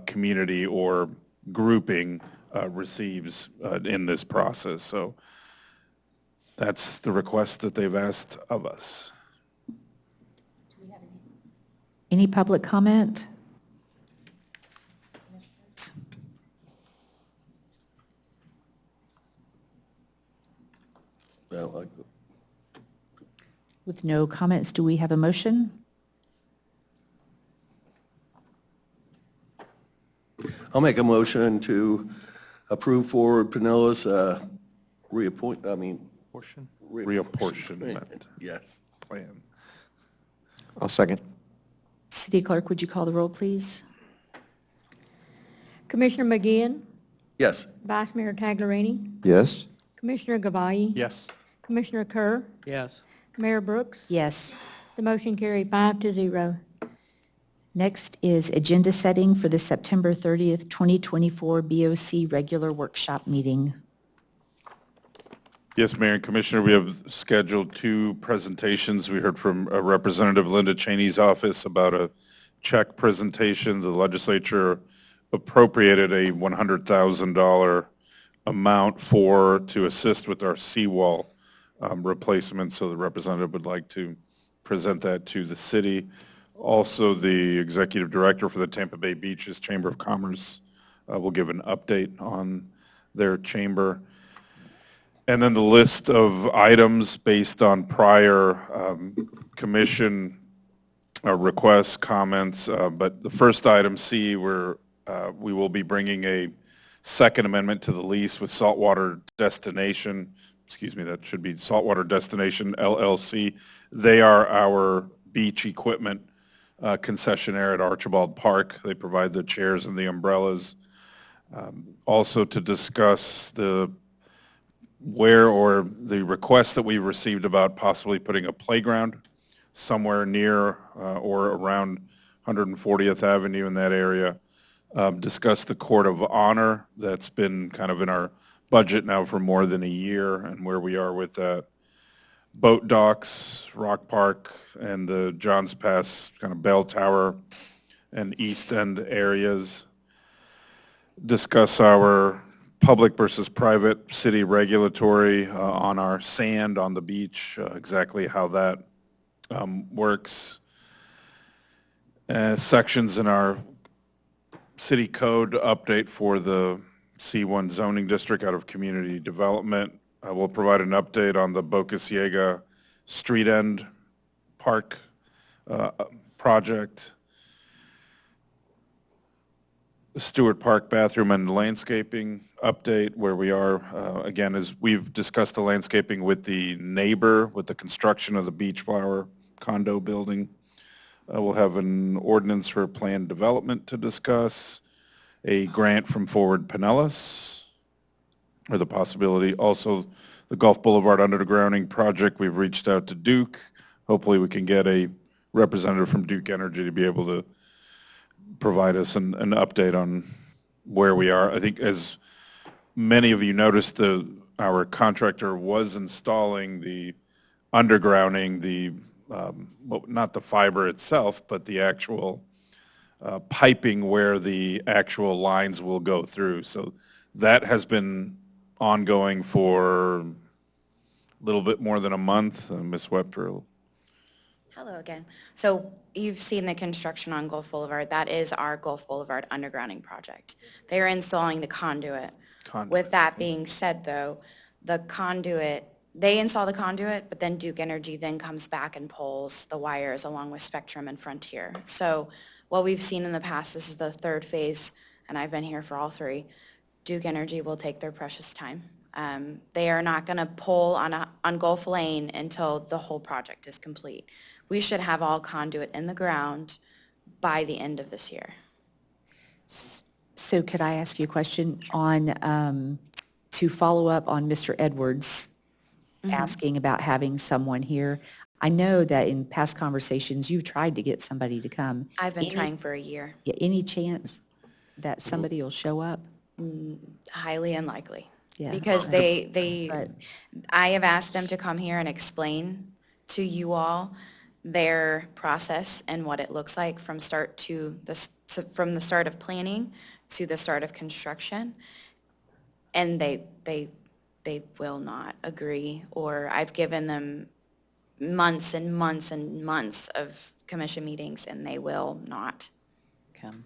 community or grouping receives in this process. So that's the request that they've asked of us. Any public comment? With no comments, do we have a motion? I'll make a motion to approve Forward Pinellas Reapportionment. Yes. Plan. I'll second. City Clerk, would you call the roll, please? Commissioner McGinn, Yes. Vice Mayor Taglerini, Yes? Commissioner Gavayi, Yes. Commissioner Kerr, Yes. Mayor Brooks. Yes. The motion carried 5-0. Next is agenda setting for the September 30th, 2024 BOC regular workshop meeting. Yes, Mayor and Commissioner, we have scheduled 2 presentations. We heard from Representative Linda Cheney's office about a check presentation. The legislature appropriated a $100,000 amount to assist with our seawall replacement, so the representative would like to present that to the city. Also, the executive director for the Tampa Bay Beaches Chamber of Commerce will give an update on their chamber. And then the list of items based on prior commission requests, comments. But the first item, C, we will be bringing a second amendment to the lease with Saltwater Destination. Excuse me, that should be Saltwater Destination LLC. They are our beach equipment concessionaire at Archibald Park. They provide the chairs and the umbrellas. Also to discuss the request that we received about possibly putting a playground somewhere near or around 140th Avenue in that area. Discuss the Court of Honor that's been kind of in our budget now for more than a year and where we are with that. boat docks, Rock Park, and the Johns Pass kind of bell tower and East End areas. Discuss our public versus private city regulatory on our sand on the beach, exactly how that works. Sections in our city code update for the C1 zoning district out of community development. We'll provide an update on the Boca Ciega Street End Park project. The Stewart Park bathroom and landscaping update, where we are, again, is we've discussed the landscaping with the neighbor with the construction of the beach flower condo building. We'll have an ordinance for planned development to discuss, a grant from Forward Pinellas, or the possibility, also the Gulf Boulevard undergrounding project. We've reached out to Duke. Hopefully we can get a representative from Duke Energy to be able to provide us an update on where we are. I think as many of you noticed, our contractor was installing the undergrounding, not the fiber itself, but the actual piping where the actual lines will go through. So that has been ongoing for a little bit more than a month. Ms. Webster. Hello again. So you've seen the construction on Gulf Boulevard. That is our Gulf Boulevard undergrounding project. They are installing the conduit. With that being said, though, the conduit, they install the conduit, but then Duke Energy then comes back and pulls the wires along with Spectrum and Frontier. So what we've seen in the past, this is the third phase, and I've been here for all three, Duke Energy will take their precious time. They are not going to pull on Gulf Lane until the whole project is complete. We should have all conduit in the ground by the end of this year. So could I ask you a question on, to follow up on Mr. Edwards asking about having someone here? I know that in past conversations, you've tried to get somebody to come. I've been trying for a year. Yeah, any chance that somebody will show up? Highly unlikely. Yeah. Because I have asked them to come here and explain to you all their process and what it looks like from from the start of planning to the start of construction, and they will not agree. Or I've given them months and months and months of commission meetings, and they will not come.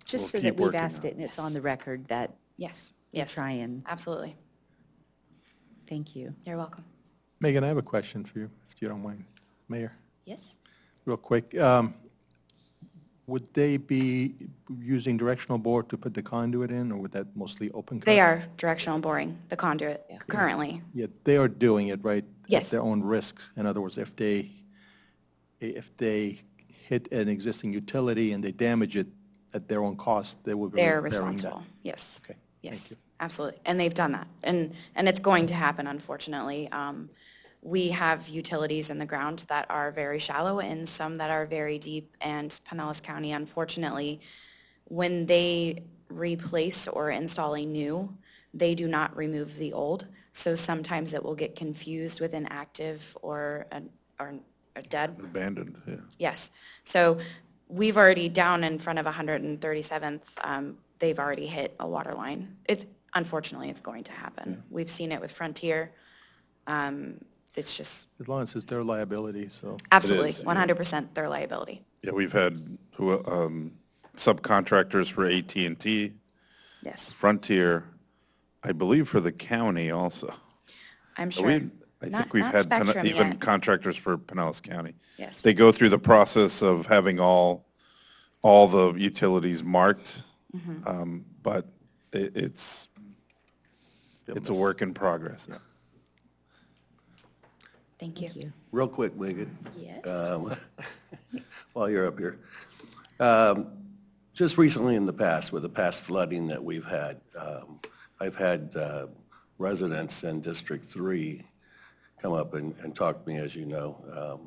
Just so that we've asked it and it's on the record that Yes. you try and, Absolutely. thank you. You're welcome. Megan, I have a question for you, if you don't mind. Mayor, Yes? real quick. Would they be using directional bore to put the conduit in, or would that mostly open cut? They are directional boring the conduit currently. Yeah, they are doing it, right? Yes. At their own risks. In other words, if they hit an existing utility and they damage it at their own cost, they will be They're repairing responsible. that. Yes. Okay. Yes. Thank you. Absolutely. And they've done that. And it's going to happen, unfortunately. We have utilities in the ground that are very shallow and some that are very deep. And Pinellas County, unfortunately, when they replace or install a new, they do not remove the old. So sometimes it will get confused with an active or a dead. Abandoned, yeah. Yes. So we've already, down in front of 137th, they've already hit a water line. Unfortunately, it's going to happen. Yeah. We've seen it with Frontier. It's just. As long as it's their liability, so. Absolutely, 100% their liability. Yeah, we've had subcontractors for AT&T. Yes. Frontier, I believe for the county also. I'm sure. I think we've had even contractors for Pinellas County. Yes. They go through the process of having all the utilities marked, but it's a work in progress. Yeah. Thank you. Real quick, Megan. Yes. While you're up here. Just recently in the past, with the past flooding that we've had, I've had residents in District 3 come up and talk to me, as you know,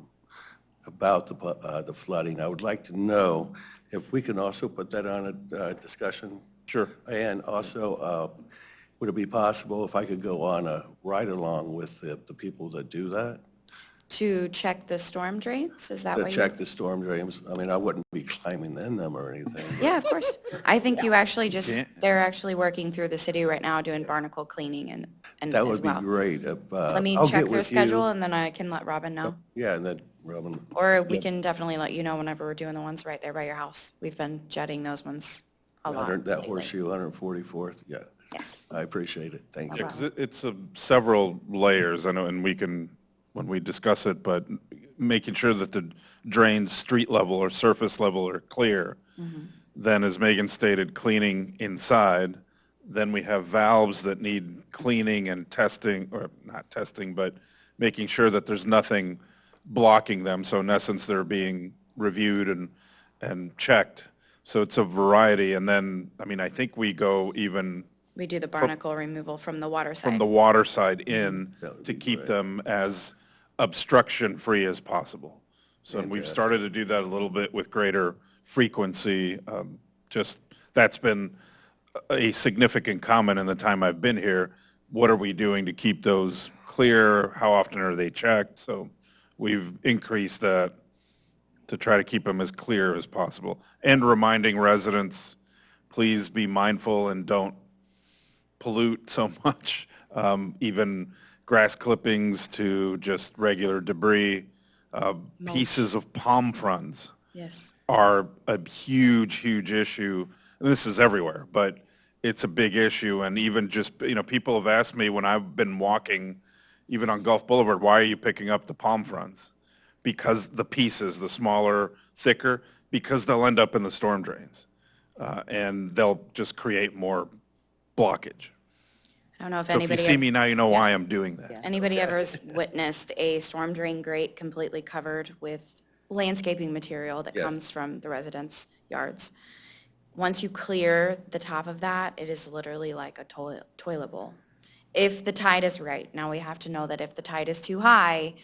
about the flooding. I would like to know if we can also put that on a discussion. Sure. And also, Would it be possible if I could go on a ride-along with the people that do that? To check the storm drains, is that To what you? check the storm drains? I mean, I wouldn't be climbing in them or anything. Yeah, of course. I think you actually Yeah. they're actually working through the city right now doing barnacle cleaning and That as would be well. great. Let me I'll check get their with you. schedule and then I can let Robin know. Yeah, and then Robin. Or we Yeah. can definitely let you know whenever we're doing the ones right there by your house. We've been jetting those ones a lot. That lately. horseshoe, 144th, yeah. Yes. I appreciate it. Thank you. Yeah, 'cause it's several layers, I know, and we can, when we discuss it, but making sure that the drains, street level or surface level are clear. Then, as Megan stated, cleaning inside. Then we have valves that need cleaning and testing, or not testing, but making sure that there's nothing blocking them. So in essence, they're being reviewed and checked. So it's a variety. And then, I mean, I think we go even We do the barnacle removal from the water side. from the water side in to keep them as obstruction-free as possible. So we've started to do that a little bit with greater frequency. Just, that's been a significant comment in the time I've been here. What are we doing to keep those clear? How often are they checked? So we've increased that to try to keep them as clear as possible. And reminding residents, please be mindful and don't pollute so much, even grass clippings to just regular debris. Pieces of palm fronds Yes. are a huge, huge issue. And this is everywhere, but it's a big issue. And even just, people have asked me when I've been walking, even on Gulf Boulevard, why are you picking up the palm fronds? Because the pieces, the smaller, thicker, because they'll end up in the storm drains. And they'll just create more blockage. I don't know if So if anybody. you see me now, you know why I'm doing that. Anybody ever has witnessed a storm drain grate completely covered with landscaping material that Yes. comes from the residents' yards? Once you clear the top of that, it is literally like a toilet bowl. If the tide is right, now we have to know that if the tide is too high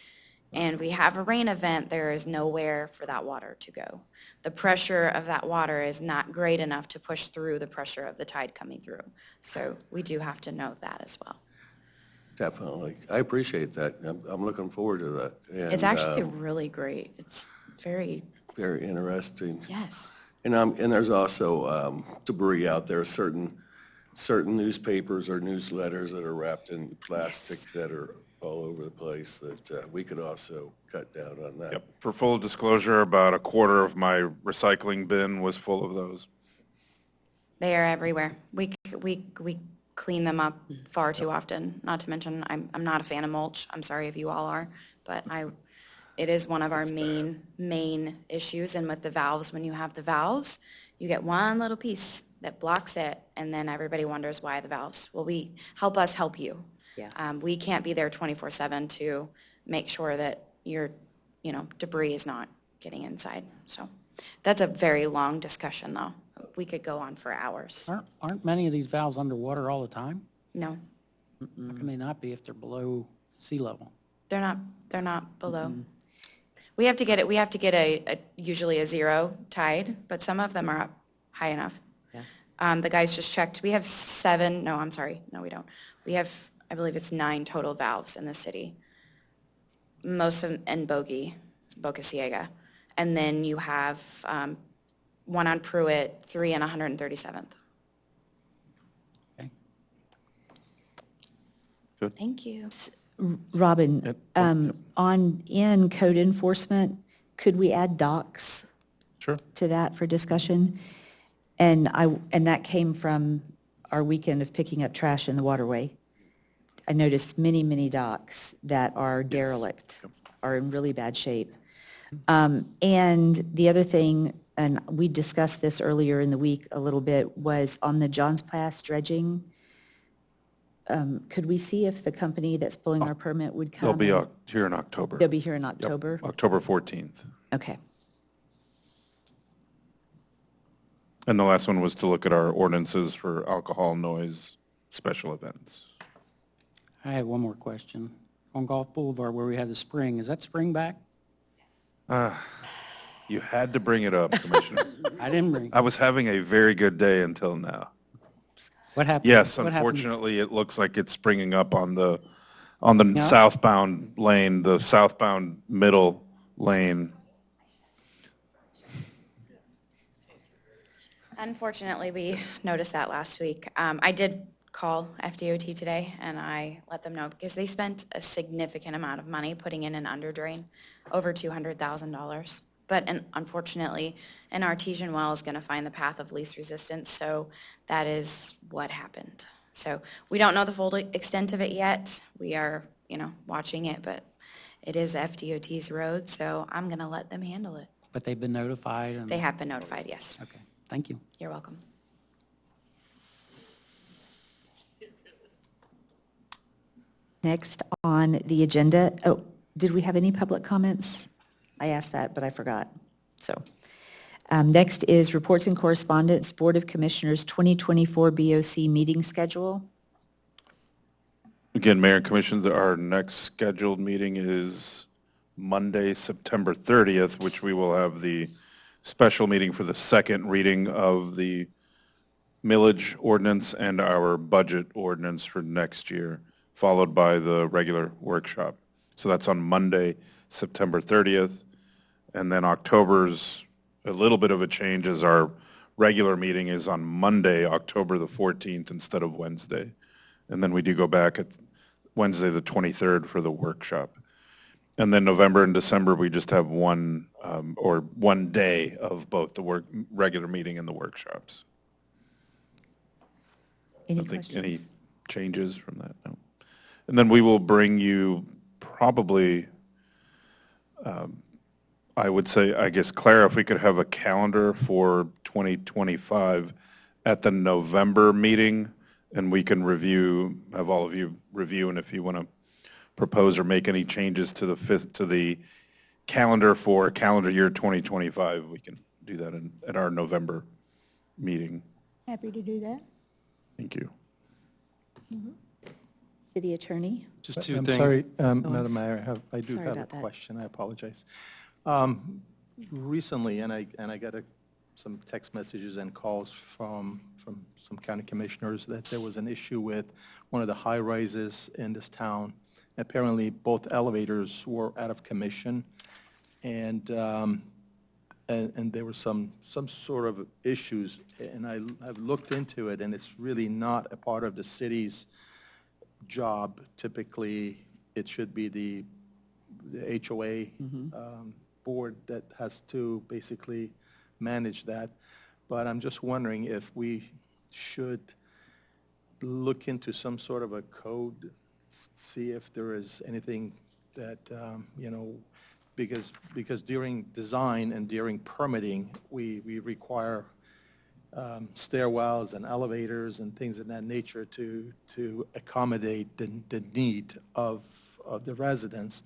and we have a rain event, there is nowhere for that water to go. The pressure of that water is not great enough to push through the pressure of the tide coming through. So we do have to note that as well. Definitely. I appreciate that. I'm looking forward to that. It's And, actually really great. It's very, very interesting. yes. And there's also debris out there, certain newspapers or newsletters that are wrapped in plastic that are all over the place that we could also cut down on that. Yep. For full disclosure, about a quarter of my recycling bin was full of those. They are everywhere. We clean them up far too often. Not to mention, I'm not a fan of mulch. I'm sorry if you all are, but it is one of our main issues. And with the valves, when you have the valves, you get one little piece that blocks it, and then everybody wonders why the valves. Well, we help us help you. Yeah. We can't be there 24/7 to make sure that your, debris is not getting inside. So that's a very long discussion, though. We could go on for hours. Aren't many of these valves underwater all the time? No, How can they not be if they're below sea level? they're not below. We have to get a usually a zero tide, but some of them are up high enough. Yeah. The guys just checked. We have 7, no, I'm sorry. No, we don't. We have, I believe it's 9 total valves in the city. Most of them in Boca Ciega. And then you have 1 on Pruitt, 3 on 137th. Okay. Good. Thank you. Robin, in code enforcement, could we add docks Sure. to that for discussion? And that came from our weekend of picking up trash in the waterway. I noticed many docks that are derelict, are in really bad shape. And the other thing, and we discussed this earlier in the week a little bit, was on the Johns Pass dredging. Could we see if the company that's pulling our permit would come? They'll be and- here in October. They'll be here in Yep, October? October 14th. Okay. And the last one was to look at our ordinances for alcohol, noise, special events. I have one more question. On Gulf Boulevard where we had the spring, is that spring back? You had to bring it up, Commissioner. I didn't bring, I was having a very good day until now. What happened? Yes, what happened? unfortunately, it looks like it's springing up on the Yeah. southbound lane, the southbound middle lane. Unfortunately, we noticed that last week. I did call FDOT today, and I let them know, because they spent a significant amount of money putting in an under drain, over $200,000. But unfortunately, an artesian well is going to find the path of least resistance, so that is what happened. So we don't know the full extent of it yet. We are, watching it, but it is FDOT's road, so I'm going to let them handle it. But they've been notified? And... They have been notified, yes. Okay, thank you. You're welcome. Next on the agenda, did we have any public comments? I asked that, but I forgot. So, next is reports and correspondence, Board of Commissioners 2024 BOC meeting schedule. Again, Mayor and Commissioner, our next scheduled meeting is Monday, September 30th, which we will have the special meeting for the second reading of the millage ordinance and our budget ordinance for next year, followed by the regular workshop. So that's on Monday, September 30th. And then October's a little bit of a change, as our regular meeting is on Monday, October the 14th instead of Wednesday. And then we do go back at Wednesday the 23rd for the workshop. And then November and December, we just have one day of both the regular meeting and the workshops. Any questions? questions? Any changes from that? No. And then we will bring you probably, I would say, I guess, Clara, if we could have a calendar for 2025 at the November meeting, and we can have all of you review, and if you want to propose or make any changes to the calendar for calendar year 2025, we can do that at our November meeting. Happy to do that. Thank you. City Attorney? Just two I'm things. sorry, I'm Madam Mayor, I do sorry have a about that. question. I apologize. Recently, and I got some text messages and calls from some county commissioners that there was an issue with one of the high rises in this town. Apparently, both elevators were out of commission, and there were some sort of issues. And I've looked into it, and it's really not a part of the city's job. Typically, it should be the HOA board that has to basically manage that. But I'm just wondering if we should look into some sort of a code, see if there is anything that, because during design and during permitting, we require stairwells and elevators and things of that nature to accommodate the need of the residents.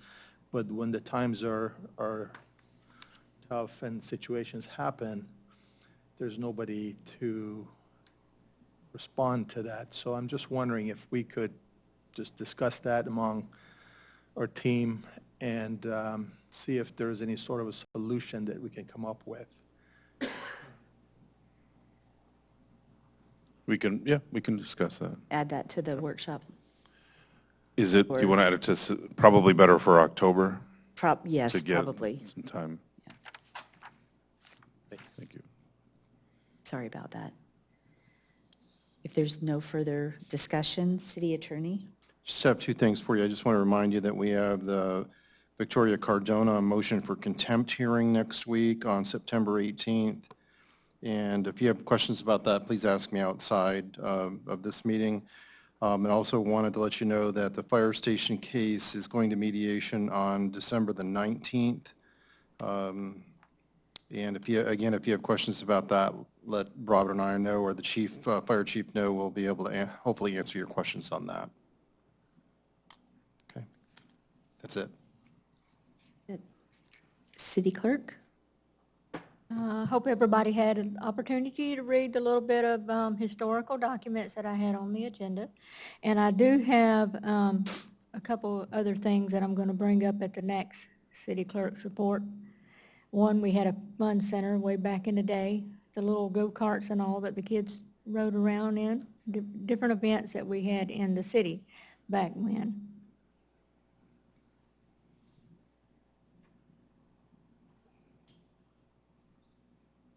But when the times are tough and situations happen, there's nobody to respond to that. So I'm just wondering if we could just discuss that among our team and see if there's any sort of a solution that we can come up with. We can discuss that. Add that to the workshop. Do you want to add it to, probably better for October? Yes, to get probably. some time. Yeah. Thank you. Sorry about that. If there's no further discussion, City Attorney? Just have two things for you. I just want to remind you that we have the Victoria Cardona motion for contempt hearing next week on September 18th. And if you have questions about that, please ask me outside of this meeting. And also wanted to let you know that the fire station case is going to mediation on December the 19th. And if you have questions about that, let Robert and I know, or the fire chief know. We'll be able to hopefully answer your questions on that. Okay, that's it. Good. City Clerk? Hope everybody had an opportunity to read the little bit of historical documents that I had on the agenda. And I do have a couple other things that I'm going to bring up at the next city clerk's report. One, we had a fun center way back in the day, the little go-karts and all that the kids rode around in. different events that we had in the city back when.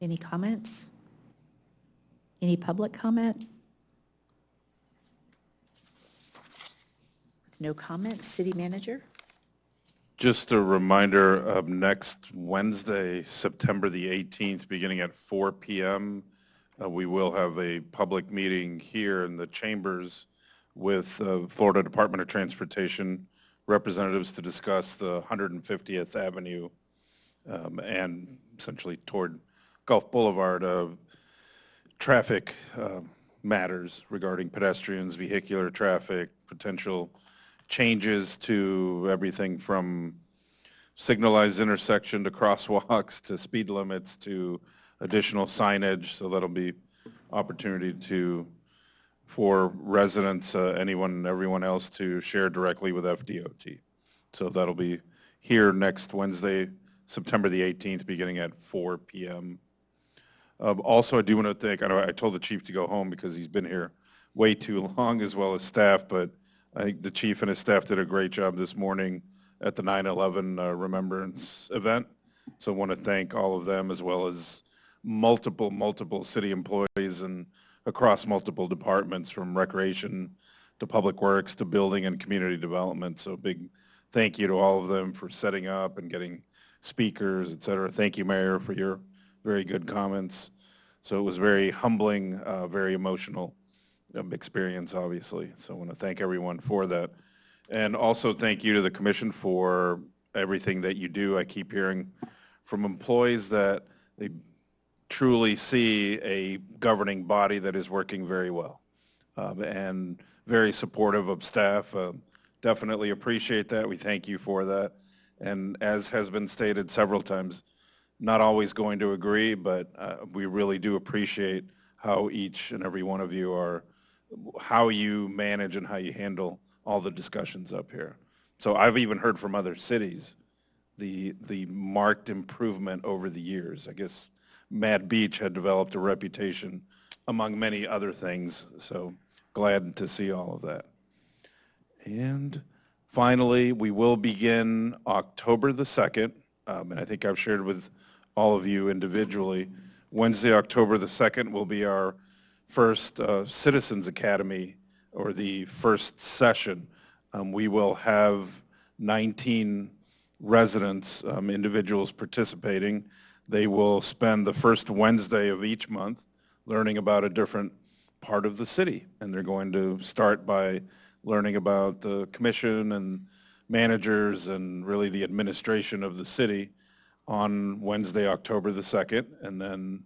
Any comments? Any public comment? With no comments, city manager? Just a reminder of next Wednesday, September the 18th, beginning at 4 p.m., we will have a public meeting here in the chambers with Florida Department of Transportation representatives to discuss the 150th Avenue and essentially toward Gulf Boulevard traffic matters regarding pedestrians, vehicular traffic, potential changes to everything from signalized intersection to crosswalks to speed limits to additional signage. So that'll be opportunity for residents, anyone and everyone else to share directly with FDOT. So that'll be here next Wednesday, September the 18th, beginning at 4 p.m. Also, I do want to thank, I told the chief to go home because he's been here way too long, as well as staff, but I think the chief and his staff did a great job this morning at the 9/11 Remembrance event. So I want to thank all of them, as well as multiple city employees and across multiple departments, from recreation to public works to building and community development. So big thank you to all of them for setting up and getting speakers, et cetera. Thank you, Mayor, for your very good comments. So it was very humbling, very emotional experience, obviously. So I want to thank everyone for that. And also thank you to the commission for everything that you do. I keep hearing from employees that they truly see a governing body that is working very well and very supportive of staff. Definitely appreciate that. We thank you for that. And as has been stated several times, not always going to agree, but we really do appreciate how each and every one of you are, how you manage and how you handle all the discussions up here. So I've even heard from other cities the marked improvement over the years. I guess Mad Beach had developed a reputation among many other things, so glad to see all of that. And finally, we will begin October the 2nd, and I think I've shared with all of you individually. Wednesday, October the 2nd will be our first Citizens Academy, or the first session. We will have 19 residents, individuals participating. They will spend the first Wednesday of each month learning about a different part of the city. And they're going to start by learning about the commission and managers and really the administration of the city on Wednesday, October the 2nd. And then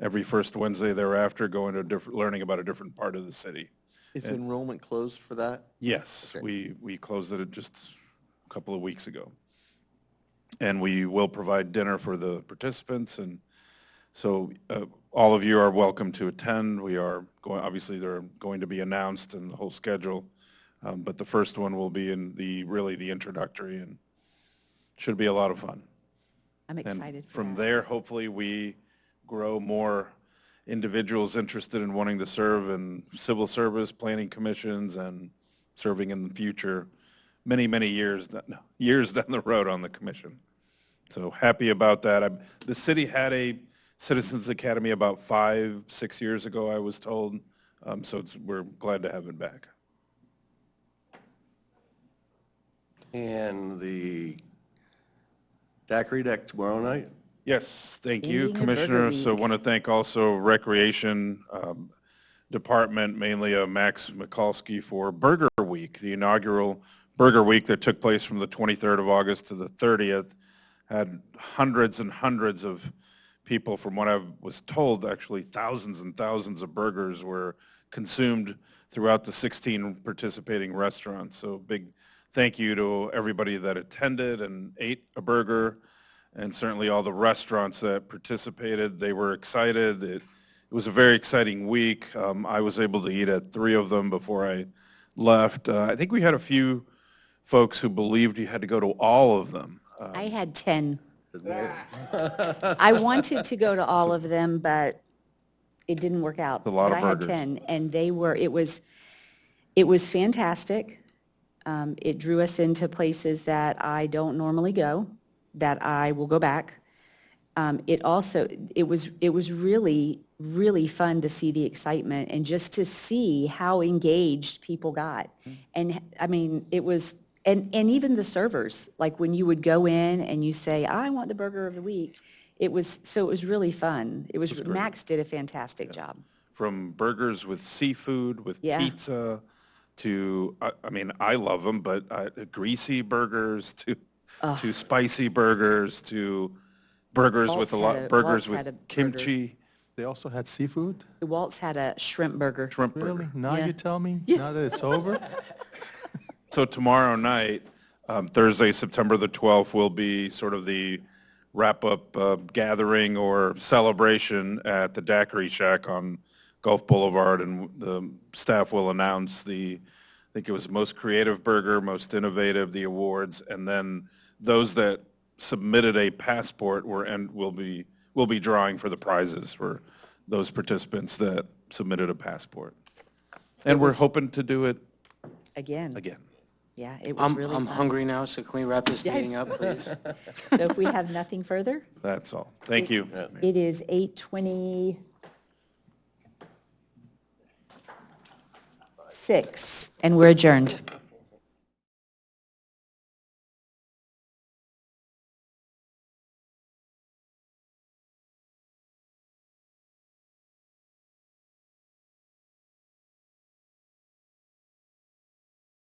every first Wednesday thereafter going to learning about a different part of the city. Is enrollment closed for that? Yes, Okay. we closed it just a couple of weeks ago. And we will provide dinner for the participants, and so all of you are welcome to attend. We are going, obviously they're going to be announced in the whole schedule, but the first one will be in really the introductory, and should be a lot of fun. I'm excited And for from that. there, hopefully we grow more individuals interested in wanting to serve in civil service, planning commissions, and serving in the future, many years down the road on the commission. So happy about that. The city had a Citizens Academy about 5-6 years ago, I was told, so we're glad to have it back. And the daiquiri deck tomorrow night? Yes, thank you, Ending a Commissioner. burger So I week. want to thank also Recreation Department, mainly Max Mikulski, for Burger Week, the inaugural Burger Week that took place from the 23rd of August to the 30th. Had hundreds and hundreds of people, from what I was told, actually thousands and thousands of burgers were consumed throughout the 16 participating restaurants. So big thank you to everybody that attended and ate a burger, and certainly all the restaurants that participated. They were excited. It was a very exciting week. I was able to eat at 3 of them before I left. I think we had a few folks who believed you had to go to all of them. I had 10. I wanted to go to all of them, but It didn't work out. A lot but of I had burgers. 10, and it was fantastic. It drew us into places that I don't normally go, that I will go back. It was really, really fun to see the excitement and just to see how engaged people got. And I mean, it was, and even the servers, like when you would go in and you say, I want the burger of the week, it was really fun. Max did a fantastic job. From burgers with seafood, with Yeah. pizza, to, I mean, I love them, but greasy burgers, to spicy burgers, to burgers with Waltz had a kimchi. They also had seafood? Waltz had a shrimp burger. Shrimp Really? burger. Now Yeah. you tell me? Now that it's over? So tomorrow night, Thursday, September the 12th, will be sort of the wrap-up gathering or celebration at the Daiquiri Shack on Gulf Boulevard, and the staff will announce I think it was most creative burger, most innovative, the awards, and then those that submitted a passport will be drawing for the prizes for those participants that submitted a passport. And we're hoping to do it Again. Yeah, it was really I'm fun. hungry now, so can we wrap this Yeah. meeting up, please? So if we have nothing further, That's all. Thank you. it is 8:26, and we're adjourned.